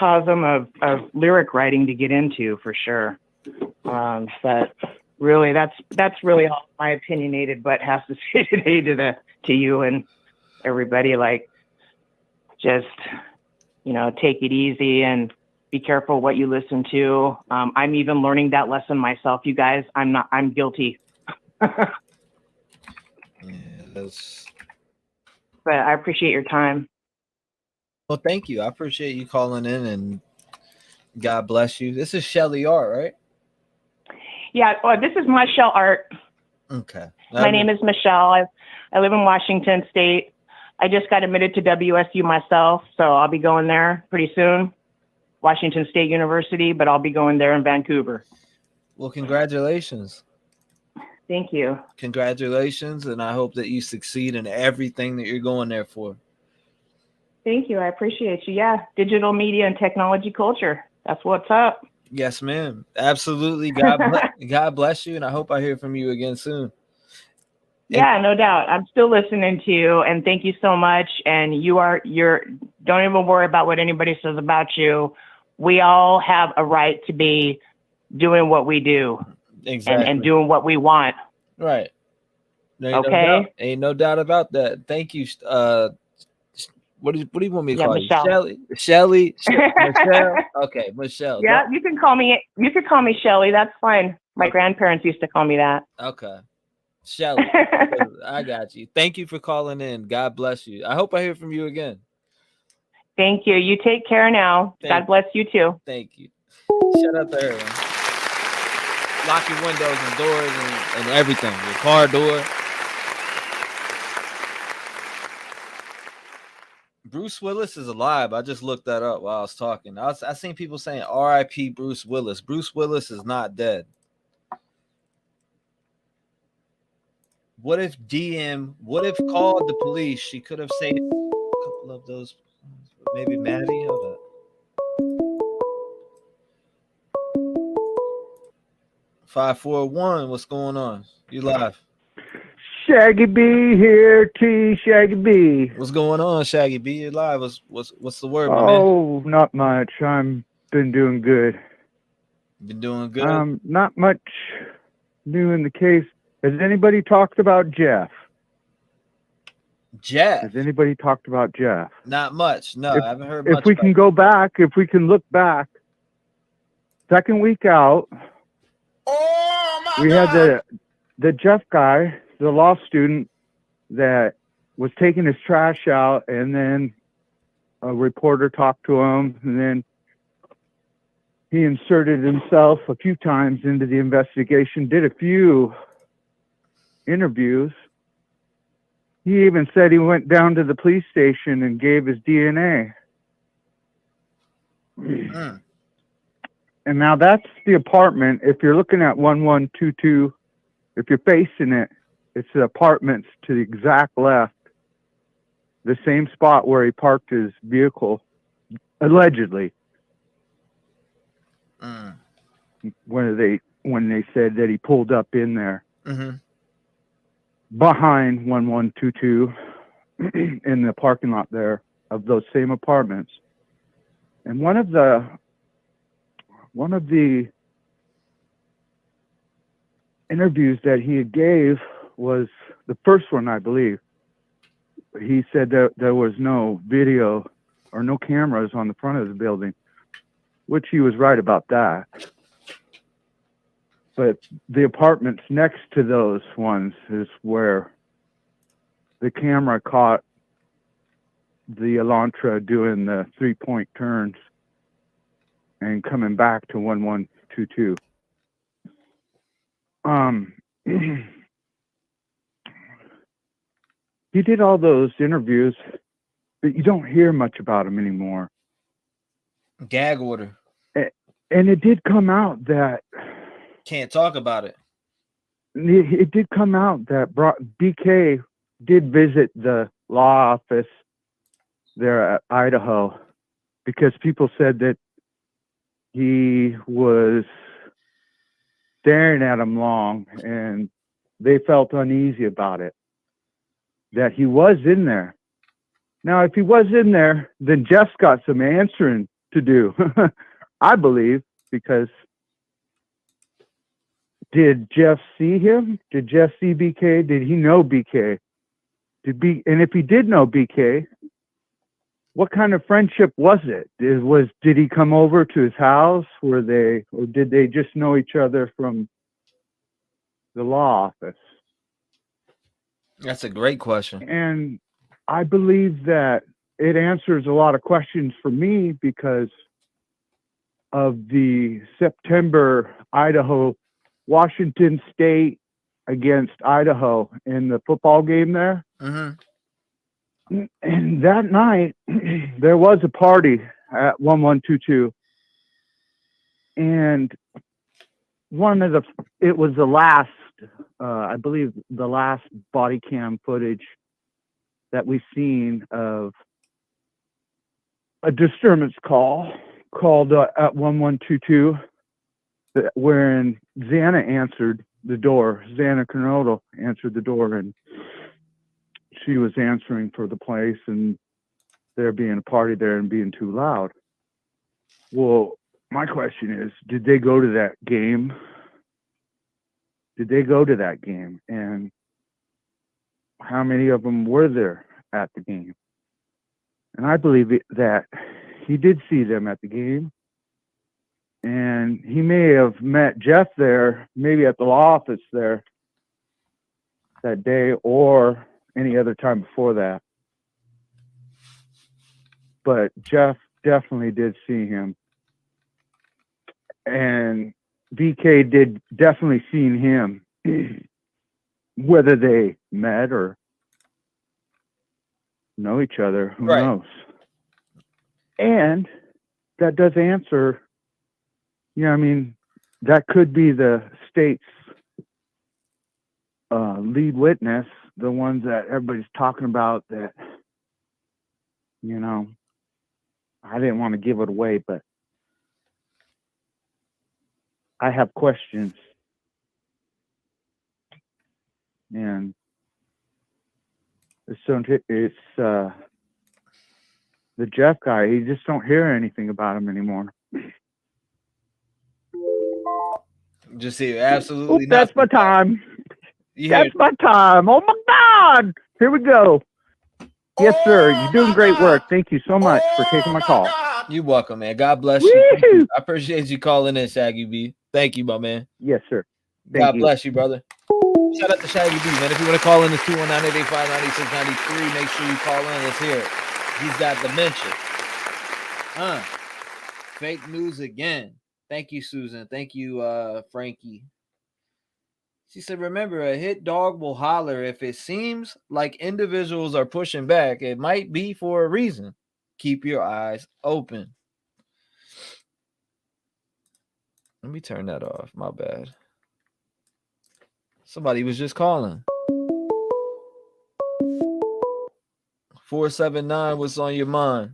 cosm of lyric writing to get into for sure. But really, that's really all my opinionated but has to say today to you and everybody. Like, just, you know, take it easy and be careful what you listen to. I'm even learning that lesson myself, you guys. I'm guilty. Yes. But I appreciate your time. Well, thank you. I appreciate you calling in, and God bless you. This is Shelly Art, right? Yeah, well, this is Michelle Art. Okay. My name is Michelle. I live in Washington State. I just got admitted to WSU myself, so I'll be going there pretty soon. Washington State University, but I'll be going there in Vancouver. Well, congratulations. Thank you. Congratulations, and I hope that you succeed in everything that you're going there for. Thank you. I appreciate you. Yeah, digital media and technology culture. That's what's up. Yes, ma'am. Absolutely. God bless you, and I hope I hear from you again soon. Yeah, no doubt. I'm still listening to you, and thank you so much. And you're don't even worry about what anybody says about you. We all have a right to be doing what we do. Exactly. And doing what we want. Right. Okay. Ain't no doubt about that. Thank you. What do you want me to call Michelle. you? Shelly? Michelle? Okay, Michelle. Yeah, you can call me Shelly. That's fine. My grandparents used to call me that. Okay. Shelly. I got you. Thank you for calling in. God bless you. I hope I hear from you again. Thank you. You take care now. God bless you too. Thank you. Shout out to her. Man. Lock your windows and doors and everything. Your car door. Bruce Willis is alive. I just looked that up while I was talking. I seen people saying R.I.P. Bruce Willis. Bruce Willis is not dead. What if called the police? She could have saved a couple of those. Maybe Maddie. Hold up. 541. What's going on? You live. Shaggy B here, T Shaggy B. What's going on, Shaggy B? You live. What's the word, my man? Oh, not much. I'm been doing good. Been doing good. Not much new in the case. Has anybody talked about Jeff? Jeff? Has anybody talked about Jeff? Not much. No, I haven't heard much. If we can go back, if we can look back, second week out, we had the Jeff guy, the law student that was taking his trash out, and then a reporter talked to him, and then he inserted himself a few times into the investigation, did a few interviews. He even said he went down to the police station and gave his DNA. And now that's the apartment. If you're looking at 1122, if you're facing it, it's the apartments to the exact left the same spot where he parked his vehicle, allegedly. When they said that he pulled up in there behind 1122 in the parking lot there of those same apartments. And one of the interviews that he gave was the first one, I believe. He said that there was no video or no cameras on the front of the building, which he was right about that. But the apartments next to those ones is where the camera caught the Elantra doing the 3-point turns and coming back to 1122. He did all those interviews, but you don't hear much about him anymore. Gag order. And it did come out that can't talk about it. It did come out that BK did visit the law office there at Idaho because people said that he was staring at him long and they felt uneasy about it, that he was in there. Now, if he was in there, then Jeff's got some answering to do, I believe, because did Jeff see him? Did Jeff see BK? Did he know BK? And if he did know BK, what kind of friendship was it? Did he come over to his house? Or did they just know each other from the law office? That's a great question. And I believe that it answers a lot of questions for me because of the September Washington State against Idaho in the football game there. And that night, there was a party at 1122. And it was the last, I believe, the last body cam footage that we've seen of a disturbance call called at 1122, wherein Xana answered the door. Xana Kernodle answered the door, and she was answering for the place and there being a party there and being too loud. Well, my question is, did they go to that game? Did they go to that game? And how many of them were there at the game? And I believe that he did see them at the game. And he may have met Jeff there, maybe at the law office there that day or any other time before that. But Jeff definitely did see him. And BK did definitely see him, whether they met or know each other, who knows? And that does answer, that could be the state's lead witness, the ones that everybody's talking about that, I didn't want to give it away, but I have questions. And it's the Jeff guy. You just don't hear anything about him anymore. Just see, absolutely. That's my time. That's my time. Oh my God! Here we go. Yes, sir. You're doing great work. Thank you so much for taking my call. You're welcome, man. God bless you. Thank you. I appreciate you calling in, Shaggy B. Thank you, my man. Yes, sir. God bless you, brother. Shout out to Shaggy B, man. If you want to call in, it's 219-885-9693. Make sure you call in. Let's hear it. He's got dementia. Fake news again. Thank you, Susan. Thank you, Frankie. She said, remember, a hit dog will holler if it seems like individuals are pushing back. It might be for a reason. Keep your eyes open. Let me turn that off. My bad. Somebody was just calling. 479, what's on your mind?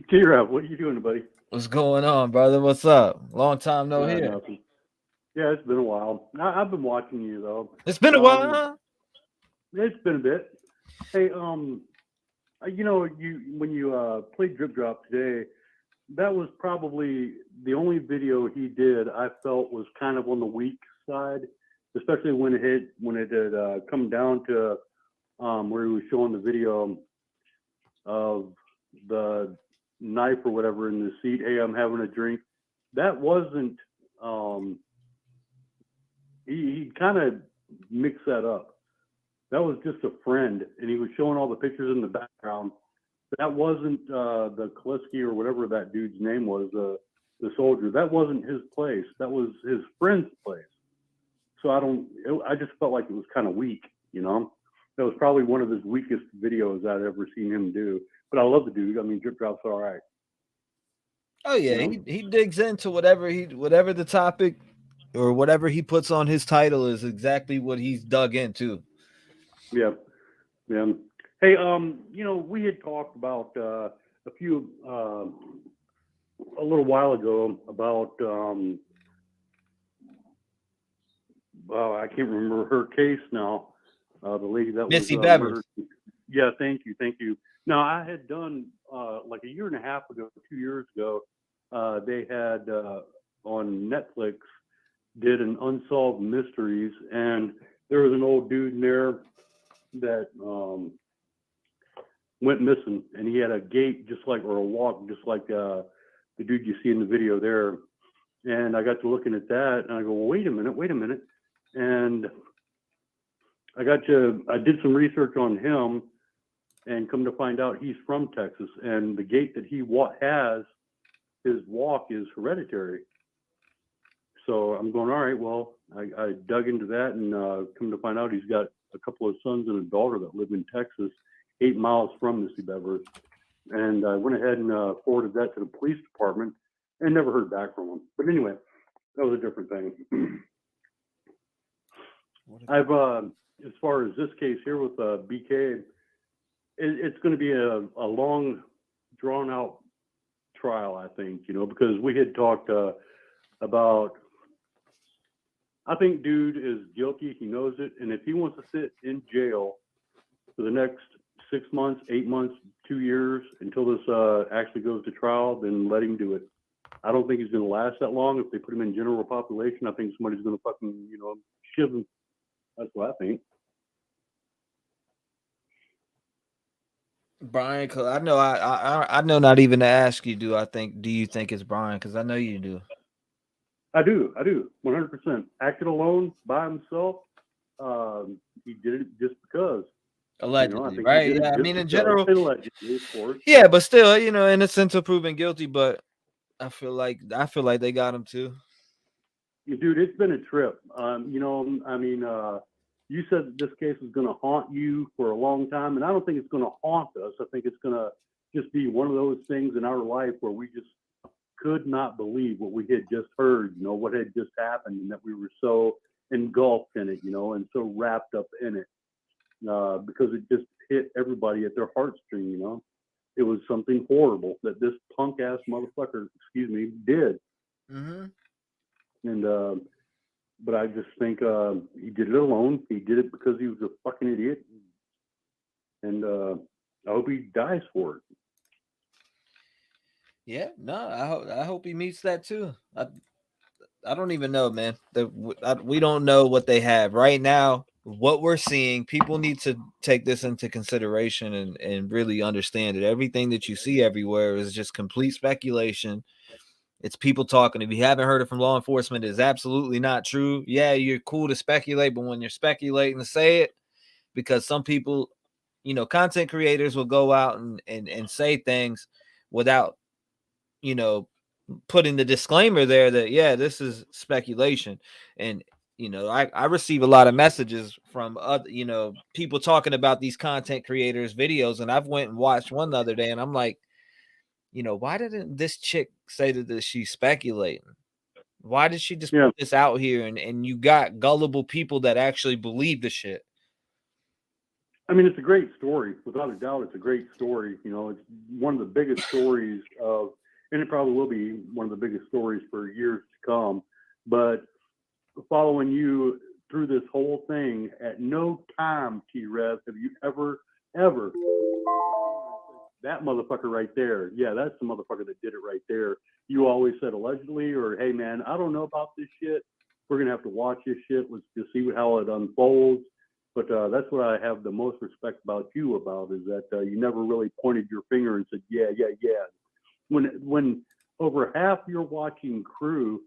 T-REV, what are you doing, buddy? What's going on, brother? What's up? Long time no hear. Nothing. Yeah, it's been a while. I've been watching you though. It's been a while, huh? It's been a bit. Hey, you know, when you played Drip Drop today, that was probably the only video he did I felt was kind of on the weak side, especially when it had come down to where he was showing the video of the knife or whatever in the seat. Hey, I'm having a drink. That wasn't. He kind of mixed that up. That was just a friend, and he was showing all the pictures in the background. That wasn't the Kaliski or whatever that dude's name was, the soldier. That wasn't his place. That was his friend's place. So I just felt like it was kind of weak, you know? That was probably one of his weakest videos I'd ever seen him do. But I love the dude. I mean, Drip Drop's all right. Oh yeah, you know? he digs into whatever the topic or whatever he puts on his title is exactly what he's dug into. Yeah. Yeah. Hey, you know, we had talked about a little while ago about I can't remember her case now. The lady that Missy was Bevers. murdered. Yeah, thank you. Now I had done like a year and a half ago, 2 years ago, they had on Netflix did an Unsolved Mysteries, and there was an old dude in there that went missing, and he had a gait or a walk just like the dude you see in the video there. And I got to looking at that, and I go, well, wait a minute, and I did some research on him, and come to find out he's from Texas, and the gait that he has, his walk is hereditary. So I'm going, all right, well, I dug into that, and come to find out he's got a couple of sons and a daughter that live in Texas, 8 miles from Missy Bevers. And I went ahead and forwarded that to the police department and never heard back from them. But anyway, that was a different thing. I've, as far as this case here with BK, it's going to be a long, drawn out trial, I think, you know, because we had talked about, I think dude is guilty. He knows it. And if he wants to sit in jail for the next 6 months, 8 months, 2 years until this actually goes to trial, then let him do it. I don't think he's going to last that long. If they put him in general population, I think somebody's going to fucking, you know, shiv him. That's what I think. Brian, I know I know not even to ask you, do you think it's Brian? Because I know you do. I do, 100%. Acted alone by himself. He did it just because. Allegedly, you know, right? Yeah, I mean, in general, allegedly, of course. Yeah, but still, you know, innocent until proven guilty. But I feel like they got him too. Dude, it's been a trip. You know, I mean, you said that this case is going to haunt you for a long time, and I don't think it's going to haunt us. I think it's going to just be one of those things in our life where we just could not believe what we had just heard, you know, what had just happened, and that we were so engulfed in it, you know, and so wrapped up in it, because it just hit everybody at their heartstring, you know. It was something horrible that this punk ass motherfucker, did. Mm-hmm. And but I just think he did it alone. He did it because he was a fucking idiot, and I hope he dies for it. Yeah, no, I hope he meets that too. I don't even know, man. We don't know what they have right now. What we're seeing, people need to take this into consideration and really understand that everything that you see everywhere is just complete speculation. It's people talking. If you haven't heard it from law enforcement, it's absolutely not true. Yeah, you're cool to speculate, but when you're speculating to say it, because some people, you know, content creators will go out and say things without, you know, putting the disclaimer there that, yeah, this is speculation. And, you know, I receive a lot of messages from other, you know, people talking about these content creators' videos. And I've went and watched one the other day, and I'm like, you know, why didn't this chick say that she's speculating? Why did she just put this out here? And you got gullible people that actually believe the shit. I mean, it's a great story. Without a doubt, it's a great story. You know, it's one of the biggest stories of, and it probably will be one of the biggest stories for years to come. But following you through this whole thing, at no time, T-REV, have you ever, that motherfucker right there. Yeah, that's the motherfucker that did it right there. You always said allegedly, or hey man, I don't know about this shit. We're gonna have to watch this shit. Let's just see how it unfolds. But that's what I have the most respect about you about, is that you never really pointed your finger and said, yeah. When over half your watching crew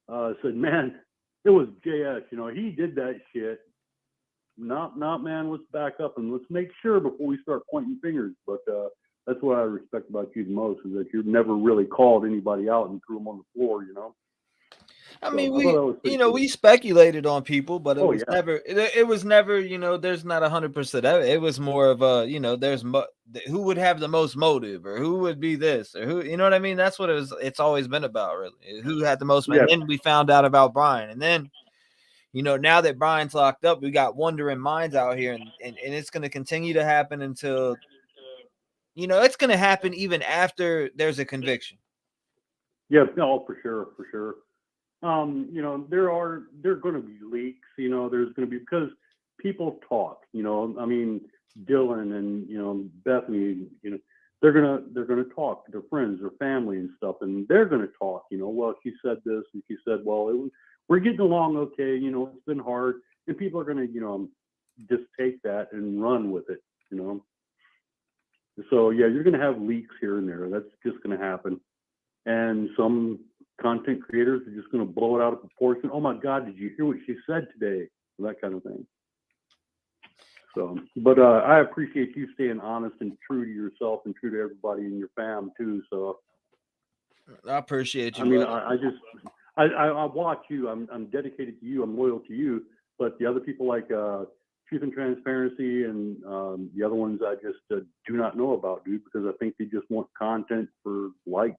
said, man, it was JS, you know, he did that shit. Not man, let's back up and let's make sure before we start pointing fingers. But that's what I respect about you the most, is that you've never really called anybody out and threw them on the floor, you know? I mean, we speculated on people, but it was never, you know, there's not 100%. It was more of a, you know, who would have the most motive, or who would be this, or who, you know what I mean? That's what it's always been about, really. Who had the most, and then we found out about Brian. And then, you know, now that Brian's locked up, we got wandering minds out here, and it's going to continue to happen until, you know, it's going to happen even after there's a conviction. Yeah, no, for sure. You know, there are going to be leaks. You know, there's going to be, because people talk. You know, I mean, Dylan and, you know, Bethany, you know, they're gonna talk to their friends, their family, and stuff, and they're gonna talk. You know, well, she said this, and she said, well, we're getting along okay. You know, it's been hard, and people are gonna, you know, just take that and run with it. You know, so yeah, you're gonna have leaks here and there. That's just gonna happen, and some content creators are just going to blow it out of proportion. Oh my God, did you hear what she said today? That kind of thing. So, but I appreciate you staying honest and true to yourself and true to everybody in your fam too. So I appreciate you. I mean, I watch you. I'm dedicated to you. I'm loyal to you. But the other people like Truth and Transparency and the other ones I just do not know about, dude, because I think they just want content for likes.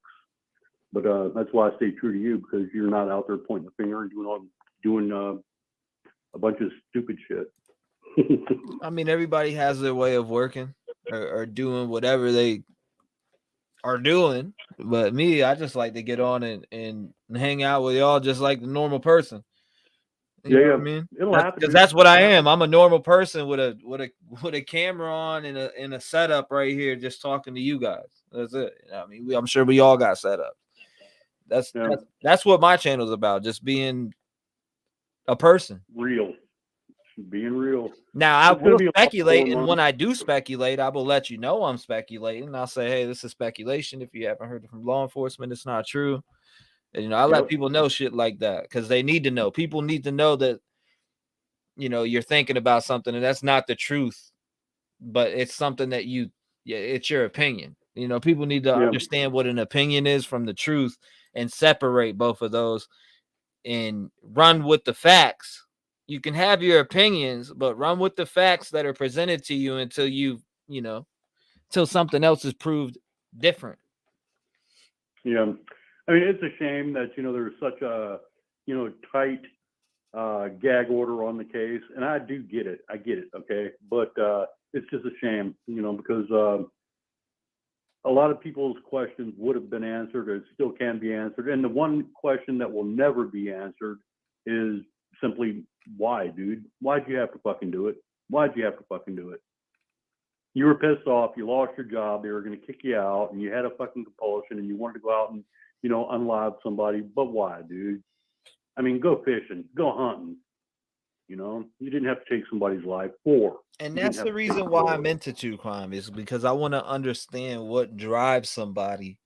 But that's why I stay true to you, because you're not out there pointing the finger and doing a bunch of stupid shit. I mean, everybody has their way of working or doing whatever they are doing. But me, I just like to get on and hang out with y'all just like the normal person. You know what I mean? It'll happen, because that's what I am. I'm a normal person with a camera on and a setup right here, just talking to you guys. That's it. I mean, I'm sure we all got set up. That's what my channel is about, just being a person. Being real. Now, I will speculate, and when I do speculate, I will let you know I'm speculating. I'll say, hey, this is speculation. If you haven't heard it from law enforcement, it's not true. And, you know, I let people know shit like that, because they need to know. People need to know that, you know, you're thinking about something, and that's not the truth, but it's something that it's your opinion. You know, people need to understand what an opinion is from the truth and separate both of those and run with the facts. You can have your opinions, but run with the facts that are presented to you until until something else is proved different. Yeah. I mean, it's a shame that, you know, there's such a, you know, tight gag order on the case. And I do get it. I get it. Okay. But it's just a shame, you know, because a lot of people's questions would have been answered, or still can be answered. And the one question that will never be answered is simply, why, dude? Why'd you have to fucking do it? Why'd you have to fucking do it? You were pissed off. You lost your job. They were going to kick you out, and you had a fucking compulsion, and you wanted to go out and, you know, unlive somebody. But why, dude? I mean, go fishing, go hunting. You know, you didn't have to take somebody's life for. And that's the reason why I'm into true crime, is because I want to understand what drives somebody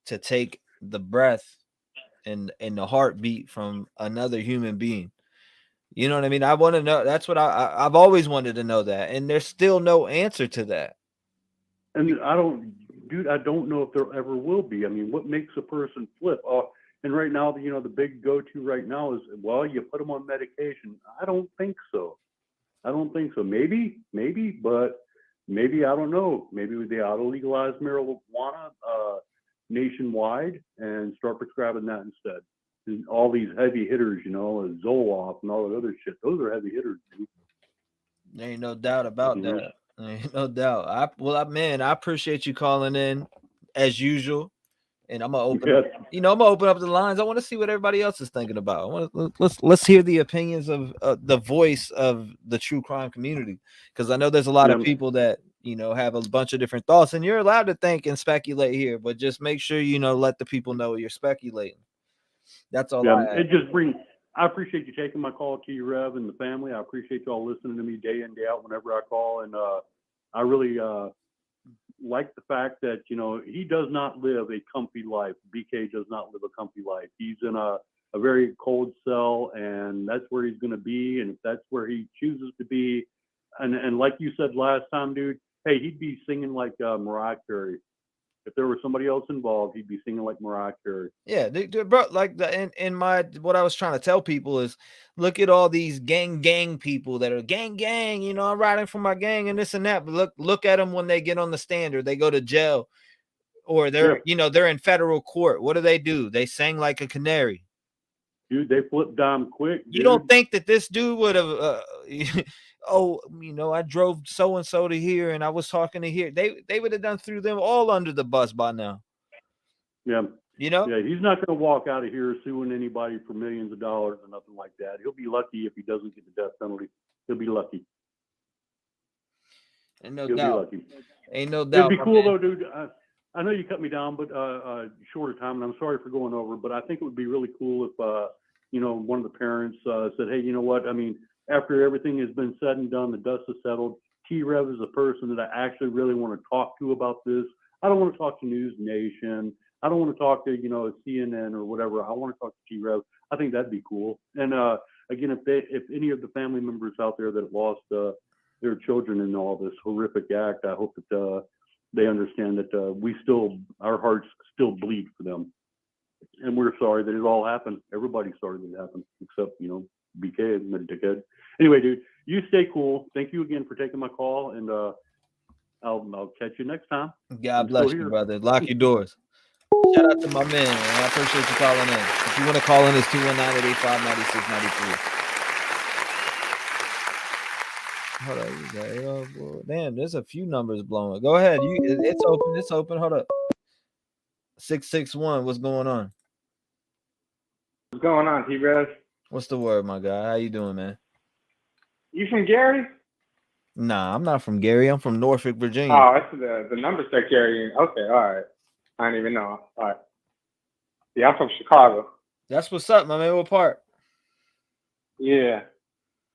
to take the breath and the heartbeat from another human being. You know what I mean? I want to know. That's what I've always wanted to know that. And there's still no answer to that. And I don't know if there ever will be. I mean, what makes a person flip? And right now, you know, the big go-to right now is, well, you put them on medication. I don't think so. Maybe, but maybe, I don't know. Maybe they ought to legalize marijuana nationwide and start prescribing that instead. And all these heavy hitters, you know, Zoloft and all that other shit. Those are heavy hitters, dude. There ain't no doubt about that. There ain't no doubt. I appreciate you calling in as usual. And I'm gonna open up, I'm gonna open up the lines. I want to see what everybody else is thinking about. Let's hear the opinions of the voice of the true crime community, because I know there's a lot of people that have a bunch of different thoughts, and you're allowed to think and speculate here, but just make sure let the people know you're speculating. That's all I have. I appreciate you taking my call, T-REV and the family. I appreciate y'all listening to me day in, day out whenever I call, and I really like the fact that he does not live a comfy life. BK does not live a comfy life. He's in a very cold cell, and that's where he's going to be. And if that's where he chooses to be, and like you said last time, dude, hey, he'd be singing like Mariah Carey. If there was somebody else involved, he'd be singing like Mariah Carey. Yeah, bro. Like what I was trying to tell people is, look at all these gang people that are gang. I'm riding for my gang and this and that. But look at them when they get on the stand or they go to jail, or they're they're in federal court. What do? They sing like a canary. Dude, they flip dime quick. Dude. You don't think that this dude would have? I drove so and so to here, and I was talking to here. They would have threw them all under the bus by now. Yeah. Yeah, he's not going to walk out of here suing anybody for millions of dollars or nothing like that. He'll be lucky if he doesn't get the death penalty. He'll be lucky. Ain't no He'll doubt. be lucky. Ain't no doubt. It'd be cool though, dude. I know you cut me down, but shorter time, and I'm sorry for going over. But I think it would be really cool if one of the parents said, "Hey, you know what? I mean, after everything has been said and done, the dust is settled. T-REV is a person that I actually really want to talk to about this. I don't want to talk to News Nation. I don't want to talk to CNN or whatever. I want to talk to T-REV. I think that'd be cool. And again, if any of the family members out there that lost their children in all this horrific act, I hope that they understand that our hearts still bleed for them, and we're sorry that it all happened. Everybody's sorry that it happened, except BK and the dickhead. Anyway, dude, you stay cool. Thank you again for taking my call, and I'll catch you next time. God bless you, brother. Lock your doors. Shout out to my man. I appreciate you calling in. If you want to call in, it's 219-885-9693. Hold on. Damn, there's a few numbers blowing. Go ahead. It's open. It's open. Hold up. 661. What's going on? What's going on, T-REV? What's the word, my guy? How you doing, man? You from Gary? Nah, I'm not from Gary. I'm from Norfolk, Virginia. Oh, that's the number said Gary. Okay, all right. I didn't even know. All right. Yeah, I'm from Chicago. That's what's up, my man. What part? Yeah.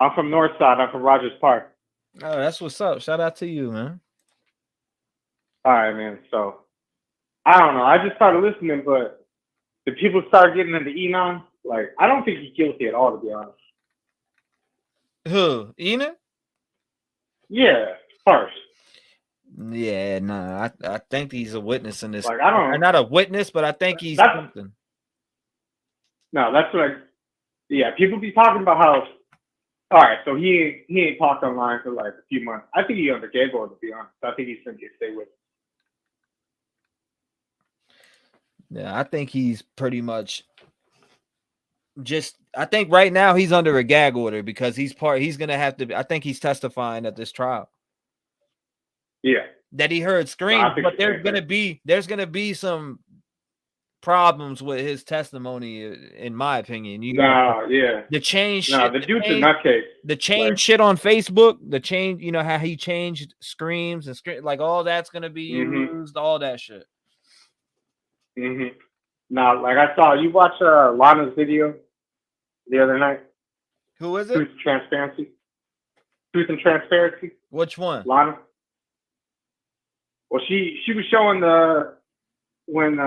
I'm from North Side. I'm from Rogers Park. Oh, that's what's up. Shout out to you, man. All right, man. So, I don't know. I just started listening, but the people start getting into Enon. Like, I don't think he's guilty at all, to be honest. Who? Enon? Yeah, first. Yeah, nah. I think he's a witness in this. Like, I don't. Not a witness, but I think he's something. No, that's what yeah, people be talking about how. All right, so he ain't talked online for like a few months. I think he under gag order, to be honest. I think he's going to stay with. Yeah, I think he's pretty much I think right now he's under a gag order because he's going to have to. I think he's testifying at this trial. Yeah. That he heard screams, but there's going to be some problems with his testimony, in my opinion. The change shit. The dude's a nutcase. The change shit on Facebook, how he changed screams and like all that's going to be used, all that shit. Now, like I saw, you watch Lana's video the other night. Who is it? Truth and Transparency. Which one? Lana. Well, she was showing when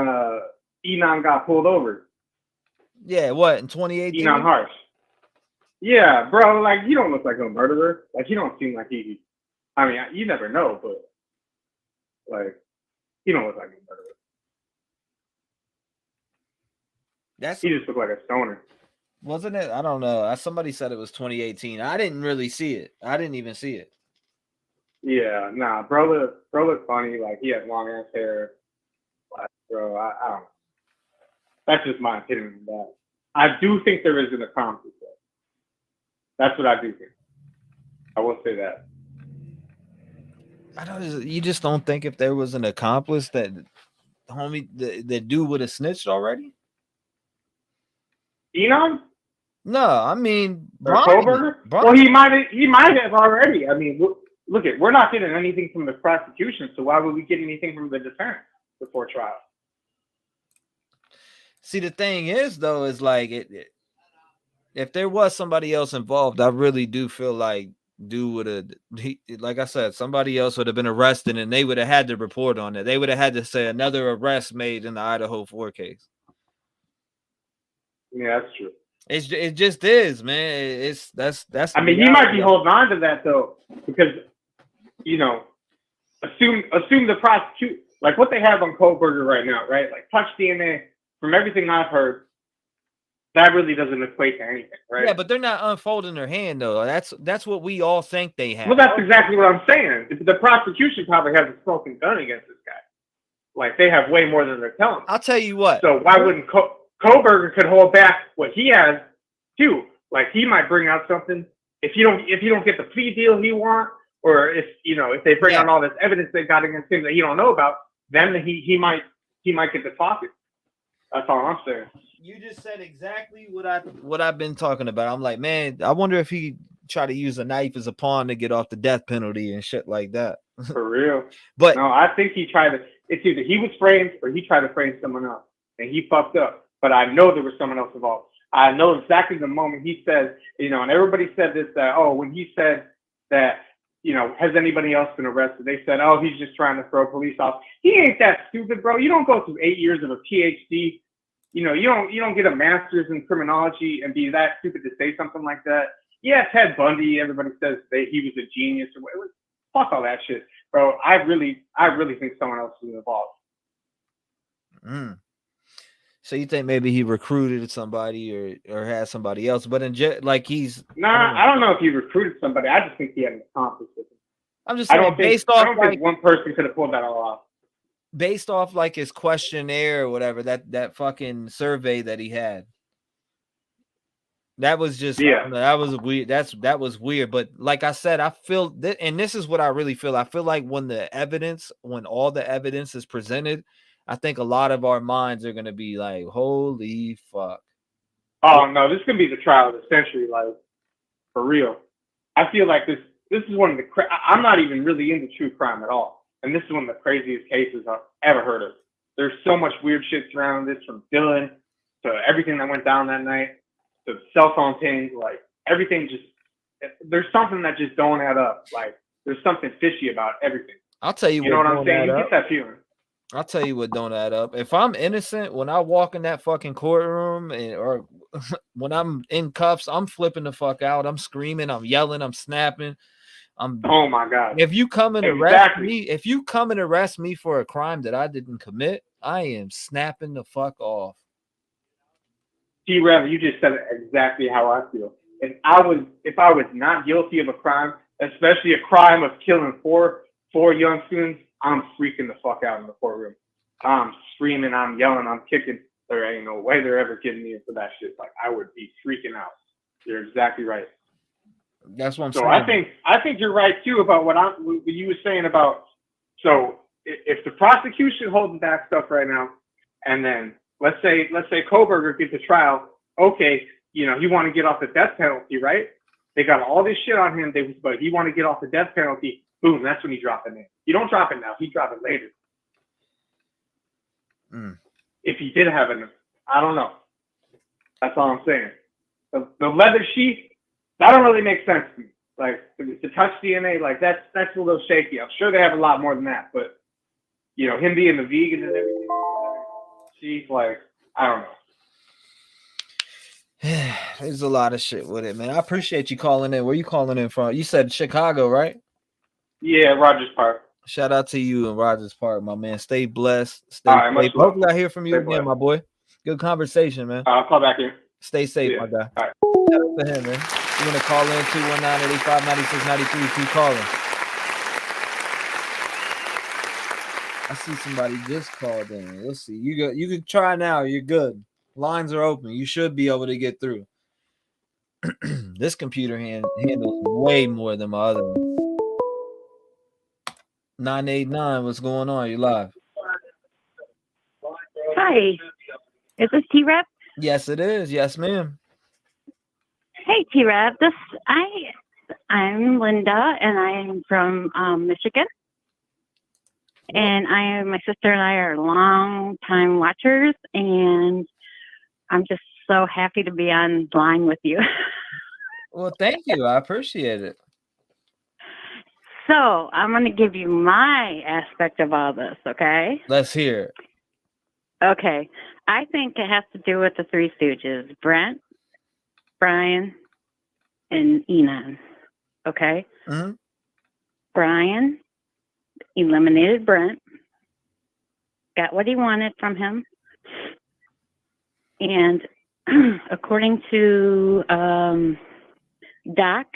Enon got pulled over. Yeah, what, in 2018? Enon Harsh. Yeah, bro, like, you don't look like a murderer. Like, you don't seem like I mean, you never know, but, like, you don't look like a murderer. He just looked like a stoner. Wasn't it? I don't know. Somebody said it was 2018. I didn't really see it. I didn't even see it. Yeah, nah, bro looked funny. Like, he had long ass hair. Like, bro, I don't know. That's just my opinion on that. I do think there is an accomplice. That's what I do think. I will say that. I don't. You just don't think if there was an accomplice that homie that dude would have snitched already? Enon No, I mean or Brian. Koberger? Well, he might have already. I mean, look at, we're not getting anything from the prosecution, so why would we get anything from the defense before trial? See, the thing is, though, is like if there was somebody else involved, I really do feel like dude would have, like I said, somebody else would have been arrested, and they would have had to report on it. They would have had to say another arrest made in the Idaho 4 case. Yeah, that's true. It just is, man. That's. I mean, he might be holding on to that though, because assume the prosecute, like what they have on Koberger right now, right? Like touch DNA. From everything I've heard, that really doesn't equate to anything, right? Yeah, but they're not unfolding their hand though. That's what we all think they have. Well, that's exactly what I'm saying. The prosecution probably has a smoking gun against this guy. Like they have way more than they're telling. I'll tell you what. So why wouldn't Koberger could hold back what he has too? Like he might bring out something if you don't get the plea deal he wants, or if they bring out all this evidence they got against him that you don't know about, then he might get to talking. That's all I'm saying. You just said exactly what I've been talking about. I'm like, man, I wonder if he tried to use a knife as a pawn to get off the death penalty and shit like that. For real. But no, I think he tried to. It's either he was framed or he tried to frame someone else, and he fucked up. But I know there was someone else involved. I know exactly the moment he said, and everybody said this, that, when he said that, has anybody else been arrested? They said, he's just trying to throw police off. He ain't that stupid, bro. You don't go through 8 years of a PhD. You don't get a master's in criminology and be that stupid to say something like that. Yeah, Ted Bundy, everybody says he was a genius or whatever. Fuck all that shit, bro. I really think someone else is involved. So you think maybe he recruited somebody or had somebody else, but he's I don't know if he recruited somebody. I just think he had an accomplice with him. I'm just saying, I don't think one person could have pulled that all off. Based off like his questionnaire or whatever, that fucking survey that he had. That was just that was weird. That was weird. But like I said, I feel and this is what I really feel. I feel like when all the evidence is presented, I think a lot of our minds are gonna be like, holy fuck. Oh no, this could be the trial of the century, like for real. I feel like this is one of the I'm not even really into true crime at all. And this is one of the craziest cases I've ever heard of. There's so much weird shit surrounding this, from Dylan to everything that went down that night, to cell phone pings, like everything there's something that just don't add up. Like there's something fishy about everything. I'll tell you, you know what I'm saying? You get that feeling. I'll tell you what don't add up. If I'm innocent, when I walk in that fucking courtroom or when I'm in cuffs, I'm flipping the fuck out. I'm screaming, I'm yelling, I'm snapping. Oh my God. If you come and arrest me for a crime that I didn't commit, I am snapping the fuck off. T-REV, you just said it exactly how I feel. If I was not guilty of a crime, especially a crime of killing four young students, I'm freaking the fuck out in the courtroom. I'm screaming, I'm yelling, I'm kicking. There ain't no way they're ever getting me in for that shit. Like I would be freaking out. You're exactly right. That's what I'm saying. So I think you're right too about what you were saying about. So if the prosecution holding back stuff right now, and then let's say Koberger gets a trial, okay, he want to get off the death penalty, right? They got all this shit on him, but he want to get off the death penalty. Boom, that's when he drop it in. You don't drop it now; he drop it later. If he did have it, I don't know. That's all I'm saying. The leather sheath. That don't really make sense to me. Like to touch DNA, like that's a little shaky. I'm sure they have a lot more than that, but him being the vegan and everything, she's like, I don't know. There's a lot of shit with it, man. I appreciate you calling in. Where you calling in from? You said Chicago, right? Yeah, Rogers Park. Shout out to you in Rogers Park, my man. Stay blessed. Stay safe. Hopefully I hear from you again, my boy. Good conversation, man. I'll call back in. Stay safe, my guy. All right. Shout out to him, man. You want to call in 219-885-9693. Keep calling. I see somebody just called in. Let's see. You can try now. You're good. Lines are open. You should be able to get through. This computer handles way more than my other one. 989. What's going on? You live? Hi, is this T-REV? Yes, it is. Yes, ma'am. Hey, T-REV. I'm Linda, and I am from Michigan. And my sister and I are long-time watchers, and I'm just so happy to be online with you. Well, thank you. I appreciate it. So I'm going to give you my aspect of all this, okay? Let's hear it. Okay. I think it has to do with the Three Stooges, Brent, Brian, and Enon, okay? Mm-hmm. Brian eliminated Brent, got what he wanted from him, and according to Doc,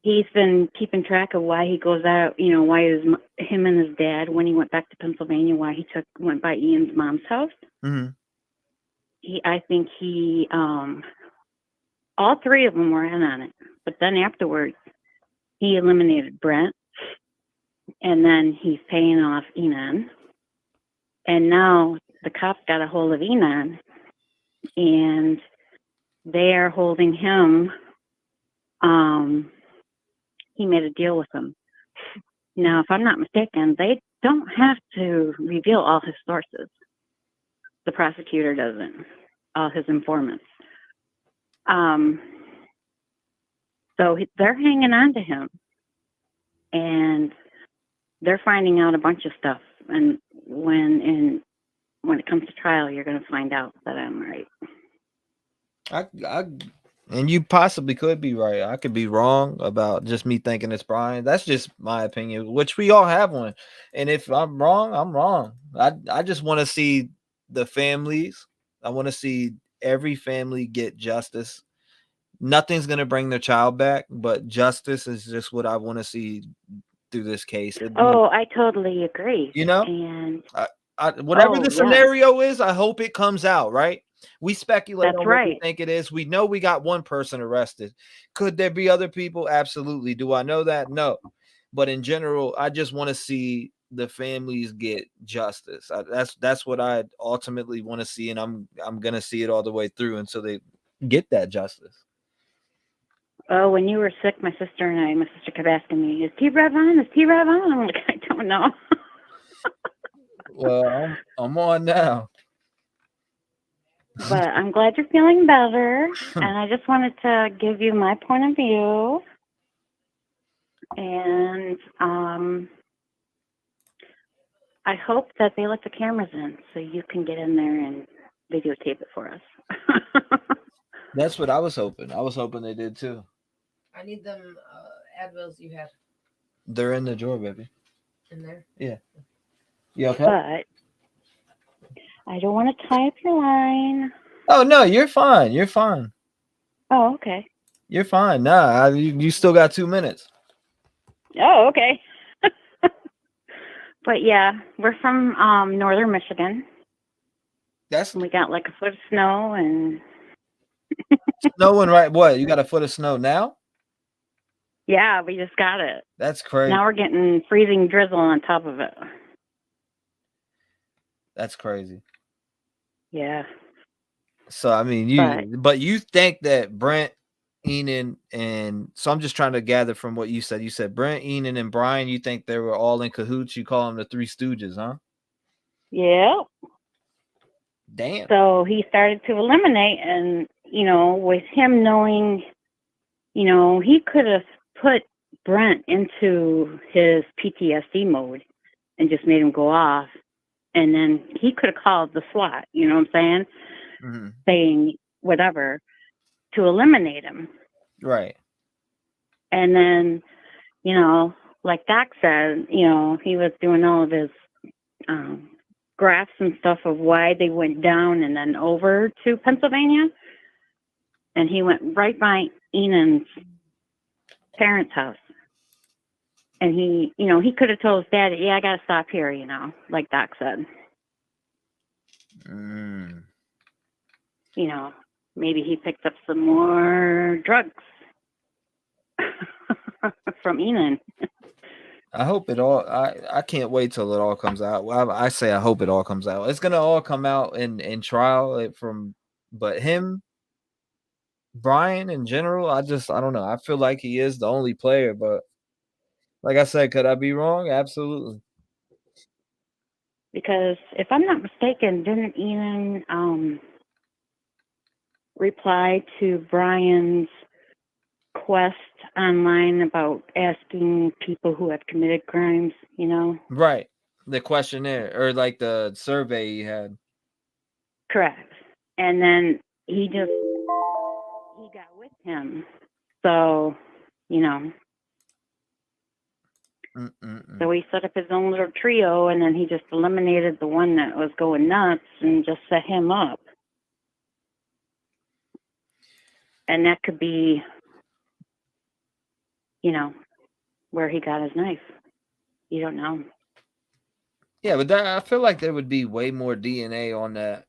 he's been keeping track of why he goes out, why him and his dad, when he went back to Pennsylvania, why he went by Ian's mom's house. Mm-hmm. I think all three of them were in on it, but then afterwards, he eliminated Brent, and then he's paying off Enon. And now the cops got a hold of Enon, and they are holding him. He made a deal with them. Now, if I'm not mistaken, they don't have to reveal all his sources. The prosecutor doesn't, all his informants. So they're hanging on to him, and they're finding out a bunch of stuff. And when it comes to trial, you're going to find out that I'm right. And you possibly could be right. I could be wrong about just me thinking it's Brian. That's just my opinion, which we all have one. And if I'm wrong, I'm wrong. I just want to see the families. I want to see every family get justice. Nothing's going to bring their child back, but justice is just what I want to see through this case. I totally agree. And whatever the scenario is, I hope it comes out, right? We speculate on what we think it is. We know we got one person arrested. Could there be other people? Absolutely. Do I know that? No. But in general, I just want to see the families get justice. That's what I ultimately want to see, and I'm gonna see it all the way through until they get that justice. Oh, when you were sick, my sister kept asking me, "Is T-REV on? Is T-REV on?" I'm like, I don't know. Well, I'm on now. But I'm glad you're feeling better, and I just wanted to give you my point of view. And I hope that they let the cameras in so you can get in there and videotape it for us. That's what I was hoping. I was hoping they did too. I need them Advils you have. They're in the drawer, baby. In there? Yeah. You okay? But I don't want to tie up your line. Oh, no, you're fine. You're fine. Oh, okay. You're fine. Nah, you still got 2 minutes. Oh, okay. But yeah, we're from northern Michigan. We got like a foot of snow and snowing, right? What? You got a foot of snow now? Yeah, we just got it. That's crazy. Now we're getting freezing drizzle on top of it. That's crazy. Yeah. So I mean, but you think that Brent, Enon, and so I'm just trying to gather from what you said. You said Brent, Enon, and Brian. You think they were all in cahoots? You call them the Three Stooges, huh? Yeah. Damn. So he started to eliminate, and with him knowing, he could have put Brent into his PTSD mode and just made him go off, and then he could have called the SWAT. You know what I'm saying? Mm-hmm. Saying whatever to eliminate him. Right. And then, like Doc said, he was doing all of his graphs and stuff of why they went down and then over to Pennsylvania. And he went right by Enon's parents' house. And he could have told his dad, yeah, I got to stop here, like Doc said. Mm. Maybe he picked up some more drugs from Enon. I hope it all. I can't wait till it all comes out. Well, I say I hope it all comes out. It's gonna all come out in trial from, but him, Brian in general, I don't know. I feel like he is the only player, but like I said, could I be wrong? Absolutely. Because if I'm not mistaken, didn't Ian reply to Brian's quest online about asking people who have committed crimes, you know? Right. The questionnaire or like the survey he had. Correct. And then he got with him. So, you know. So he set up his own little trio, and then he just eliminated the one that was going nuts and just set him up. And that could be, you know, where he got his knife. You don't know. Yeah, but I feel like there would be way more DNA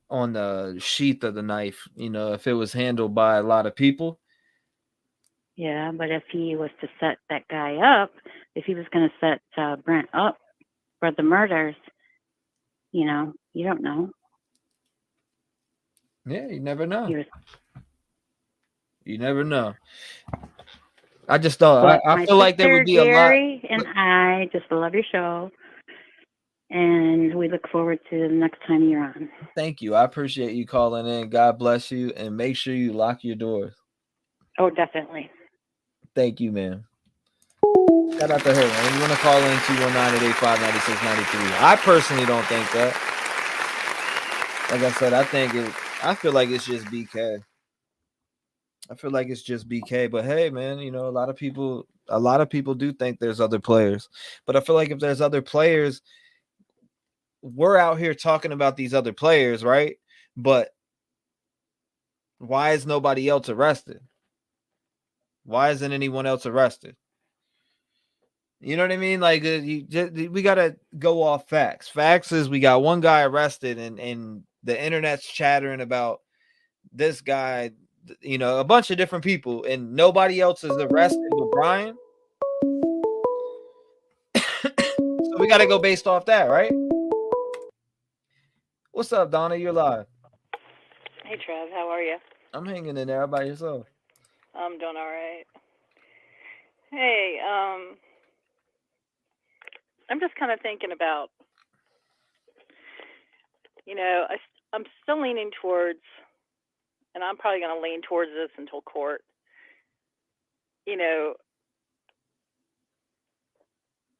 on the sheath of the knife, you know, if it was handled by a lot of people. Yeah, but if he was to set that guy up, if he was going to set Brent up for the murders, you know, you don't know. Yeah, you never know. You never know. I just don't. I feel like there would be Gary a lot. and I just love your show, and we look forward to the next time you're on. Thank you. I appreciate you calling in. God bless you, and make sure you lock your doors. Oh, definitely. Thank you, man. Shout out to her, man. You want to call in 219-885-9693. I personally don't think that. Like I said, I feel like it's just BK. I feel like it's just BK, but hey, man, you know, a lot of people do think there's other players. But I feel like if there's other players, we're out here talking about these other players, right? But why is nobody else arrested? Why isn't anyone else arrested? You know what I mean? Like we gotta go off facts. Facts is we got one guy arrested, and the internet's chattering about this guy, you know, a bunch of different people, and nobody else is arrested but Brian. So we gotta go based off that, right? What's up, Donna? You're live. Hey, Trev, how are you? I'm hanging in there. How about yourself? I'm doing all right. Hey, I'm just kind of thinking about, you know, I'm still leaning towards, and I'm probably going to lean towards this until court. You know,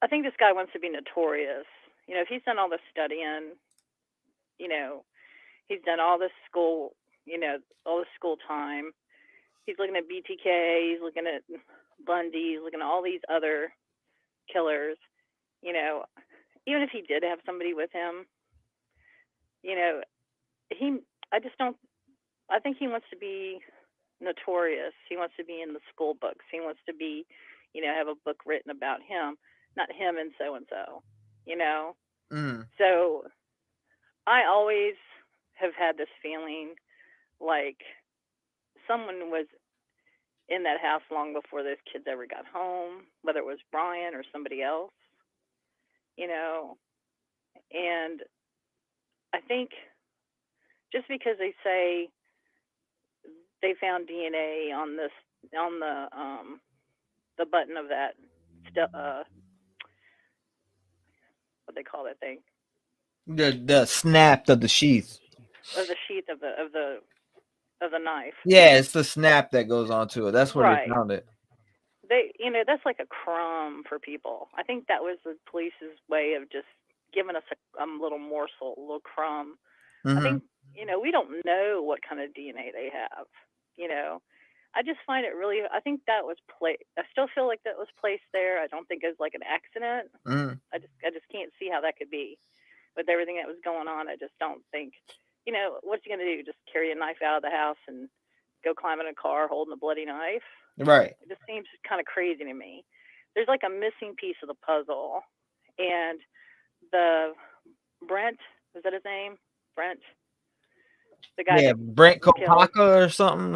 I think this guy wants to be notorious. You know, if he's done all this studying, you know, he's done all this school, you know, all this school time. He's looking at BTK, he's looking at Bundy, he's looking at all these other killers. You know, even if he did have somebody with him, you know, I think he wants to be notorious. He wants to be in the school books. He wants to be, you know, have a book written about him, not him and so, you know. So I always have had this feeling like someone was in that house long before those kids ever got home, whether it was Brian or somebody else, you know. And I think just because they say they found DNA on the button of that what they call that thing, The snap of the sheath. of the sheath of the knife. Yeah, it's the snap that goes onto it. That's where Right. they found it. They, you know, that's like a crumb for people. I think that was the police's way of just giving us a little morsel, a little crumb. I think, you know, we don't know what kind of DNA they have, you know. I just find it really, I think that was I still feel like that was placed there. I don't think it was like an accident. I just can't see how that could be with everything that was going on. I just don't think, you know, what's he going to do? Just carry a knife out of the house and go climb in a car holding a bloody knife? Right. It just seems kind of crazy to me. There's like a missing piece of the puzzle. And the Brent, is that his name? Brent? The guy Yeah, that Brent killed. Kopaka or something.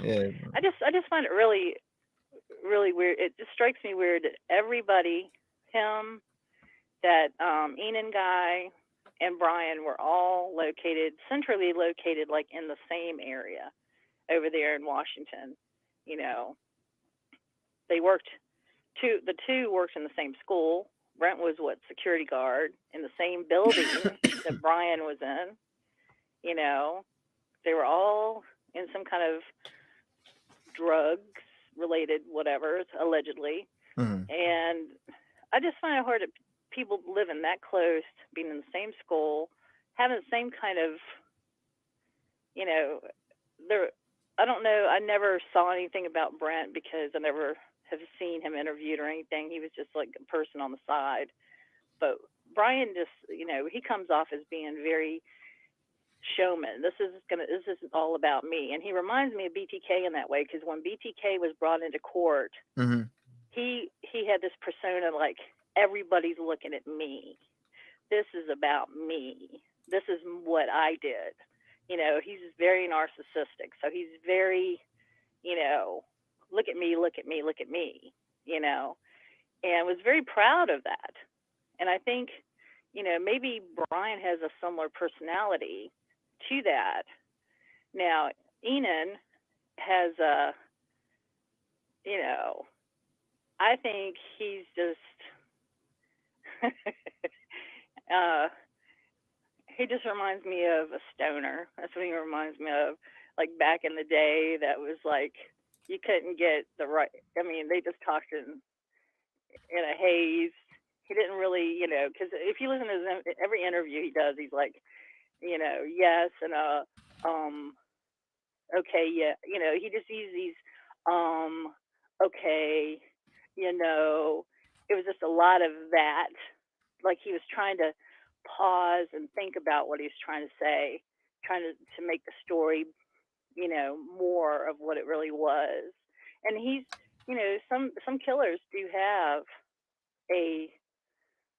Yeah. I just find it really, really weird. It just strikes me weird that everybody him, that Enan guy, and Brian were all centrally located, like in the same area over there in Washington. You know, they worked. The two worked in the same school. Brent was security guard in the same building that Brian was in. You know, they were all in some kind of drugs related whatever, allegedly. And I just find it hard that people living that close, being in the same school, having the same kind of, you know, I don't know. I never saw anything about Brent because I never have seen him interviewed or anything. He was just like a person on the side. But Brian just, you know, he comes off as being very showman. This isn't all about me. And he reminds me of BTK in that way, because when BTK was brought into court, he had this persona like, everybody's looking at me. This is about me. This is what I did. You know, he's very narcissistic. So he's very, you know, look at me, look at me, look at me, you know, and was very proud of that. And I think, you know, maybe Brian has a similar personality to that. Now, Enan has a, you know, I think he's just, he just reminds me of a stoner. That's what he reminds me of. Like back in the day, that was like, you couldn't get the right, I mean, they just talked in a haze. He didn't really, you know, because if you listen to every interview he does, he's like, you know, yes, and okay, yeah, you know, he just uses these, okay, you know, it was just a lot of that. Like he was trying to pause and think about what he was trying to say, trying to make the story, you know, more of what it really was. And he's, you know, some killers do have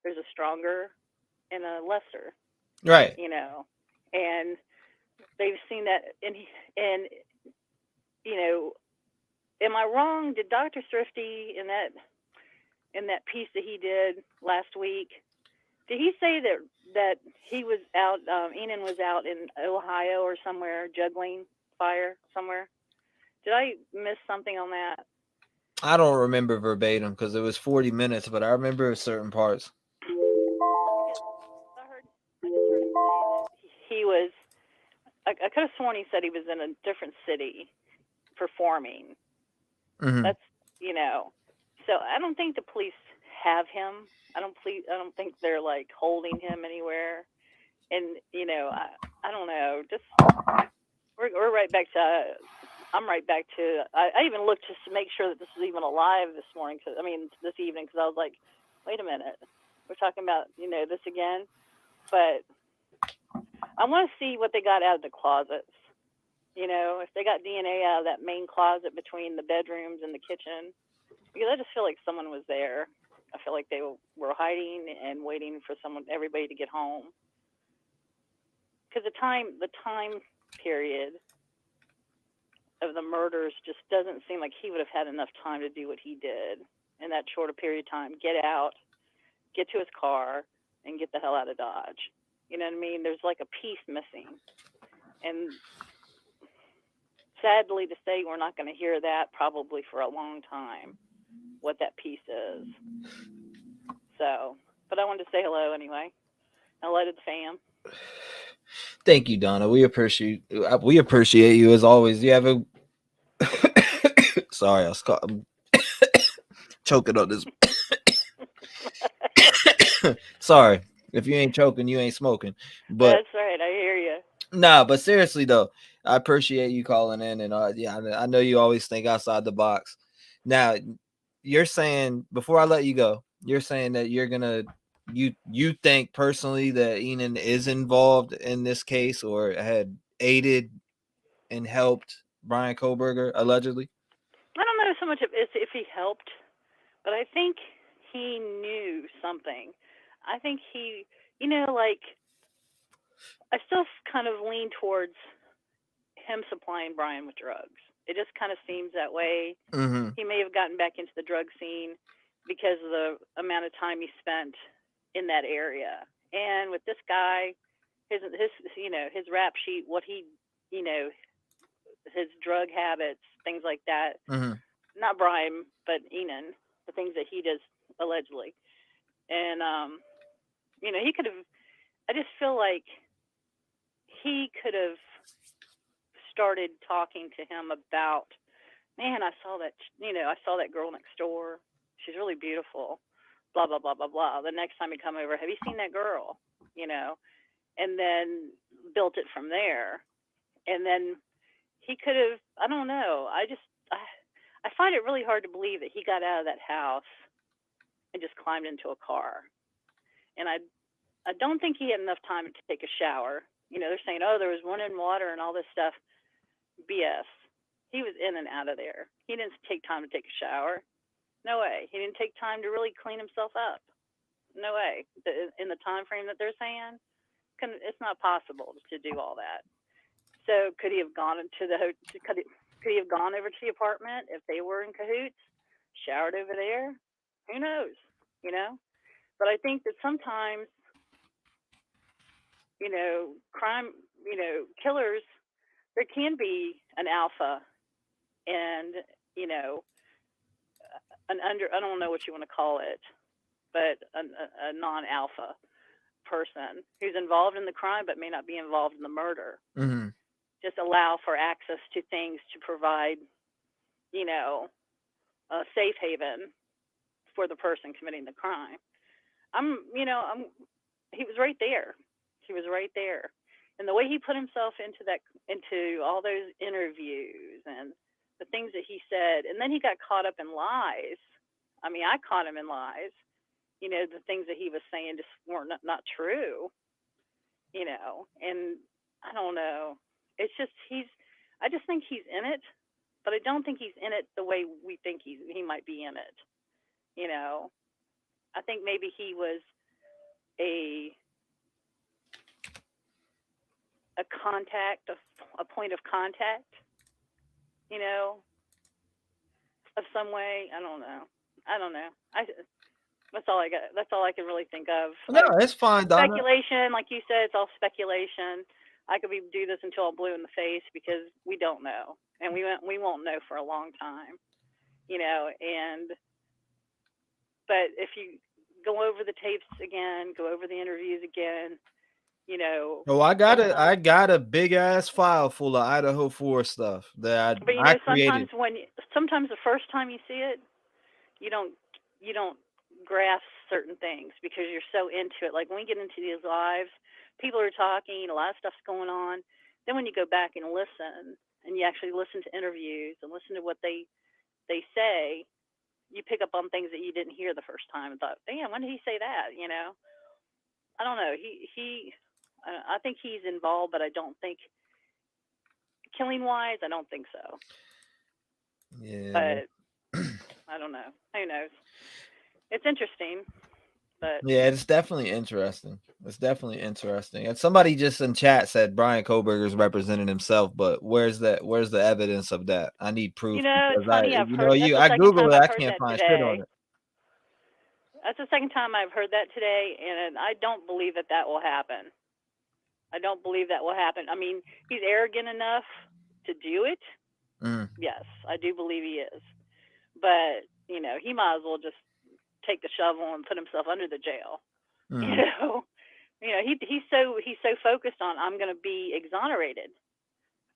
there's a stronger and a lesser, right? You know, and they've seen that. And you know, am I wrong? Did Dr. Thrifty in that piece that he did last week, did he say that he was out, Enan was out in Ohio or somewhere juggling fire somewhere? Did I miss something on that? I don't remember verbatim because it was 40 minutes, but I remember certain parts. I just heard him say that he was, I could have sworn he said he was in a different city performing. That's, you know, so I don't think the police have him. I don't think they're like holding him anywhere. And, you know, I don't know, just, we're right back to, I'm right back to, I even looked just to make sure that this is even alive this morning, this evening, because I was like, wait a minute, we're talking about, you know, this again. But I want to see what they got out of the closets. You know, if they got DNA out of that main closet between the bedrooms and the kitchen, because I just feel like someone was there. I feel like they were hiding and waiting for everybody to get home. Because the time period of the murders just doesn't seem like he would have had enough time to do what he did in that shorter period of time. Get out, get to his car, and get the hell out of Dodge. You know what I mean? There's like a piece missing. And sadly to say, we're not going to hear that probably for a long time, what that piece is. So, but I wanted to say hello anyway. Hello to the fam. Thank you, Donna. We appreciate you as always. You have a sorry, I was choking on this. Sorry, if you ain't choking, you ain't smoking. But that's right. I hear you. Nah, but seriously though, I appreciate you calling in, and yeah, I know you always think outside the box. Now, you're saying, before I let you go, you're saying that you're gonna you think personally that Enan is involved in this case or had aided and helped Brian Kohlberger allegedly? I don't know so much if he helped, but I think he knew something. I think he, you know, like, I still kind of lean towards him supplying Brian with drugs. It just kind of seems that way. Mm-hmm. He may have gotten back into the drug scene, because of the amount of time he spent in that area. And with this guy, his his rap sheet, what he, his drug habits, things like that. Mm-hmm. Not Brian, but Enan, the things that he does allegedly. And he could have. I just feel like he could have started talking to him about, man, I saw that girl next door. She's really beautiful. Blah blah blah blah blah. The next time he come over, have you seen that girl? And then built it from there. And then he could have. I don't know. I find it really hard to believe that he got out of that house and just climbed into a car. And I don't think he had enough time to take a shower. They're saying, oh, there was running water and all this stuff. BS. He was in and out of there. He didn't take time to take a shower. No way. He didn't take time to really clean himself up. No way. In the time frame that they're saying, it's not possible to do all that. So could he have gone could he have gone over to the apartment if they were in cahoots, showered over there? Who knows? But I think that sometimes, crime, killers, there can be an alpha and, I don't know what you want to call it, but a non-alpha person who's involved in the crime but may not be involved in the murder. Mm-hmm. Just allow for access to things to provide, a safe haven for the person committing the crime. He was right there. He was right there. And the way he put himself into all those interviews and the things that he said, and then he got caught up in lies. I mean, I caught him in lies. The things that he was saying just weren't not true. And I don't know. It's just I just think he's in it, but I don't think he's in it the way we think he might be in it. I think maybe he was a contact, a point of contact, of some way. I don't know. That's all I got. That's all I can really think of. No, it's fine, Donna. Speculation, like you said, it's all speculation. I could do this until I'm blue in the face because we don't know, and we won't know for a long time, But if you go over the tapes again, go over the interviews again, Oh, I got a big ass file full of Idaho 4 stuff that I created. Sometimes the first time you see it, you don't grasp certain things because you're so into it. Like when we get into these lives, people are talking, a lot of stuff's going on. Then when you go back and listen, and you actually listen to interviews and listen to what they say, you pick up on things that you didn't hear the first time and thought, damn, when did he say that? I don't know. I think he's involved, but I don't think killing wise, I don't think so. Yeah. But I don't know. Who knows? It's interesting, but yeah, it's definitely interesting. And somebody just in chat said Brian Koberger's representing himself, but where's the evidence of that? I need proof. It's funny. I Googled it. I can't find shit on it. That's the second time I've heard that today, and I don't believe that will happen. I don't believe that will happen. I mean, he's arrogant enough to do it. Yes, I do believe he is. But, he might as well just take the shovel and put himself under the jail. He's so focused on, I'm going to be exonerated.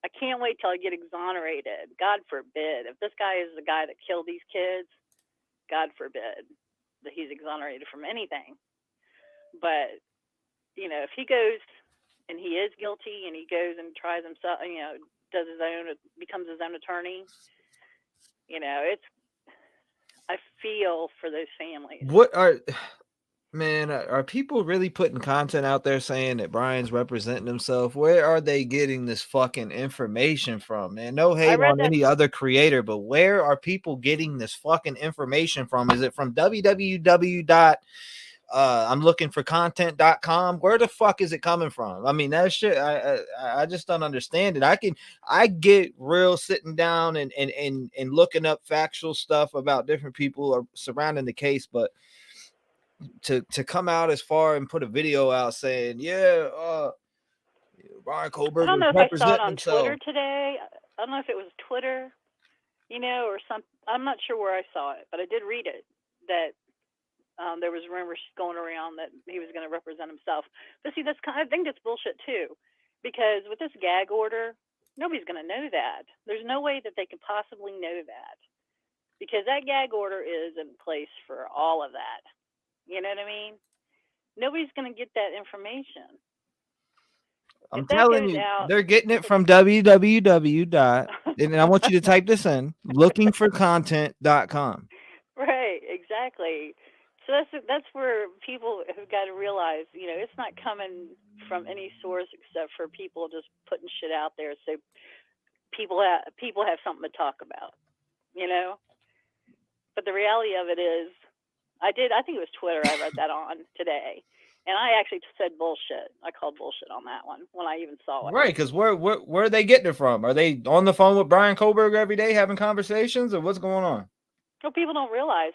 I can't wait till I get exonerated. God forbid. If this guy is the guy that killed these kids, God forbid that he's exonerated from anything. But, if he goes and he is guilty and he goes and tries himself, becomes his own attorney, I feel for those families. Are people really putting content out there saying that Brian's representing himself? Where are they getting this fucking information from, man? No hate on any other creator, but where are people getting this fucking information from? Is it from www. I'm looking for content.com. Where the fuck is it coming from? I mean, that shit, I just don't understand it. I get real sitting down and looking up factual stuff about different people surrounding the case, but to come out as far and put a video out saying, Brian Kohlberg I don't was know if I saw it representing on Twitter himself. today. I don't know if it was Twitter, or some. I'm not sure where I saw it, but I did read it that there was rumors going around that he was going to represent himself. But see, I think that's bullshit too, because with this gag order, nobody's going to know that. There's no way that they could possibly know that, because that gag order is in place for all of that. You know what I mean? Nobody's going to get that information. I'm telling you, they're getting it from www. And I want you to type this in, lookingforcontent.com. Right, exactly. So that's where people have got to realize, it's not coming from any source except for people just putting shit out there so people have something to talk about, But the reality of it is, I think it was Twitter I read that on today, and I actually said bullshit. I called bullshit on that one when I even saw it. Right, because where are they getting it from? Are they on the phone with Brian Kohlberg every day having conversations, or what's going on? Well, people don't realize,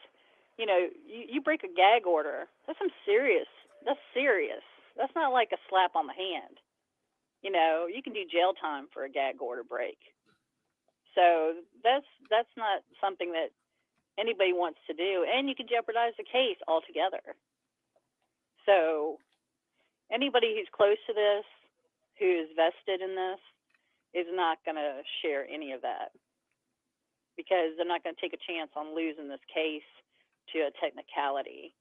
you break a gag order. That's serious. That's serious. That's not like a slap on the hand. You can do jail time for a gag order break. So that's not something that anybody wants to do, and you can jeopardize the case altogether. So anybody who's close to this, who is vested in this, is not going to share any of that, because they're not going to take a chance on losing this case to a technicality.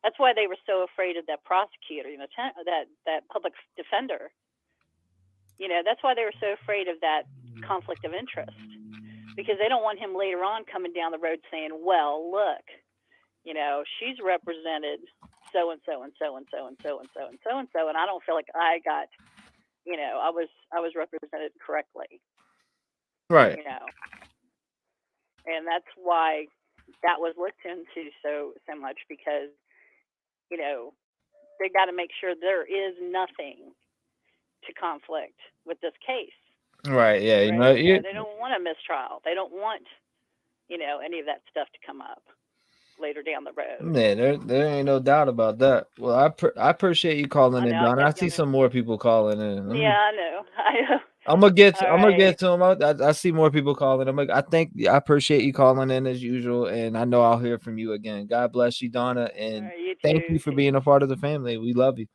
That's why they were so afraid of that prosecutor, that public defender. That's why they were so afraid of that conflict of interest, because they don't want him later on coming down the road saying, well, look, she's represented so and so and so and so and so and so and so and so, and I don't feel like I got, I was represented correctly. Right. And that's why that was looked into so much, because they got to make sure there is nothing to conflict with this case. Right. Yeah. Right? They don't want a mistrial. They don't want any of that stuff to come up later down the road. Yeah, there ain't no doubt about that. Well, I appreciate you calling in, Donna. I see some more people calling in. Yeah, I know. I'm gonna get to them. I see more people calling. I appreciate you calling in as usual, and I know I'll hear from you again. God bless you, Donna, and thank you for being a part of the family. We love you.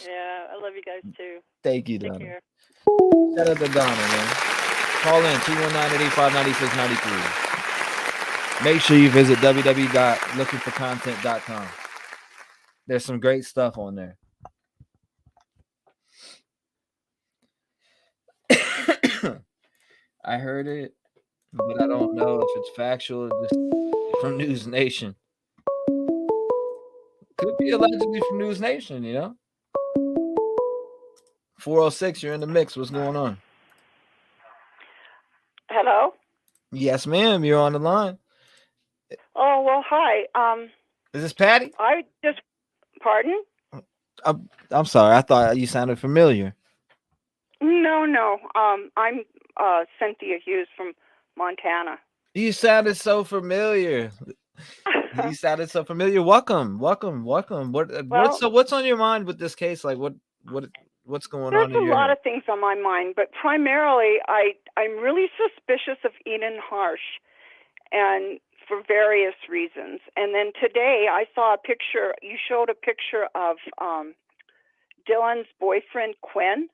Yeah, I love you guys too. Thank you, Take Donna. care. Shout out to Donna, man. Call in 219-885-9693. Make sure you visit www.lookingforcontent.com. There's some great stuff on there. I heard it, but I don't know if it's factual or just from News Nation. Could be allegedly from News Nation, 406, you're in the mix. What's going on? Hello? Yes, ma'am. You're on the line. Oh, well, hi. Is this Patty? Pardon? I'm sorry. I thought you sounded familiar. No. I'm Cynthia Hughes from Montana. You sounded so familiar. You sounded so familiar. Welcome. What's on your mind with this case? Like what's going on in There's your a lot head? of things on my mind, but primarily I'm really suspicious of Eden Harsh, and for various reasons. And then today I saw a picture. You showed a picture of Dylan's boyfriend, Quinn.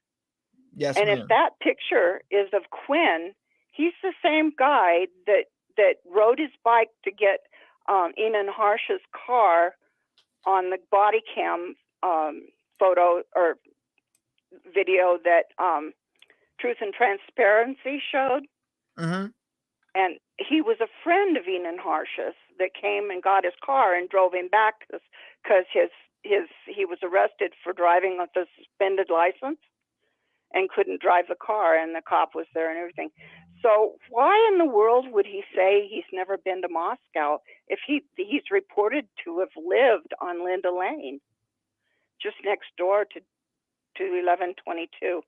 Yes, and ma'am. if that picture is of Quinn, he's the same guy that rode his bike to get Enan Harsh's car on the body cam photo or video that Truth and Transparency showed. Mm-hmm. And he was a friend of Enan Harsh's that came and got his car and drove him back because he was arrested for driving with a suspended license and couldn't drive the car, and the cop was there and everything. So why in the world would he say he's never been to Moscow if he's reported to have lived on Linda Lane, just next door to 1122?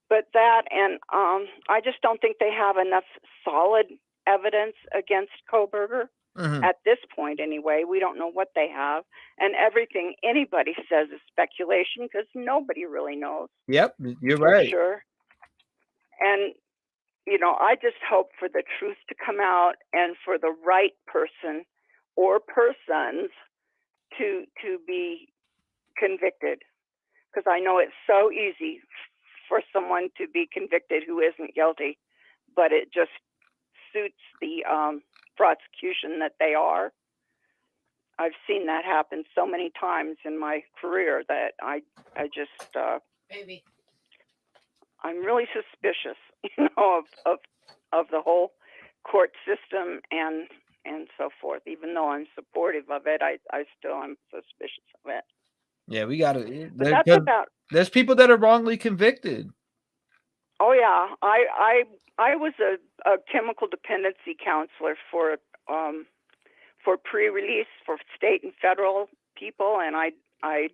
But that, and I just don't think they have enough solid evidence against Koberger at this point. Anyway, we don't know what they have, and everything anybody says is speculation because nobody really knows. Yep, you're For right. sure. And I just hope for the truth to come out and for the right person or persons to be convicted, because I know it's so easy for someone to be convicted who isn't guilty, but it just suits the prosecution that they are. I've seen that happen so many times in my career that I just Baby. I'm really suspicious, of the whole court system and so forth. Even though I'm supportive of it, I still am suspicious of it. Yeah, we got to. But that's about. There's people that are wrongly convicted. Oh yeah, I was a chemical dependency counselor for pre-release for state and federal people, and I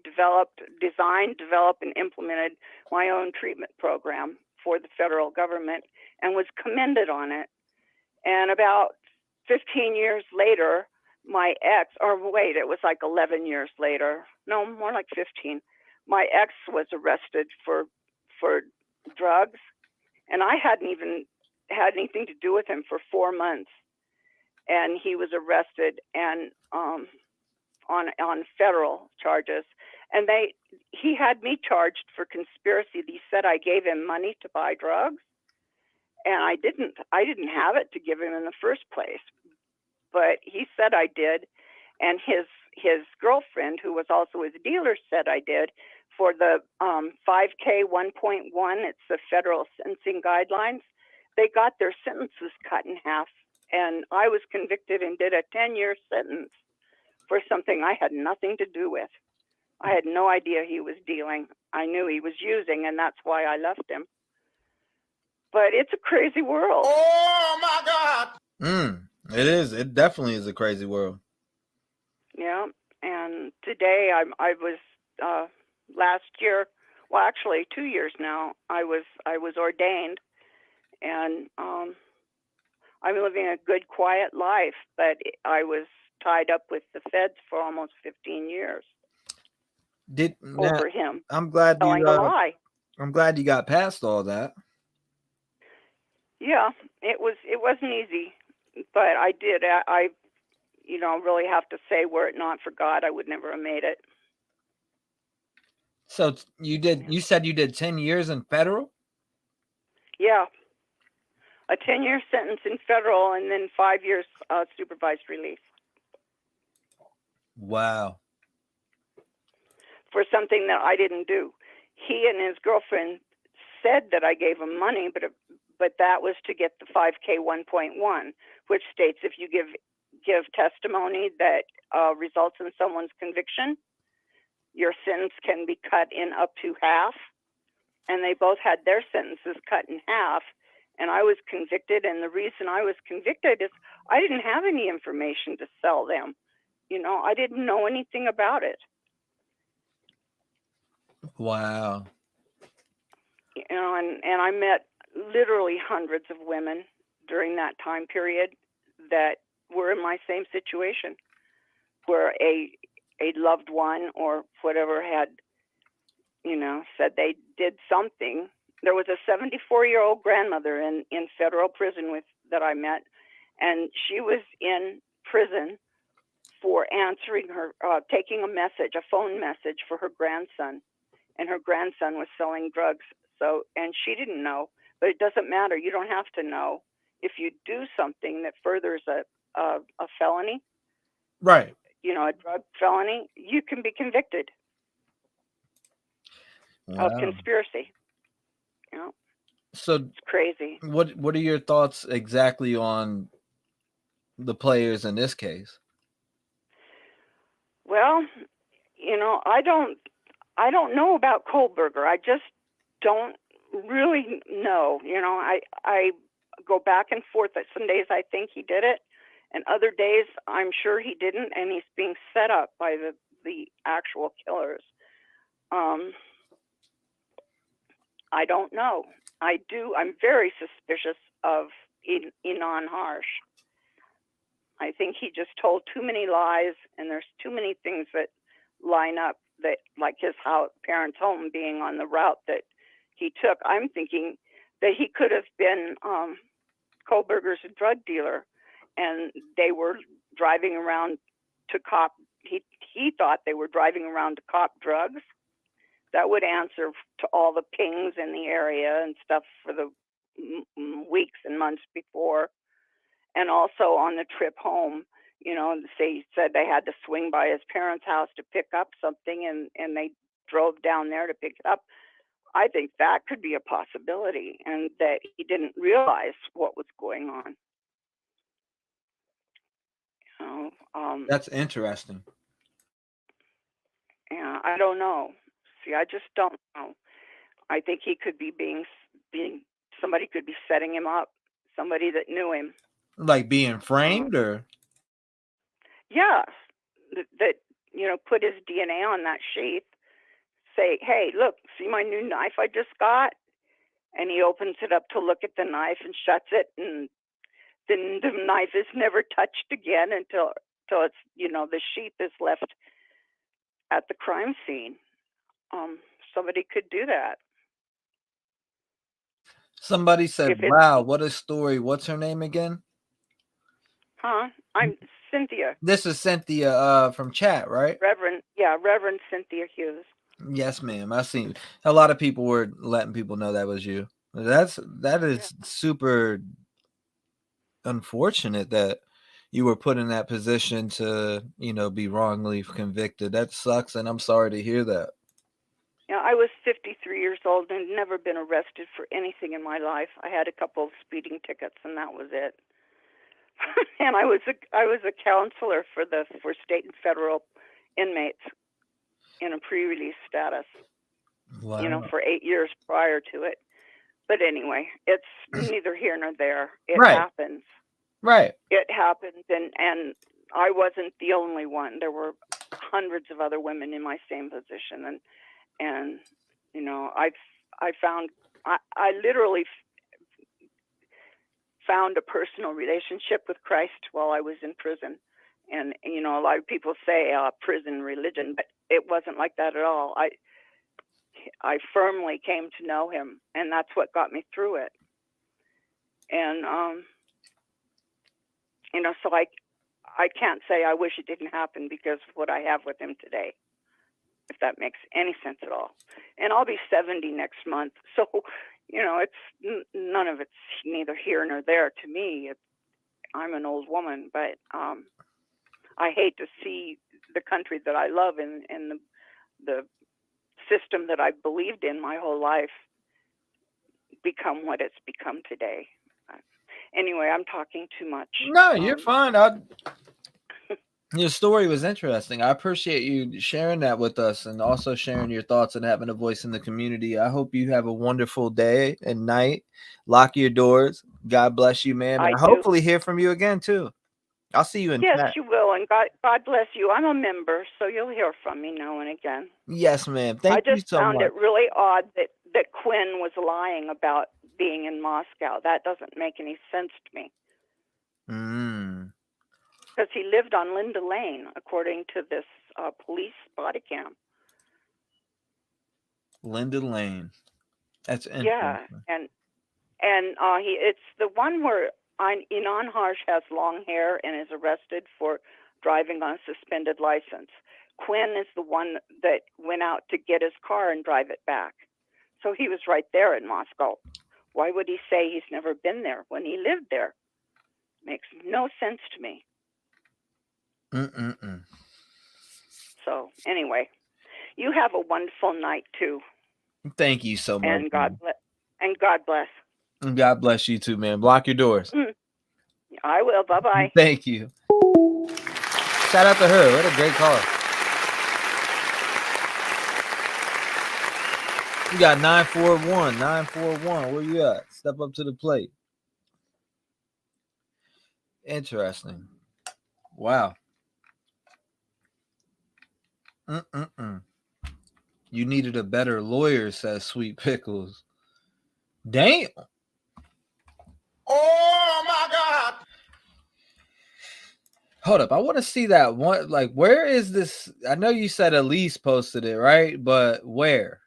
designed, developed, and implemented my own treatment program for the federal government and was commended on it. And about 15 years later, my ex, it was like 11 years later, no, more like 15, my ex was arrested for drugs, and I hadn't even had anything to do with him for 4 months. And he was arrested and on federal charges, and he had me charged for conspiracy. He said I gave him money to buy drugs, and I didn't have it to give him in the first place, but he said I did, and his girlfriend, who was also his dealer, said I did for the 5K 1.1. It's the federal sentencing guidelines. They got their sentences cut in half, and I was convicted and did a 10-year sentence for something I had nothing to do with. I had no idea he was dealing. I knew he was using, and that's why I left him. But it's a crazy world. Oh my God! It is. It definitely is a crazy world. Yeah, and today I was last year. Well, actually, 2 years now. I was ordained, and I'm living a good, quiet life. But I was tied up with the feds for almost 15 years over him. I'm glad telling a lie. I'm glad you got past all that. Yeah, it wasn't easy, but I did. I really have to say, were it not for God, I would never have made it. So you said you did 10 years in federal? Yeah. A 10-year sentence in federal and then 5 years supervised release. Wow. For something that I didn't do. He and his girlfriend said that I gave him money, but that was to get the 5K 1.1, which states if you give testimony that results in someone's conviction, your sentence can be cut in up to half. And they both had their sentences cut in half. And I was convicted, and the reason I was convicted is I didn't have any information to sell them. I didn't know anything about it. Wow. And I met literally hundreds of women during that time period that were in my same situation, where a loved one or whatever had, said they did something. There was a 74-year-old grandmother in federal prison that I met, and she was in prison for answering taking a phone message for her grandson, and her grandson was selling drugs. So, and she didn't know, but it doesn't matter. You don't have to know. If you do something that furthers a felony, right? A drug felony, you can be convicted of conspiracy. So it's crazy. What are your thoughts exactly on the players in this case? Well, I don't know about Kohlberger. I just don't really know. go back and forth. Some days I think he did it, and other days I'm sure he didn't, and he's being set up by the actual killers. I don't know. I'm very suspicious of Enon Harsh. I think he just told too many lies, and there's too many things that line up, that like his parents' home being on the route that he took. I'm thinking that he could have been Kohlberger's drug dealer, and they were driving around to cop. He thought they were driving around to cop drugs. That would answer to all the pings in the area and stuff for the weeks and months before. And also on the trip home, he said they had to swing by his parents' house to pick up something, and they drove down there to pick it up. I think that could be a possibility, and that he didn't realize what was going on. That's interesting. Yeah, I don't know. See, I just don't know. I think he could be being somebody could be setting him up, somebody that knew him. Like being framed, or? Yeah, that put his DNA on that sheath. Say, hey, look, see my new knife I just got? And he opens it up to look at the knife and shuts it, and then the knife is never touched again until it's the sheath is left at the crime scene. Somebody could do that. Somebody said, wow, what a story. What's her name again? Huh? I'm Cynthia. This is Cynthia from chat, right? Reverend Cynthia Hughes. Yes, ma'am. I seen a lot of people were letting people know that was you. That is super unfortunate that you were put in that position to, be wrongly convicted. That sucks, and I'm sorry to hear that. Yeah, I was 53 years old and had never been arrested for anything in my life. I had a couple of speeding tickets, and that was it. And I was a counselor for state and federal inmates in a pre-release status. Wow. For 8 years prior to it. But anyway, it's neither here nor there. It Right. happens. Right. It happens, and I wasn't the only one. There were hundreds of other women in my same position, and I literally found a personal relationship with Christ while I was in prison. And a lot of people say prison religion, but it wasn't like that at all. I firmly came to know him, and that's what got me through it. And so I can't say I wish it didn't happen because of what I have with him today, if that makes any sense at all. And I'll be 70 next month, so it's none of it's neither here nor there to me. I'm an old woman, but I hate to see the country that I love and the system that I believed in my whole life become what it's become today. Anyway, I'm talking too much. No, you're fine. Your story was interesting. I appreciate you sharing that with us, and also sharing your thoughts and having a voice in the community. I hope you have a wonderful day and night. Lock your doors. God bless you, ma'am. And hopefully hear from you again too. I'll see you in Yes, chat. you will, and God bless you. I'm a member, so you'll hear from me now and again. Yes, ma'am. Thank you so much. I just found it really odd that Quinn was lying about being in Moscow. That doesn't make any sense to me. Because he lived on Linda Lane, according to this police body cam. Linda Lane. That's interesting. Yeah, and it's the one where Enon Harsh has long hair and is arrested for driving on a suspended license. Quinn is the one that went out to get his car and drive it back. So he was right there in Moscow. Why would he say he's never been there when he lived there? Makes no sense to me. So anyway, you have a wonderful night too. Thank you so much. And God bless. And God bless. And God bless you too, man. Block your doors. I will. Bye-bye. Thank you. Shout out to her. What a great caller. You got 941. 941. Where you at? Step up to the plate. Interesting. Wow. You needed a better lawyer, says Sweet Pickles. Damn. Oh my God. Hold up. I want to see that one. Like, where is this? I know you said Elise posted it, right? But where?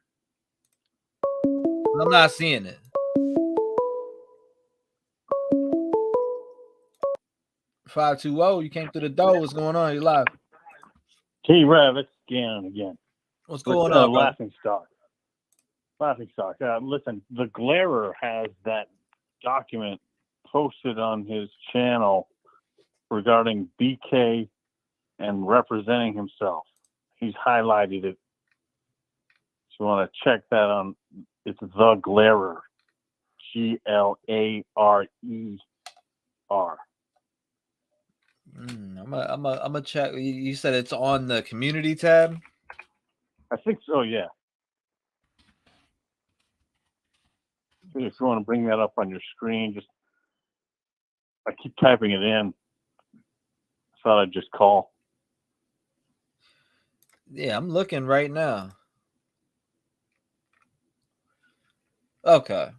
I'm not seeing it. $520. You came through the door. What's going on? You live? T-REV, it's Gannon again. What's going on, bro? Laughing Stock. Listen, the Glarer has that document posted on his channel regarding BK and representing himself. He's highlighted it. So you want to check that on. It's the Glarer. Glarer. I'm gonna check. You said it's on the community tab? I think so, yeah. If you want to bring that up on your screen, I keep typing it in. I thought I'd just call. Yeah, I'm looking right now. Okay.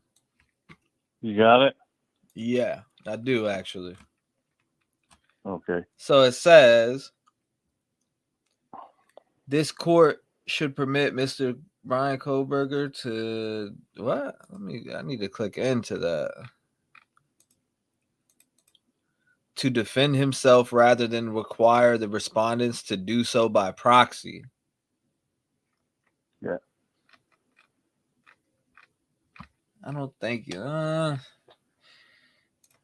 You got it? Yeah, I do actually. Okay. So it says this court should permit Mr. Brian Kohlberger to what? I need to click into that. To defend himself rather than require the respondents to do so by proxy. Yeah. I don't think I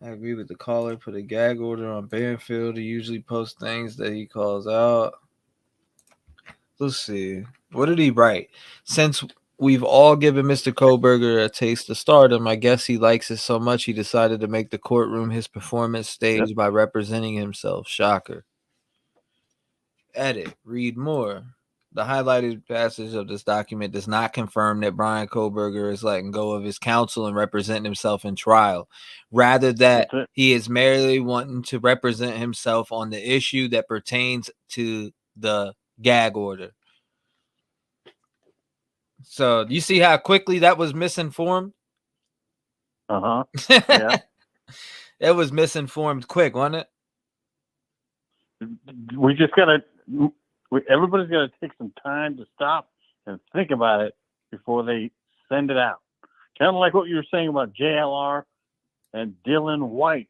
agree with the caller. Put a gag order on Banfield. He usually posts things that he calls out. Let's see. What did he write? Since we've all given Mr. Kohlberger a taste of stardom, I guess he likes it so much he decided to make the courtroom his performance stage by representing himself. Shocker. Edit. Read more. The highlighted passage of this document does not confirm that Brian Kohlberger is letting go of his counsel and representing himself in trial. Rather, that he is merely wanting to represent himself on the issue that pertains to the gag order. So you see how quickly that was misinformed? Yeah. It was misinformed quick, wasn't it? We just everybody's got to take some time to stop and think about it before they send it out. Kind of like what you were saying about JLR and Dylan White,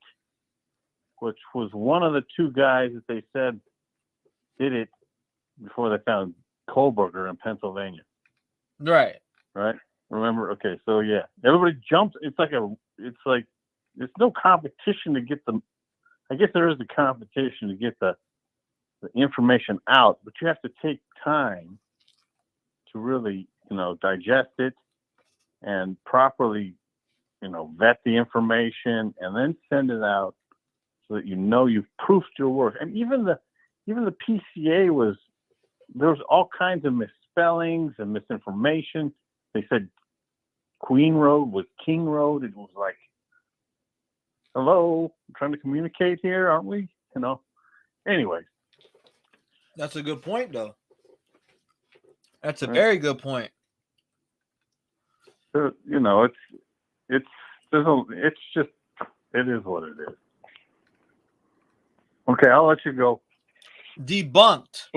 which was one of the two guys that they said did it before they found Kohlberger in Pennsylvania. Right. Remember? Okay. So yeah, everybody jumps. It's like there's no competition to get them. I guess there is the competition to get the information out, but you have to take time to really, digest it and properly, vet the information and then send it out so that you've proofed your work. And even the PCA there was all kinds of misspellings and misinformation. They said Queen Road was King Road. It was like, hello, I'm trying to communicate here, aren't we? Anyways. That's a good point, though. That's a very good point. It is what it is. Okay, I'll let you go. Debunked.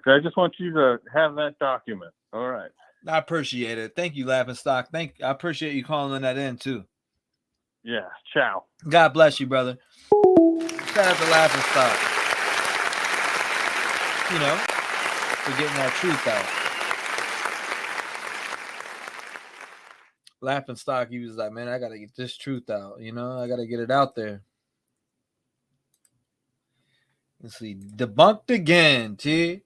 I just want you to have that document. All right. I appreciate it. Thank you, Laughing Stock. I appreciate you calling that in too. Yeah. Ciao. God bless you, brother. Shout out to Laughing Stock. For getting that truth out. Laughing Stock, he was like, man, I got to get this truth out. I got to get it out there. Let's see. Debunked again, T.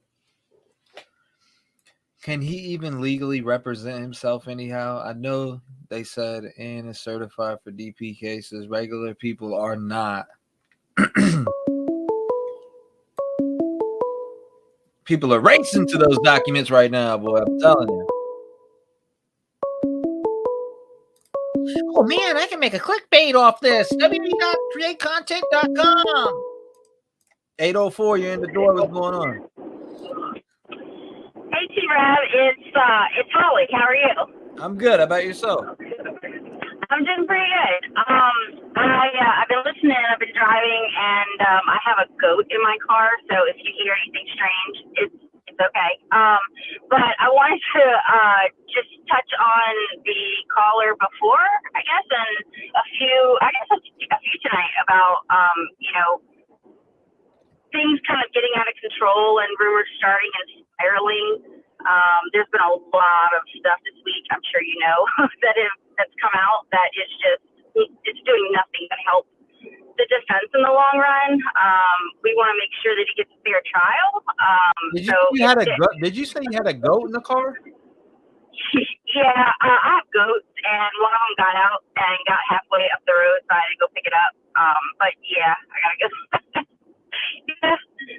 Can he even legally represent himself anyhow? I know they said Ann is certified for DP cases. Regular people are not. People are racing to those documents right now, boy. I'm telling you. Oh man, I can make a clickbait off this. www.createcontent.com. 804, you're in the door. What's going on? Hey, T-REV, it's Holly. How are you? I'm good. How about yourself? I'm doing pretty good. I've been listening. I've been driving, and I have a goat in my car. So if you hear anything strange, it's okay. But I wanted to just touch on the caller before, I guess, and a few tonight about things kind of getting out of control and rumors starting and spiraling. There's been a lot of stuff this week, I'm sure you know, that's come out that is just, it's doing nothing but help the defense in the long run. We want to make sure that he gets a fair trial. Did you say you had a goat in the car? Yeah, I have goats, and one of them got out and got halfway up the road, so I had to go pick it up. But yeah, I gotta go. Yeah,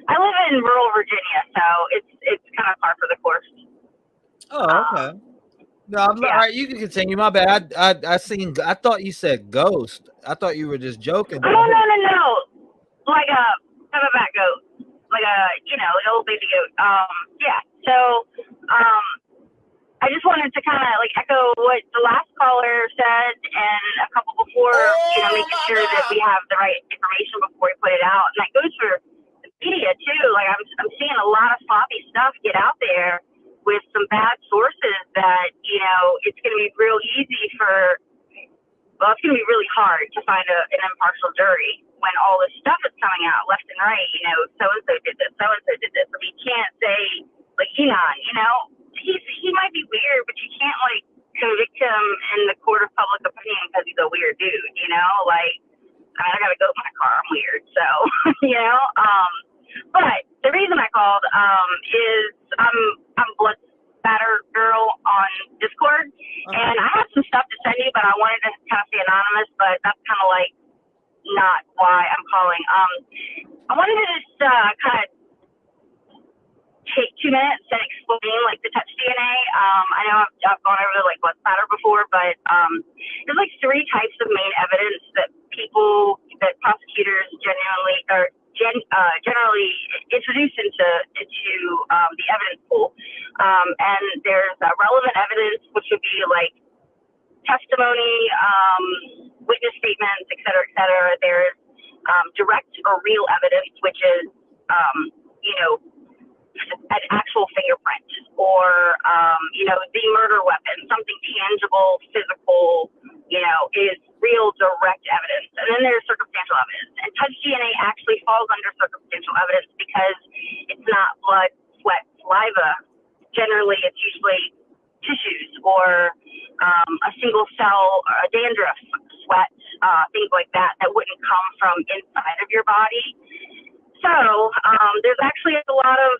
I live in rural Virginia, so it's kind of par for the course. Oh, okay. No, all right, you can continue. My bad. I thought you said ghost. I thought you were just joking. Oh, no. Like a back goat. Like an old baby goat. Yeah. So, I just wanted to kind of echo what the last caller said and a couple before, making sure that we have the right information before we put it out. And that goes for the media too. Like I'm seeing a lot of sloppy stuff get out there with some bad sources that, it's going to be real easy it's going to be really hard to find an impartial jury when all this stuff is coming out left and right. So-and-so did this, so-and-so did this. I mean, you can't say, Enon, he might be weird, but you can't, convict him in the court of public opinion because he's a weird dude, I got to go in my car. I'm weird. So, but the reason I called is I'm Blood Spatter Girl on Discord, and I have some stuff to send you, but I wanted to kind of stay anonymous, but that's kind of not why I'm calling. I wanted to just kind of take 2 minutes and explain the touch DNA. I know I've gone over the blood spatter before, but there's 3 types of main evidence that prosecutors generally introduce into the evidence pool. And there's relevant evidence, which would be testimony, witness statements, et cetera, et cetera. There's direct or real evidence, which is an actual fingerprint or the murder weapon, something tangible, physical, is real direct evidence. And then there's circumstantial evidence. And touch DNA actually falls under circumstantial evidence because it's not blood, sweat, saliva. Generally, it's usually tissues or a single cell, dandruff, sweat, things like that wouldn't come from inside of your body. So there's actually a lot of,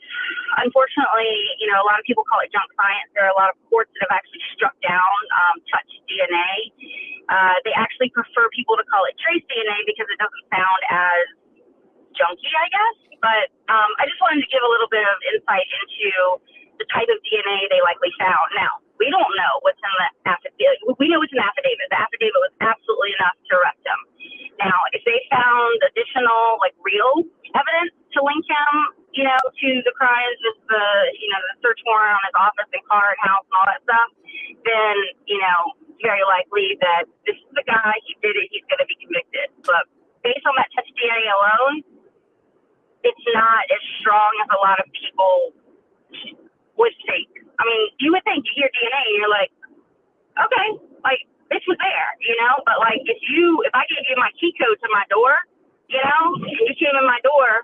unfortunately, a lot of people call it junk science. There are a lot of courts that have actually struck down touch DNA. They actually prefer people to call it trace DNA because it doesn't sound as junky, I guess. But I just wanted to give a little bit of insight into the type of DNA they likely found. Now, we don't know what's in the affidavit. We know what's in the affidavit. The affidavit was absolutely enough to arrest him. Now, if they found additional, real evidence to link him, to the crimes with the search warrant on his office and car and house and all that stuff, then, very likely that this is the guy, he did it, he's going to be convicted. But based on that touch DNA alone, it's not as strong as a lot of people would think. I mean, you would think you hear DNA and you're like, okay, this was there, but if I gave you my key code to my door, and you came in my door,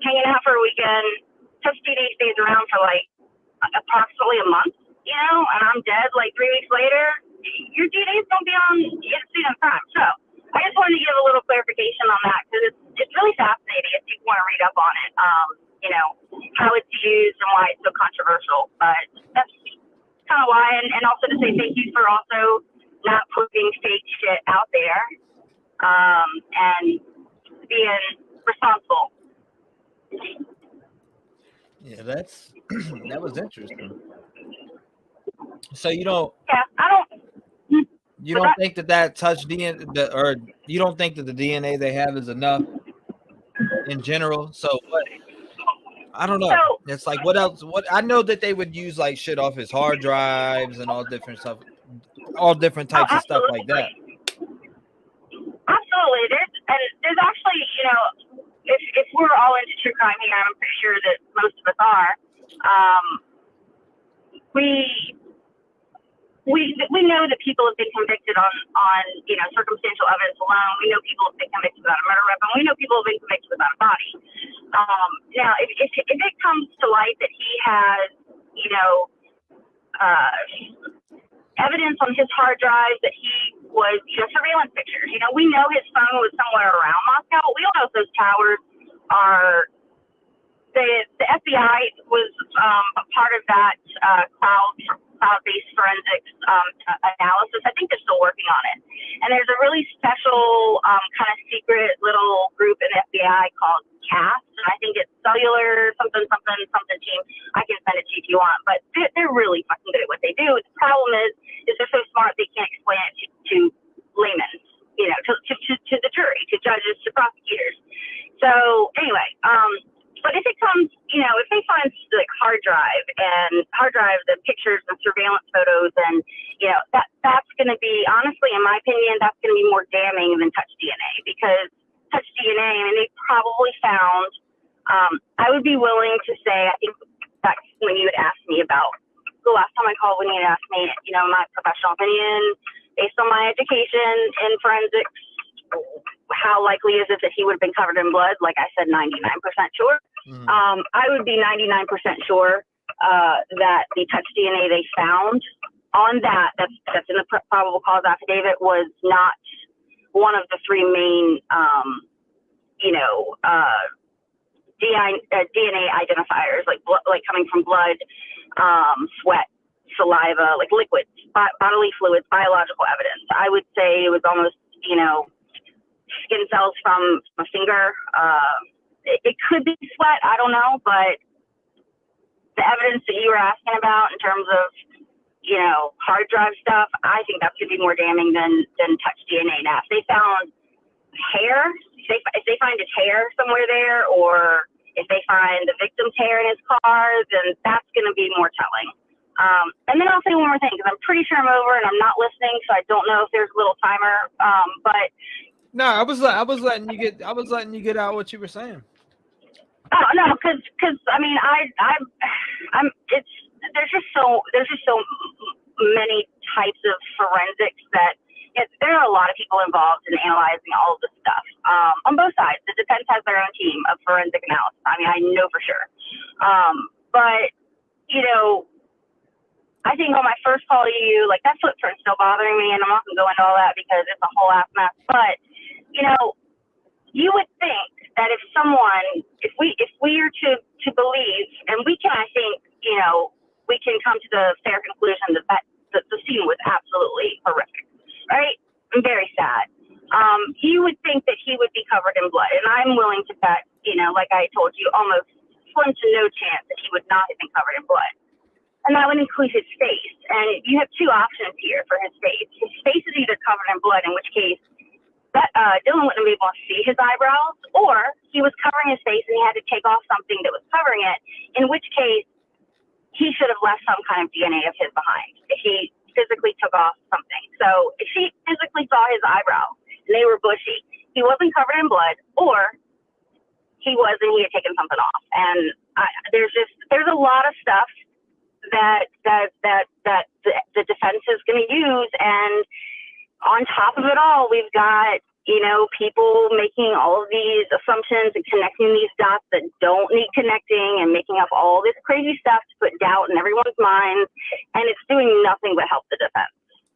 hanging out for a weekend, touch DNA stays around for approximately a month, and I'm dead 3 weeks later, your DNA is going to be on scene in time. So I just wanted to give a little clarification on that because it's really fascinating if people want to read up on it, how it's used and why it's so controversial. But that's kind of why, and also to say thank you for also not putting fake shit out there and being responsible. Yeah, that was interesting. So you don't. Yeah, I don't. You don't think that touch DNA, or you don't think that the DNA they have is enough in general? So what? I don't know. So- It's like, what else? What I know that they would use like shit off his hard drives and all different stuff, all different types of stuff like that. Absolutely. There's actually, you know, if we're all into true crime here, I'm pretty sure that most of us are. We know that people have been convicted on you know, circumstantial evidence alone. We know people have been convicted without a murder weapon. We know people have been convicted without a body. Now, if it comes to light that he has, you know, evidence on his hard drive that he was, you know, surveillance pictures. You know, we know his phone was somewhere around Moscow. We all know those towers are. The FBI was a part of that cloud-based forensics analysis. I think they're still working on it. And there's a really special kind of secret little group in the FBI called CAST. And I think it's Cellular something team. I can send it to you if you want. But they're really fucking good at what they do. The problem is they're so smart they can't explain it to laymen, you know, to the jury, to judges, to prosecutors. So anyway, but if it comes, you know, if they find like hard drive, the pictures and surveillance photos, and you know, that's going to be, honestly, in my opinion, that's going to be more damning than touch DNA, because touch DNA, I mean, they probably found. I would be willing to say, I think that's when you had asked me about the last time I called, when you had asked me, you know, my professional opinion based on my education in forensics. How likely is it that he would have been covered in blood? Like I said, 99% sure. I would be 99% sure that the touch DNA they found on that's in the probable cause affidavit was not one of the three main, you know, DNA identifiers, like coming from blood, sweat, saliva, like liquids, bodily fluids, biological evidence. I would say it was almost, you know, skin cells from a finger. It could be sweat, I don't know, but the evidence that you were asking about in terms of, you know, hard drive stuff, I think that could be more damning than touch DNA. Now, if they found hair, if they find his hair somewhere there, or if they find the victim's hair in his car, then that's going to be more telling. And then I'll say one more thing, because I'm pretty sure I'm over and I'm not listening, so I don't know if there's a little timer. But no, I was letting you get out what you were saying. Oh no, because I mean I'm there's just so many types of forensics that there are a lot of people involved in analyzing all of this stuff on both sides. The defense has their own team of forensic analysis. I mean, I know for sure. But you know, I think on my first call to you, like, that footprint's still bothering me, and I'm not gonna go into all that because it's a whole ass mess. But you know, you would think that if we are to believe, and we can, I think, you know, we can come to the fair conclusion that the scene was absolutely horrific, right? And very sad. You would think that he would be covered in blood, and I'm willing to bet, you know, like I told you, almost slim to no chance that he would not have been covered in blood. And that would include his face. And you have two options here for his face. His face is either covered in blood, in which case that Dylan wouldn't be able to see his eyebrows, or he was covering his face and he had to take off something that was covering it, in which case he should have left some kind of DNA of his behind if he physically took off something. So if he physically saw his eyebrows and they were bushy, he wasn't covered in blood, or he was and he had taken something off. And there's a lot of stuff that the defense is going to use, and on top of it all, we've got, you know, people making all of these assumptions and connecting these dots that don't need connecting, and making up all this crazy stuff to put doubt in everyone's minds, and it's doing nothing but help the defense.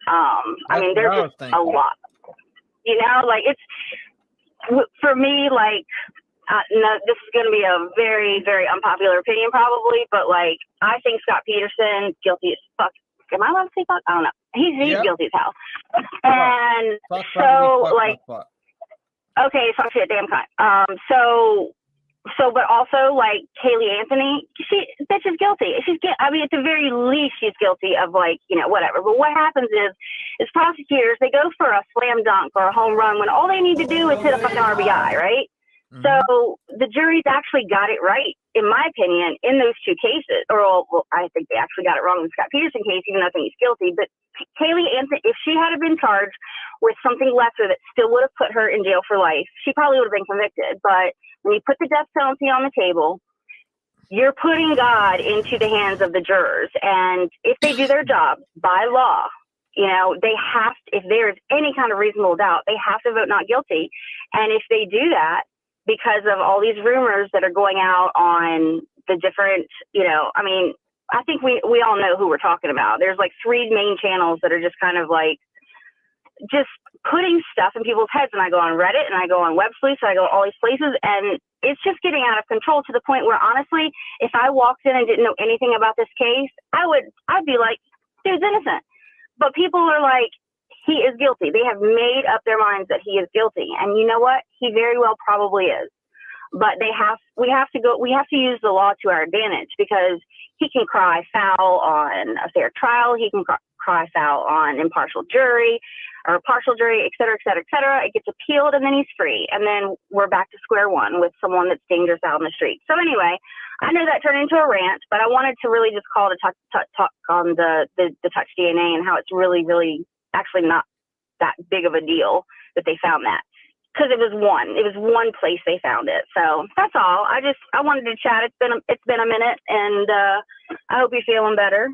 I mean, there's just a lot, you know, like, it's, for me, like, no, this is going to be a very, very unpopular opinion probably, but like, I think Scott Peterson, guilty as fuck. Am I allowed to say fuck? I don't know. He's guilty as hell. And so, like, okay, fuck shit, damn kind. So So, but also like Kaylee Anthony, bitch is guilty. I mean, at the very least, she's guilty of like, whatever. But what happens is prosecutors, they go for a slam dunk or a home run when all they need to do is hit a fucking RBI, right? Mm-hmm. So the jury's actually got it right, in my opinion, in those two cases. Or, well, I think they actually got it wrong in the Scott Peterson case, even though I think he's guilty. But Kaylee Anthony, if she had been charged with something lesser that still would have put her in jail for life, she probably would have been convicted. But when you put the death penalty on the table, you're putting God into the hands of the jurors. And if they do their job by law, they have to, if there's any kind of reasonable doubt, they have to vote not guilty. And if they do that, because of all these rumors that are going out on the different, I mean, I think we all know who we're talking about. There's like 3 main channels that are just kind of like, just putting stuff in people's heads. And I go on Reddit and I go on Web Sleuth, and I go all these places, and it's just getting out of control to the point where, honestly, if I walked in and didn't know anything about this case, I'd be like, dude's innocent. But people are like, he is guilty. They have made up their minds that he is guilty. And you know what? He very well probably is. But we have to use the law to our advantage, because he can cry foul on a fair trial. He can cry foul on impartial jury or partial jury, et cetera, et cetera, et cetera. It gets appealed, and then he's free. And then we're back to square one with someone that's dangerous out in the street. So anyway, I know that turned into a rant, but I wanted to really just call it a talk on the touch DNA and how it's really, really actually not that big of a deal that they found that. Because it was one place they found it. So that's all. I wanted to chat. It's been a minute, and I hope you're feeling better.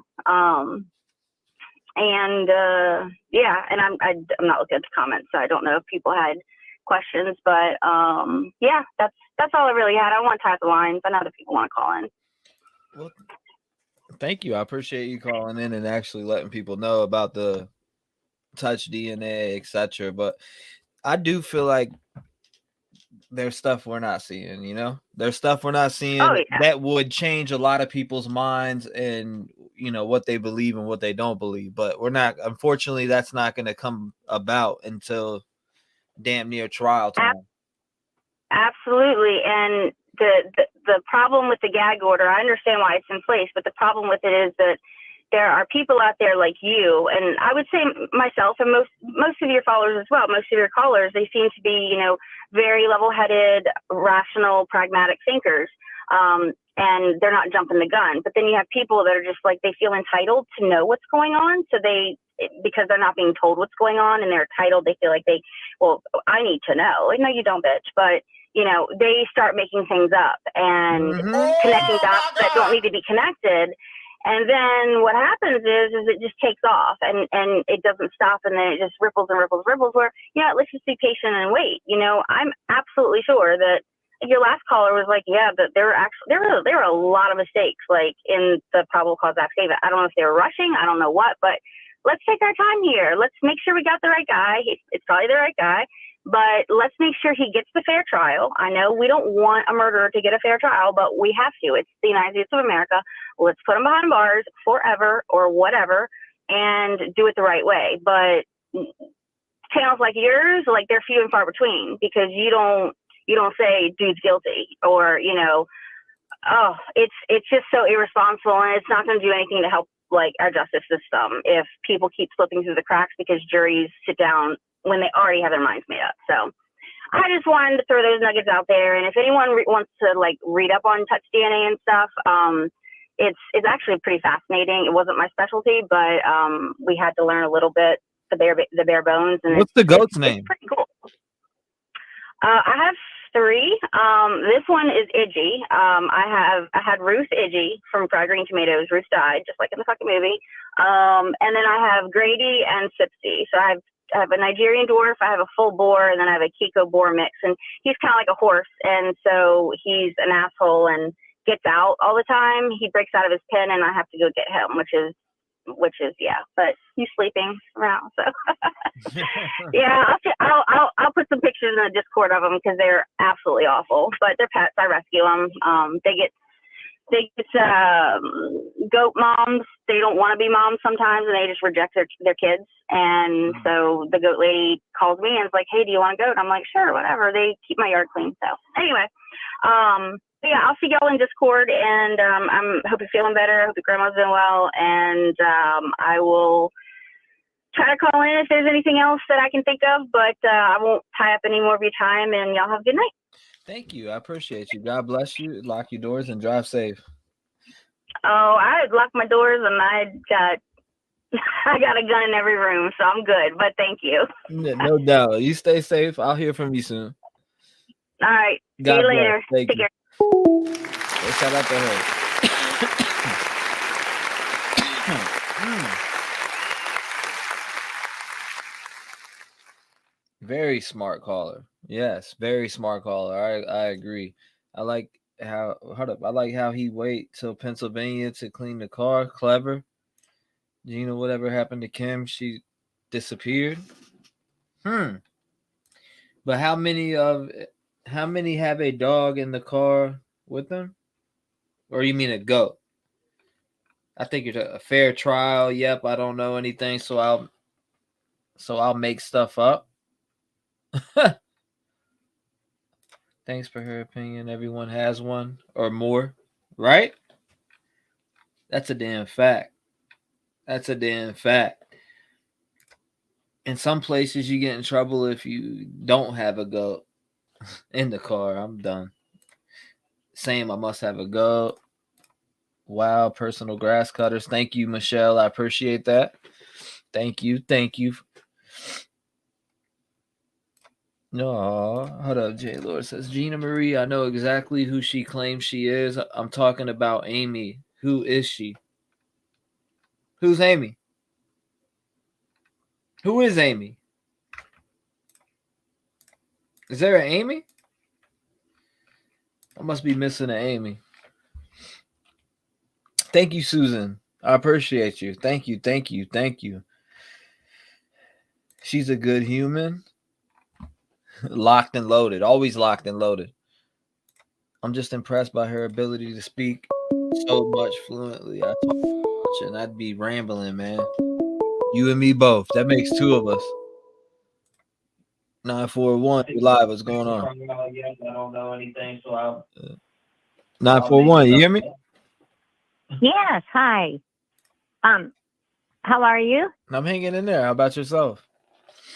Yeah, and I'm not looking at the comments, so I don't know if people had questions, but yeah, that's all I really had. I don't want to tie the lines. I know that people want to call in. Well, thank you. I appreciate you calling in and actually letting people know about the touch DNA, etc. But I do feel like there's stuff we're not seeing, there's stuff we're not seeing that would change a lot of people's minds and, what they believe and what they don't believe. But unfortunately, that's not going to come about until damn near trial time. Absolutely. And the problem with the gag order, I understand why it's in place, but the problem with it is that there are people out there like you, and I would say myself and most of your followers as well, most of your callers, they seem to be, very level-headed, rational, pragmatic thinkers, and they're not jumping the gun. But then you have people that are just like, they feel entitled to know what's going on, so because they're not being told what's going on and they're entitled, they feel like I need to know. Like, no, you don't, bitch. But, they start making things up and connecting dots that don't need to be connected. And then what happens is it just takes off and it doesn't stop, and then it just ripples and ripples, where, let's just be patient and wait. I'm absolutely sure that your last caller was like, yeah, that there were a lot of mistakes, like in the probable cause affidavit. I don't know if they were rushing, I don't know what, but let's take our time here. Let's make sure we got the right guy. It's probably the right guy, but let's make sure he gets the fair trial. I know we don't want a murderer to get a fair trial, but we have to. It's the United States of America. Let's put him behind bars forever or whatever and do it the right way. But channels like yours, like, they're few and far between, because you don't say dude's guilty, or, it's just so irresponsible, and it's not going to do anything to help, like, our justice system if people keep slipping through the cracks because juries sit down when they already have their minds made up. So I just wanted to throw those nuggets out there. And if anyone wants to like read up on touch DNA and stuff, it's actually pretty fascinating. It wasn't my specialty, but we had to learn a little bit, the bare bones. And what's the goat's name? It's pretty cool. I have 3. This one is Iggy. I had Ruth Iggy from Fried Green Tomatoes. Ruth died, just like in the fucking movie. And then I have Grady and Sipsy. So I have a Nigerian dwarf, I have a full boar, and then I have a Kiko boar mix. And he's kind of like a horse, and so he's an asshole and gets out all the time. He breaks out of his pen, and I have to go get him, which is yeah. But he's sleeping around, so yeah. I'll put some pictures in the Discord of them because they're absolutely awful. But they're pets. I rescue them. it's goat moms. They don't want to be moms sometimes, and they just reject their kids. And so the goat lady calls me and is like, "Hey, do you want a goat?" I'm like, "Sure, whatever." They keep my yard clean. So anyway, but yeah, I'll see y'all in Discord, and I'm hope you're feeling better. I hope your grandma's doing well, and I will try to call in if there's anything else that I can think of. But I won't tie up any more of your time, and y'all have a good night. Thank you. I appreciate you. God bless you. Lock your doors and drive safe. Oh, I locked my doors, and I got a gun in every room, so I'm good. But thank you. No doubt. You stay safe. I'll hear from you soon. All right. God See you bless. later. Thank Take you. care. So shout out to her. Very smart caller. Yes, very smart caller. I agree. I like how he wait till Pennsylvania to clean the car. Clever. Gina, whatever happened to Kim? She disappeared. But how many have a dog in the car with them? Or you mean a goat? I think it's a fair trial. Yep, I don't know anything, so I'll make stuff up. Thanks for her opinion. Everyone has one or more, right? That's a damn fact. That's a damn fact. In some places, you get in trouble if you don't have a goat in the car. I'm done. Same, I must have a goat. Wow, personal grass cutters. Thank you, Michelle. I appreciate that. Thank you. Thank you. No, hold up. J. Lord says, Gina Marie, I know exactly who she claims she is. I'm talking about Amy. Who is she? Who's Amy? Who is Amy? Is there an Amy? I must be missing an Amy. Thank you, Susan. I appreciate you. Thank you. Thank you. Thank you. She's a good human. Locked and loaded. Always locked and loaded. I'm just impressed by her ability to speak so much fluently. I talk much and I'd be rambling, man. You and me both. That makes two of us. 941, you live. What's going on? I don't know anything, so I'll 941, you hear me? Yes, hi. How are you? I'm hanging in there. How about yourself?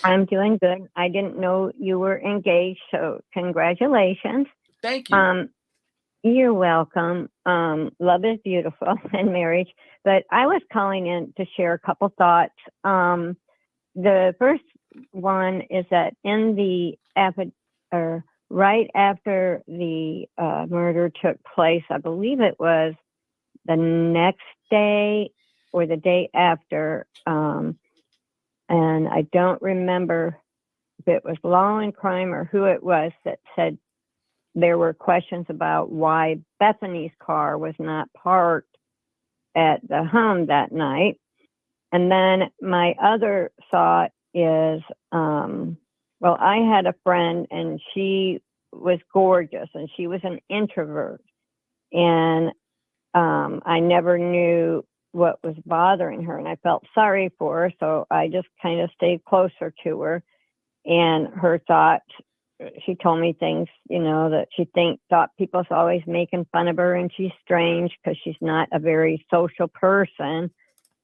I'm doing good. I didn't know you were engaged, so congratulations. Thank you. You're welcome. Love is beautiful in marriage, but I was calling in to share a couple thoughts. The first one is that in the right after the murder took place, I believe it was the next day or the day after, and I don't remember if it was Law and Crime or who it was that said there were questions about why Bethany's car was not parked at the home that night. And then my other thought is, well, I had a friend and she was gorgeous and she was an introvert. And I never knew what was bothering her, and I felt sorry for her, so I just kind of stayed closer to her. And her thought, she told me things, that she thought people's always making fun of her, and she's strange because she's not a very social person,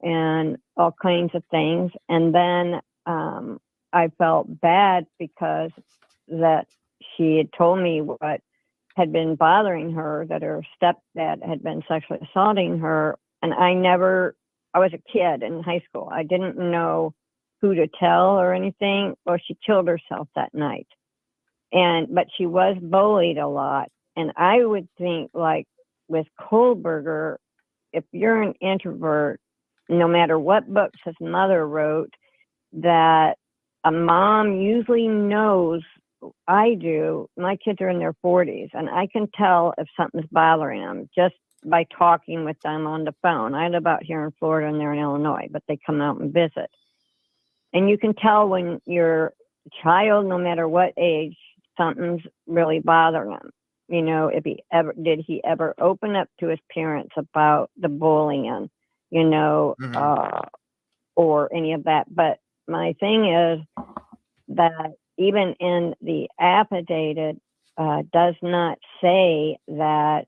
and all kinds of things. And then I felt bad because that she had told me what had been bothering her, that her stepdad had been sexually assaulting her. And I was a kid in high school. I didn't know who to tell or anything. Well, she killed herself that night. But she was bullied a lot. And I would think, like with Kohlberger, if you're an introvert, no matter what books his mother wrote, that a mom usually knows. I do. My kids are in their 40s, and I can tell if something's bothering them just by talking with them on the phone. I live out here in Florida, and they're in Illinois, but they come out and visit. And you can tell when your child, no matter what age, something's really bothering them. you know, if did he ever open up to his parents about the bullying, you know, or any of that. But my thing is that even in the affidavit, does not say that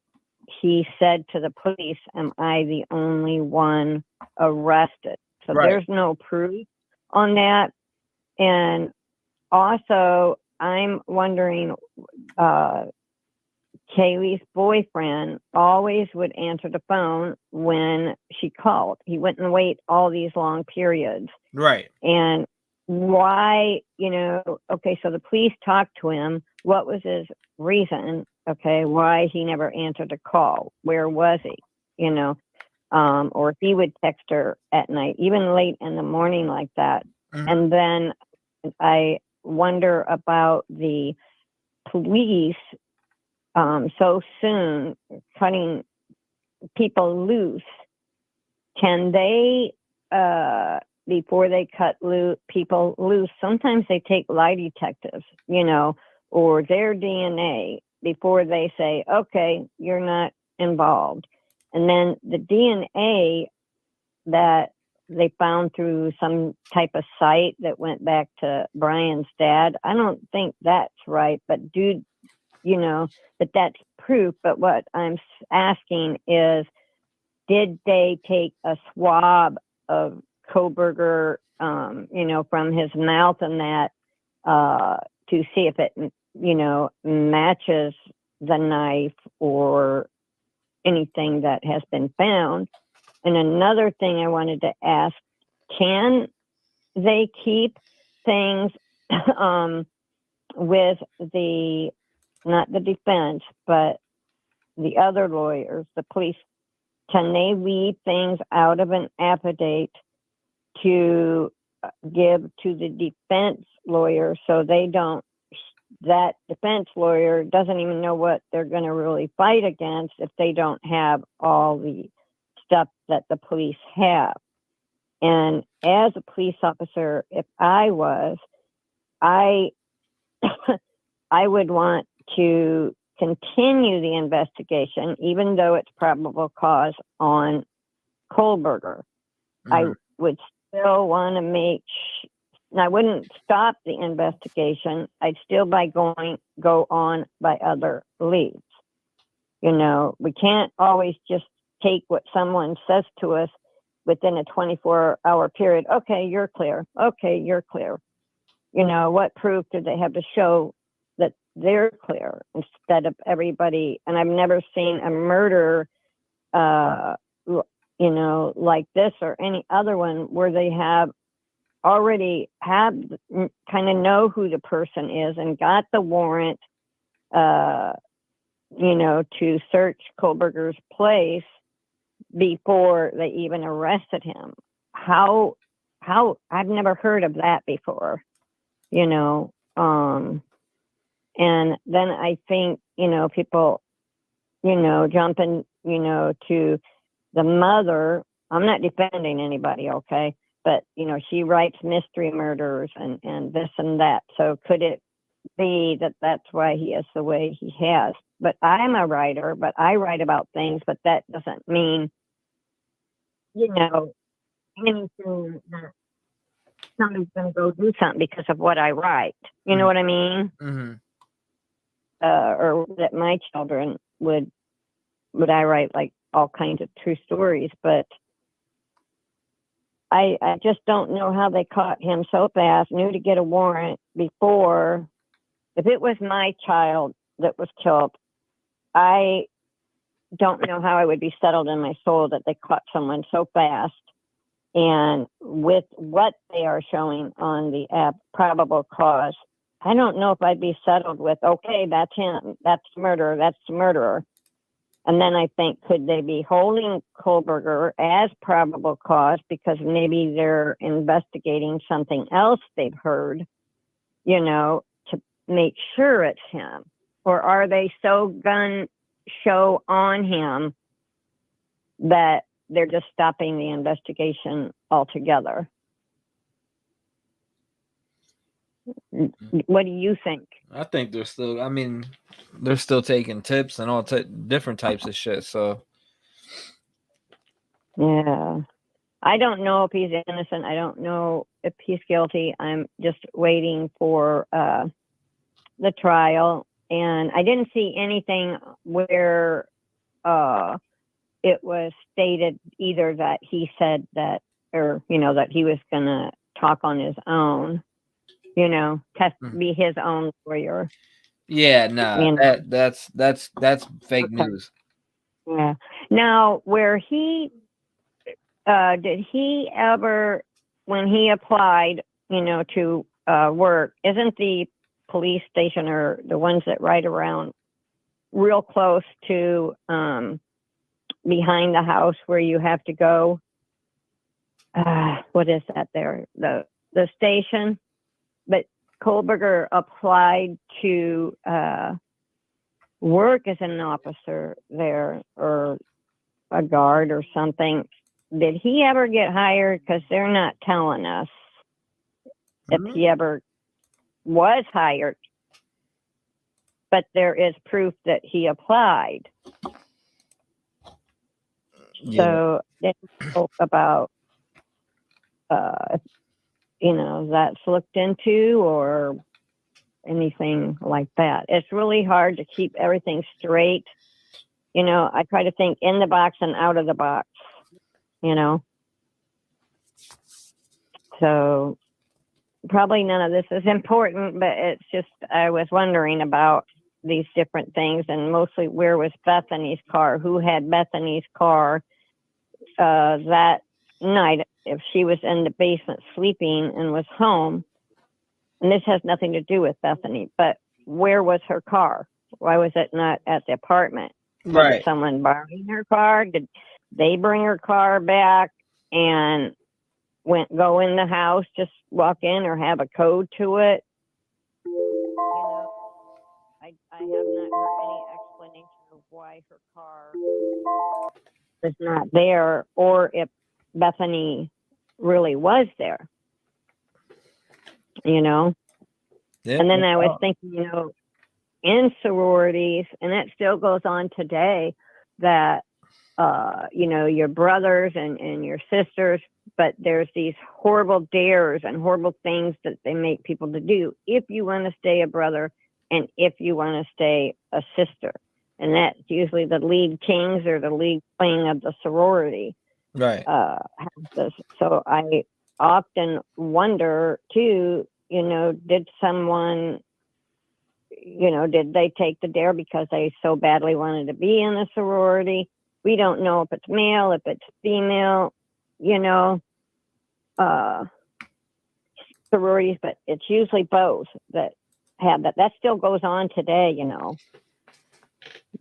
he said to the police, "Am I the only one arrested?" So Right. there's no proof on that. And also, I'm wondering, Kaylee's boyfriend always would answer the phone when she called. He wouldn't wait all these long periods. Right. And why, you know, okay, so the police talked to him. What was his reason? Okay, why he never answered the call? Where was he? You know, or if he would text her at night, even late in the morning like that. And then I wonder about the police so soon cutting people loose. Can they, before they cut people loose, sometimes they take lie detectives, you know, or their DNA before they say, okay, you're not involved. And then the DNA that they found through some type of site that went back to Brian's dad, I don't think that's right, but you know, that that's proof. But what I'm asking is, did they take a swab of Kohlberger, you know, from his mouth and that, to see if it, you know, matches the knife or anything that has been found? And another thing I wanted to ask, can they keep things with the, not the defense, but the other lawyers, the police, can they leave things out of an affidavit to give to the defense lawyer so they don't, that defense lawyer doesn't even know what they're going to really fight against if they don't have all the stuff that the police have? And as a police officer, if I was, I would want to continue the investigation, even though it's probable cause on Kohlberger. I would still want to I wouldn't stop the investigation. I'd still go on by other leads. You know, we can't always just take what someone says to us within a 24-hour period. Okay, you're clear. Okay, you're clear. You know, what proof do they have to show that they're clear instead of everybody? And I've never seen a murder, you know, like this or any other one where they have already kind of know who the person is and got the warrant, you know, to search Kohlberger's place before they even arrested him. How I've never heard of that before, you know. And then I think, you know, people, you know, jumping, you know, to the mother. I'm not defending anybody, okay? But, you know, she writes mystery murders and this and that. So could it be that that's why he is the way he has? But I'm a writer, but I write about things, but that doesn't mean, you know, anything that somebody's going to go do something because of what I write. You know what I mean? Or that my children would I write like all kinds of true stories, but I just don't know how they caught him so fast, knew to get a warrant before. If it was my child that was killed, I don't know how I would be settled in my soul that they caught someone so fast. And with what they are showing on the probable cause, I don't know if I'd be settled with, okay, that's him, that's murder, that's the murderer. And then I think, could they be holding Kohlberger as probable cause because maybe they're investigating something else they've heard, you know, to make sure it's him? Or are they so gun show on him that they're just stopping the investigation altogether? What do you think? I think they're still. I mean, they're still taking tips and all different types of shit. So Yeah. I don't know if he's innocent. I don't know if he's guilty. I'm just waiting for the trial. And I didn't see anything where it was stated either that he said that, or, you know, that he was going to talk on his own, you know, be his own lawyer. yeah, nah, You know? that's fake news. Yeah. Now, where he did he ever, when he applied, you know, to work, isn't the police station or the ones that ride around real close to behind the house where you have to go? What is that there? The station. But Kohlberger applied to work as an officer there, or a guard or something. Did he ever get hired? Because they're not telling us if he ever was hired. But there is proof that he applied. Yeah. So they spoke about, you know, that's looked into or anything like that. It's really hard to keep everything straight. You know, I try to think in the box and out of the box, you know. So probably none of this is important, but it's just, I was wondering about these different things, and mostly where was Bethany's car? Who had Bethany's car that night if she was in the basement sleeping and was home? And this has nothing to do with Bethany, but where was her car? Why was it not at the apartment? Right. Was it someone borrowing her car? Did they bring her car back and go in the house, just walk in, or have a code to it? You know, I have not heard any explanation of why her car was not there, or if Bethany really was there, you know. Yeah, And then I was thinking, you know, in sororities, and that still goes on today, that, you know, your brothers and your sisters, but there's these horrible dares and horrible things that they make people to do if you want to stay a brother and if you want to stay a sister. And that's usually the lead kings or the lead queen of the sorority. Right. Has this. So I often wonder too, you know, did someone, you know, did they take the dare because they so badly wanted to be in the sorority? We don't know if it's male, if it's female, you know, sororities, but it's usually both that have that. That still goes on today, you know.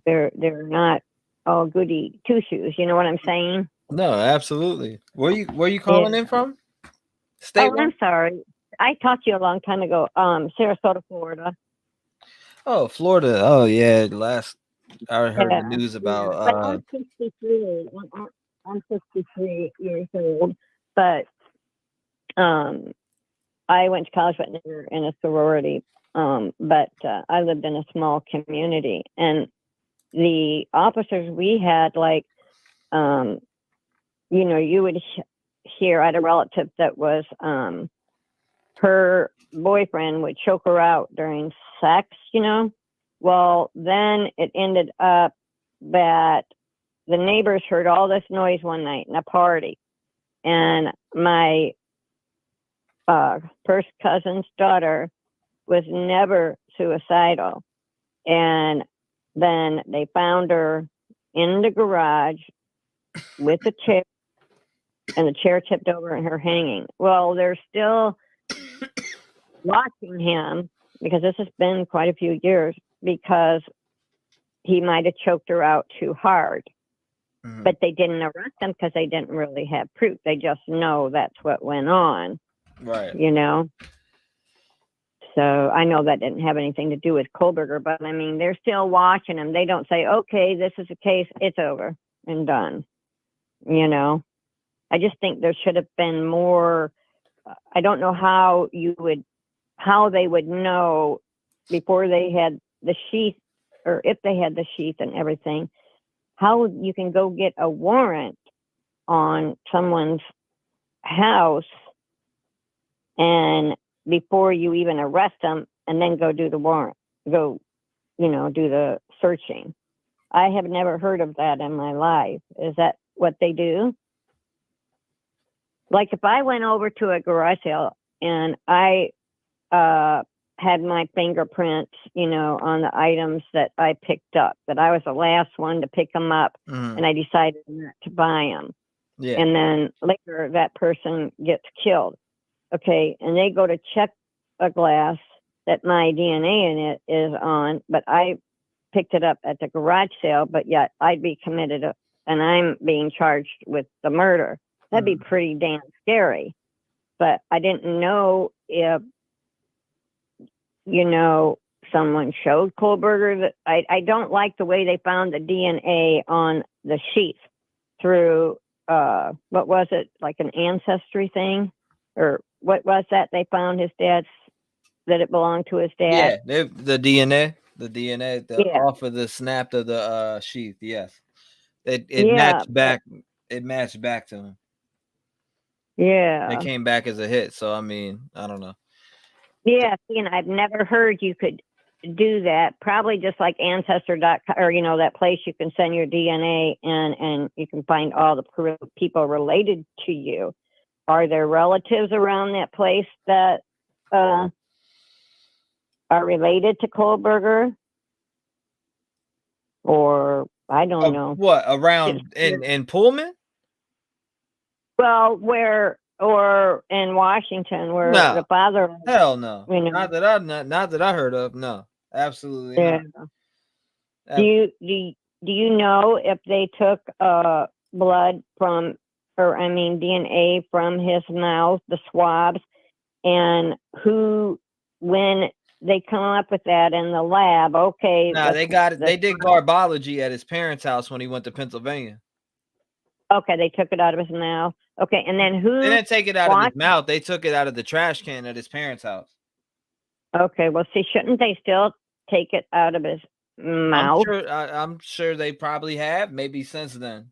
They're not all goody two shoes, you know what I'm saying? No, absolutely. Where you calling in from? State I'm sorry. I talked to you a long time ago. Sarasota, Florida. Oh, Florida. Oh yeah. Last I heard Yeah, the news about But I'm 63. I'm 63 years old. But I went to college, but never in a sorority. But I lived in a small community, and the officers we had, like, you know, you would hear, I had a relative that was, her boyfriend would choke her out during sex, you know. Well, then it ended up that the neighbors heard all this noise one night in a party, and my first cousin's daughter was never suicidal. And then they found her in the garage with a chair, and the chair tipped over and her hanging. Well, they're still watching him because this has been quite a few years, because he might have choked her out too hard. But they didn't arrest him because they didn't really have proof. They just know that's what went on. Right. You know? So I know that didn't have anything to do with Kohlberger, but I mean, they're still watching him. They don't say, okay, this is a case, it's over and done. You know? I just think there should have been more. I don't know how you would how they would know before they had the sheath, or if they had the sheath and everything, how you can go get a warrant on someone's house and before you even arrest them, and then go do the warrant, do the searching. I have never heard of that in my life. Is that what they do? Like if I went over to a garage sale and I had my fingerprints, on the items that I picked up, that I was the last one to pick them up, and I decided not to buy them. Yeah. And then later that person gets killed. Okay. And they go to check a glass that my DNA in it is on, but I picked it up at the garage sale, but yet I'd be committed and I'm being charged with the murder. That'd be pretty damn scary. But I didn't know if, someone showed Kohlberger that I don't like the way they found the DNA on the sheath through, what was it, like an ancestry thing? Or what was that? They found his dad's, that it belonged to his dad? Yeah, the DNA Yeah. off of the snap of the sheath. Yes, it Yeah, matched back. It matched back to him. Yeah. It came back as a hit. So I mean, I don't know. Yeah, and I've never heard you could do that. Probably just like Ancestor.com, or that place you can send your DNA and you can find all the people related to you. Are there relatives around that place that are related to Kohlberger? Or I don't know. What around in Pullman? Well, or in Washington, where No. the father. Hell no. Not that I heard of. No, absolutely Yeah. not. Do you know if they took blood from, DNA from his mouth, the swabs, and when they come up with that in the lab? Okay. Nah, they got it. They did garbology at his parents' house when he went to Pennsylvania. Okay, they took it out of his mouth. Okay, and then who? They didn't take it out of his mouth. They took it out of the trash can at his parents' house. Okay, well, see, shouldn't they still take it out of his mouth? I'm sure they probably have. Maybe since then.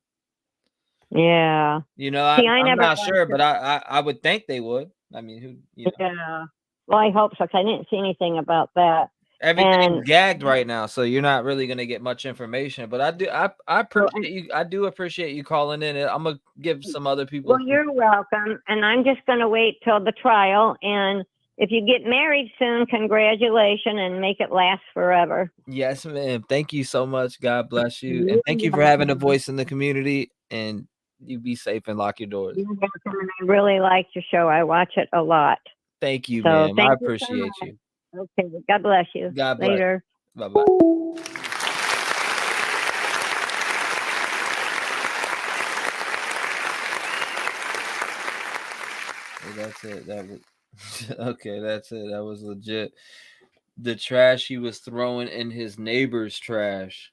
Yeah. See, I'm not sure, but I would think they would. I mean, Yeah. Well, I hope so, because I didn't see anything about that. Everything's gagged right now, so you're not really gonna get much information. But I appreciate you. I do appreciate you calling in. I'm gonna give some other people. Well, you're welcome, and I'm just gonna wait till the trial. And if you get married soon, congratulations, and make it last forever. Yes, ma'am. Thank you so much. God bless you, and thank you for having a voice in the community. And you be safe and lock your doors. You're welcome, and I really like your show. I watch it a lot. Thank you, So ma'am. thank I you so appreciate much. you. Okay, God bless you. God bless. Later. Bye-bye. That's it. That was okay. That's it. That was legit. The trash he was throwing in his neighbor's trash.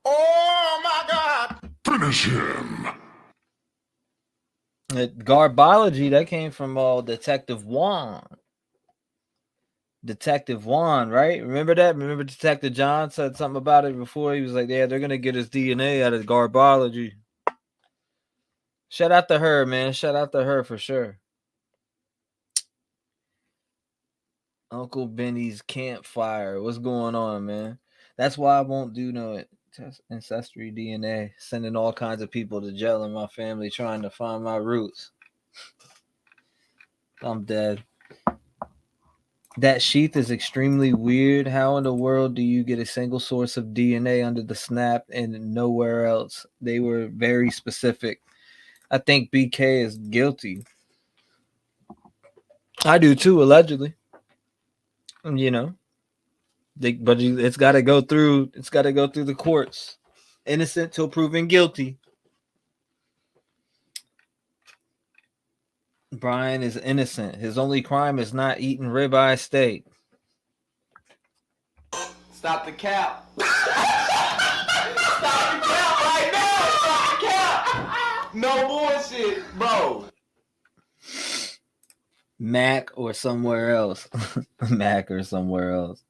Oh my God! Finish him. Garbology, that came from Detective Juan. Detective Juan, right? Remember that? Remember Detective John said something about it before? He was like, yeah, they're going to get his DNA out of garbology. Shout out to her, man. Shout out to her for sure. Uncle Benny's campfire. What's going on, man? That's why I won't do no ancestry DNA. Sending all kinds of people to jail in my family trying to find my roots. I'm dead. That sheath is extremely weird. How in the world do you get a single source of DNA under the snap and nowhere else? They were very specific. I think BK is guilty. I do too, allegedly. But it's got to go through. It's got to go through the courts. Innocent till proven guilty. Brian is innocent. His only crime is not eating ribeye steak. Stop the cap. Stop the cap right now. Stop the cap. No bullshit, bro. Mac or somewhere else. Mac or somewhere else.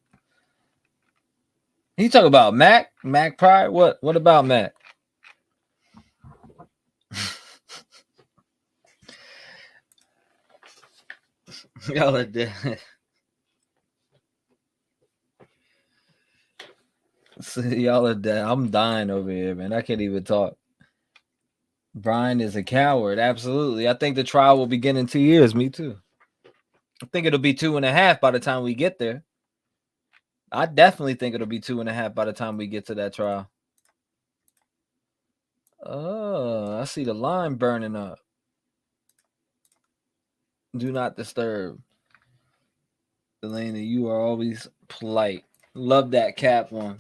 You talk about Mac? Mac Pride? What about Mac? Y'all are dead. Y'all are dead. I'm dying over here, man. I can't even talk. Brian is a coward. Absolutely. I think the trial will begin in 2 years. Me too. I think it'll be 2.5 by the time we get there. I definitely think it'll be 2.5 by the time we get to that trial. Oh, I see the line burning up. Do not disturb. Elena, you are always polite. Love that cap one.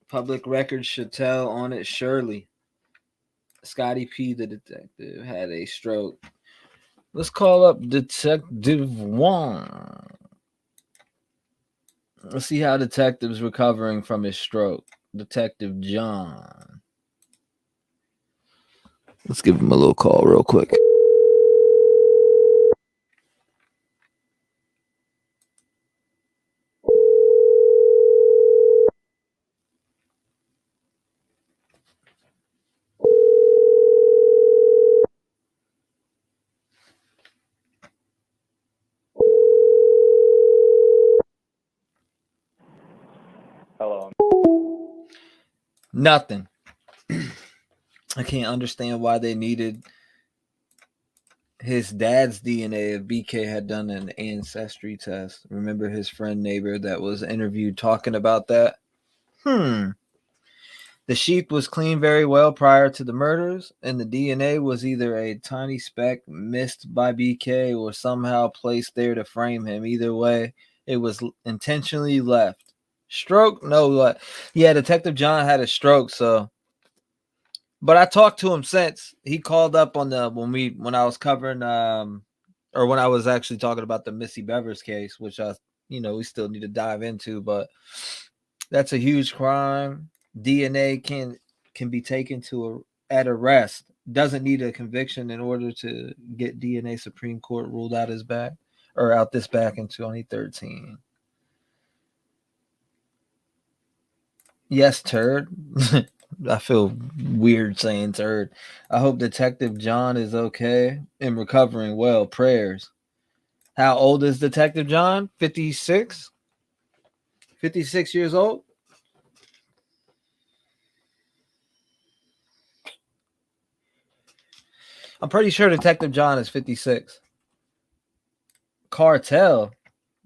Public records should tell on it surely. Scotty P, the detective, had a stroke. Let's call up Detective Wong. Let's see how detective's recovering from his stroke. Detective John. Let's give him a little call real quick. Hello. Nothing. I can't understand why they needed his dad's DNA if BK had done an ancestry test. Remember his friend neighbor that was interviewed talking about that? The sheep was cleaned very well prior to the murders, and the DNA was either a tiny speck missed by BK or somehow placed there to frame him. Either way, it was intentionally left. Stroke? No, yeah, Detective John had a stroke, so. But I talked to him since. He called up on the when I was covering or when I was actually talking about the Missy Bevers case, which we still need to dive into, but that's a huge crime. DNA can be taken at arrest. Doesn't need a conviction in order to get DNA Supreme Court ruled out this back in 2013. Yes, turd. I feel weird saying turd. I hope Detective John is okay and recovering well. Prayers. How old is Detective John? 56? 56 years old? I'm pretty sure Detective John is 56. Cartel.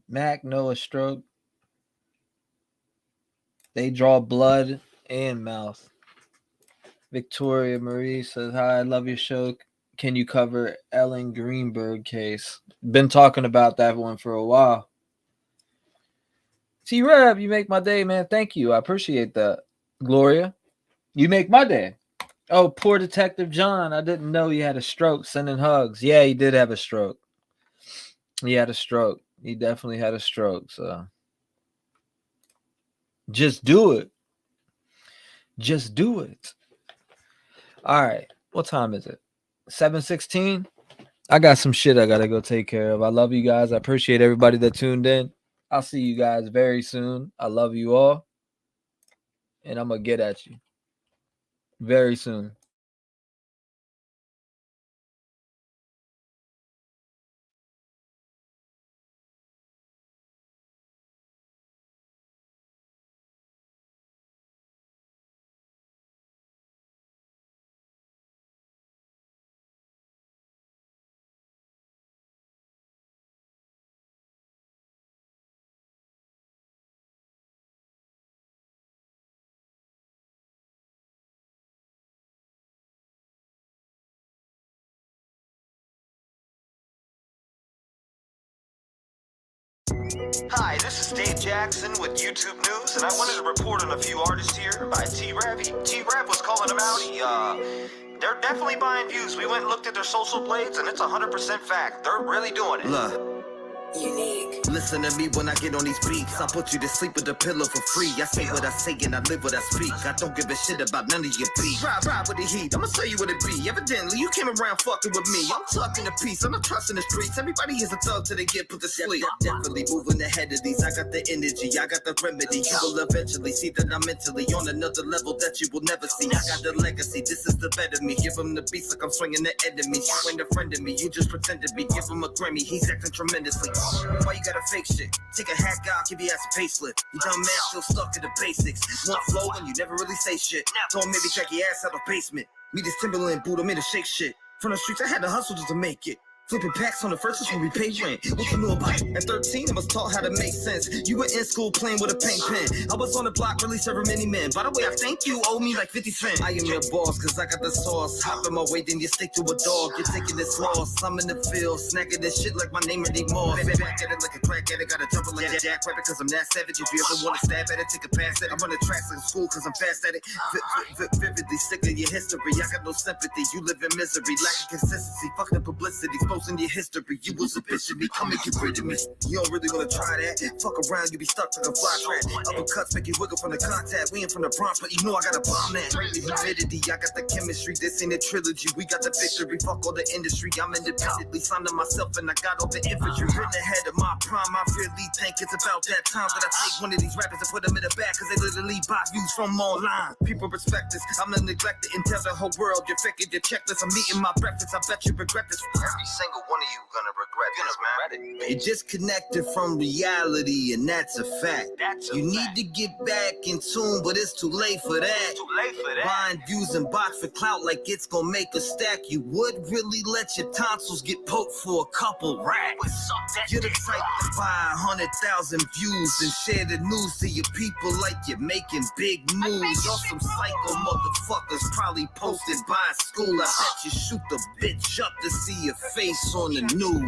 Mac, Noah stroke. They draw blood and mouth. Victoria Marie says, hi, I love your show. Can you cover Ellen Greenberg case? Been talking about that one for a while. T-REV, you make my day, man. Thank you. I appreciate that. Gloria, you make my day. Oh, poor Detective John. I didn't know he had a stroke. Sending hugs. Yeah, he did have a stroke. He had a stroke. He definitely had a stroke. So just do it. Just do it. All right. What time is it? 7:16. I got some shit I got to go take care of. I love you guys. I appreciate everybody that tuned in. I'll see you guys very soon. I love you all. And I'm going to get at you very soon. Hi, this is Dave Jackson with YouTube News, and I wanted to report on a few artists here by T-REV. T-REV was calling them out. They're definitely buying views. We went and looked at their social blades, and it's 100% fact. They're really doing it. Look. Unique. Listen to me when I get on these beats. I put you to sleep with a pillow for free. I say what I say and I live what I speak. I don't give a shit about none of your beef. Ride with the heat, I'ma tell you what it be. Evidently, you came around fucking with me. I'm talking to peace, I'm not trusting the streets. Everybody is a thug till they get put to sleep. Definitely moving ahead of these. I got the energy, I got the remedy. You will eventually see that I'm mentally on another level that you will never see. I got the legacy, this is the better me. Give him the beats like I'm swinging the enemy. You ain't a friend of me, you just pretend to be. Give him a Grammy, he's acting tremendously. Why you gotta fake shit? Take a hack out, give your ass a facelift. You dumb man still stuck in the basics. One flow and you never really say shit. Don't maybe check your ass out the basement. Me this Timberland boot, I'm in to shake shit. From the streets, I had to hustle just to make it. Flipping packs on the first is when we pay rent. What you know about it? At 13, I was taught how to make sense. You were in school playing with a paint pen. I was on the block really serving many men. By the way, I think you owe me like 50 cents. I am your boss, cause I got the sauce. Hop in my way, then you stick to a dog. You're taking this loss. I'm in the field, snacking this shit like my name anymore. Back at it like a crack addict, gotta jump it like a jack rabbit, cause I'm that savage. If you ever wanna stab at it, take a pass at it. I run the tracks like school, cause I'm fast at it. Vividly sick of your history. I got no sympathy, you live in misery. Lack of consistency, fuck the publicity, exposing your history. You was a bitch of me, come and get rid of me. You don't really wanna try that. Fuck around, you be stuck like a fly trap. Uppercuts make you wiggle from the contact. We ain't from the Bronx, but you know I got a bomb that. Humidity, I got the chemistry. This ain't a trilogy. We got the victory. Fuck all the industry. I'm independently signed to myself, and I got all the infantry. Written ahead of my prime. I really think it's about that time that I take one of these rappers and put them in the back, cause they literally buy views from online. People respect this. I'm gonna neglect it and tell the whole world you're faking your checklist. I'm eating my breakfast. I bet you regret this. Every single one of you gonna regret this, man. You're disconnected from reality, and that's a fact. You need to get back in tune, but it's too late for that. Buying views and bots for clout like it's gonna make a stack. You would really let your tonsils get poked for a couple racks. You're the type to buy 100,000 views and share the news to your people like you're making big moves. Y'all some psycho motherfuckers probably posted by school. I bet you shoot the bitch up to see your face on the news.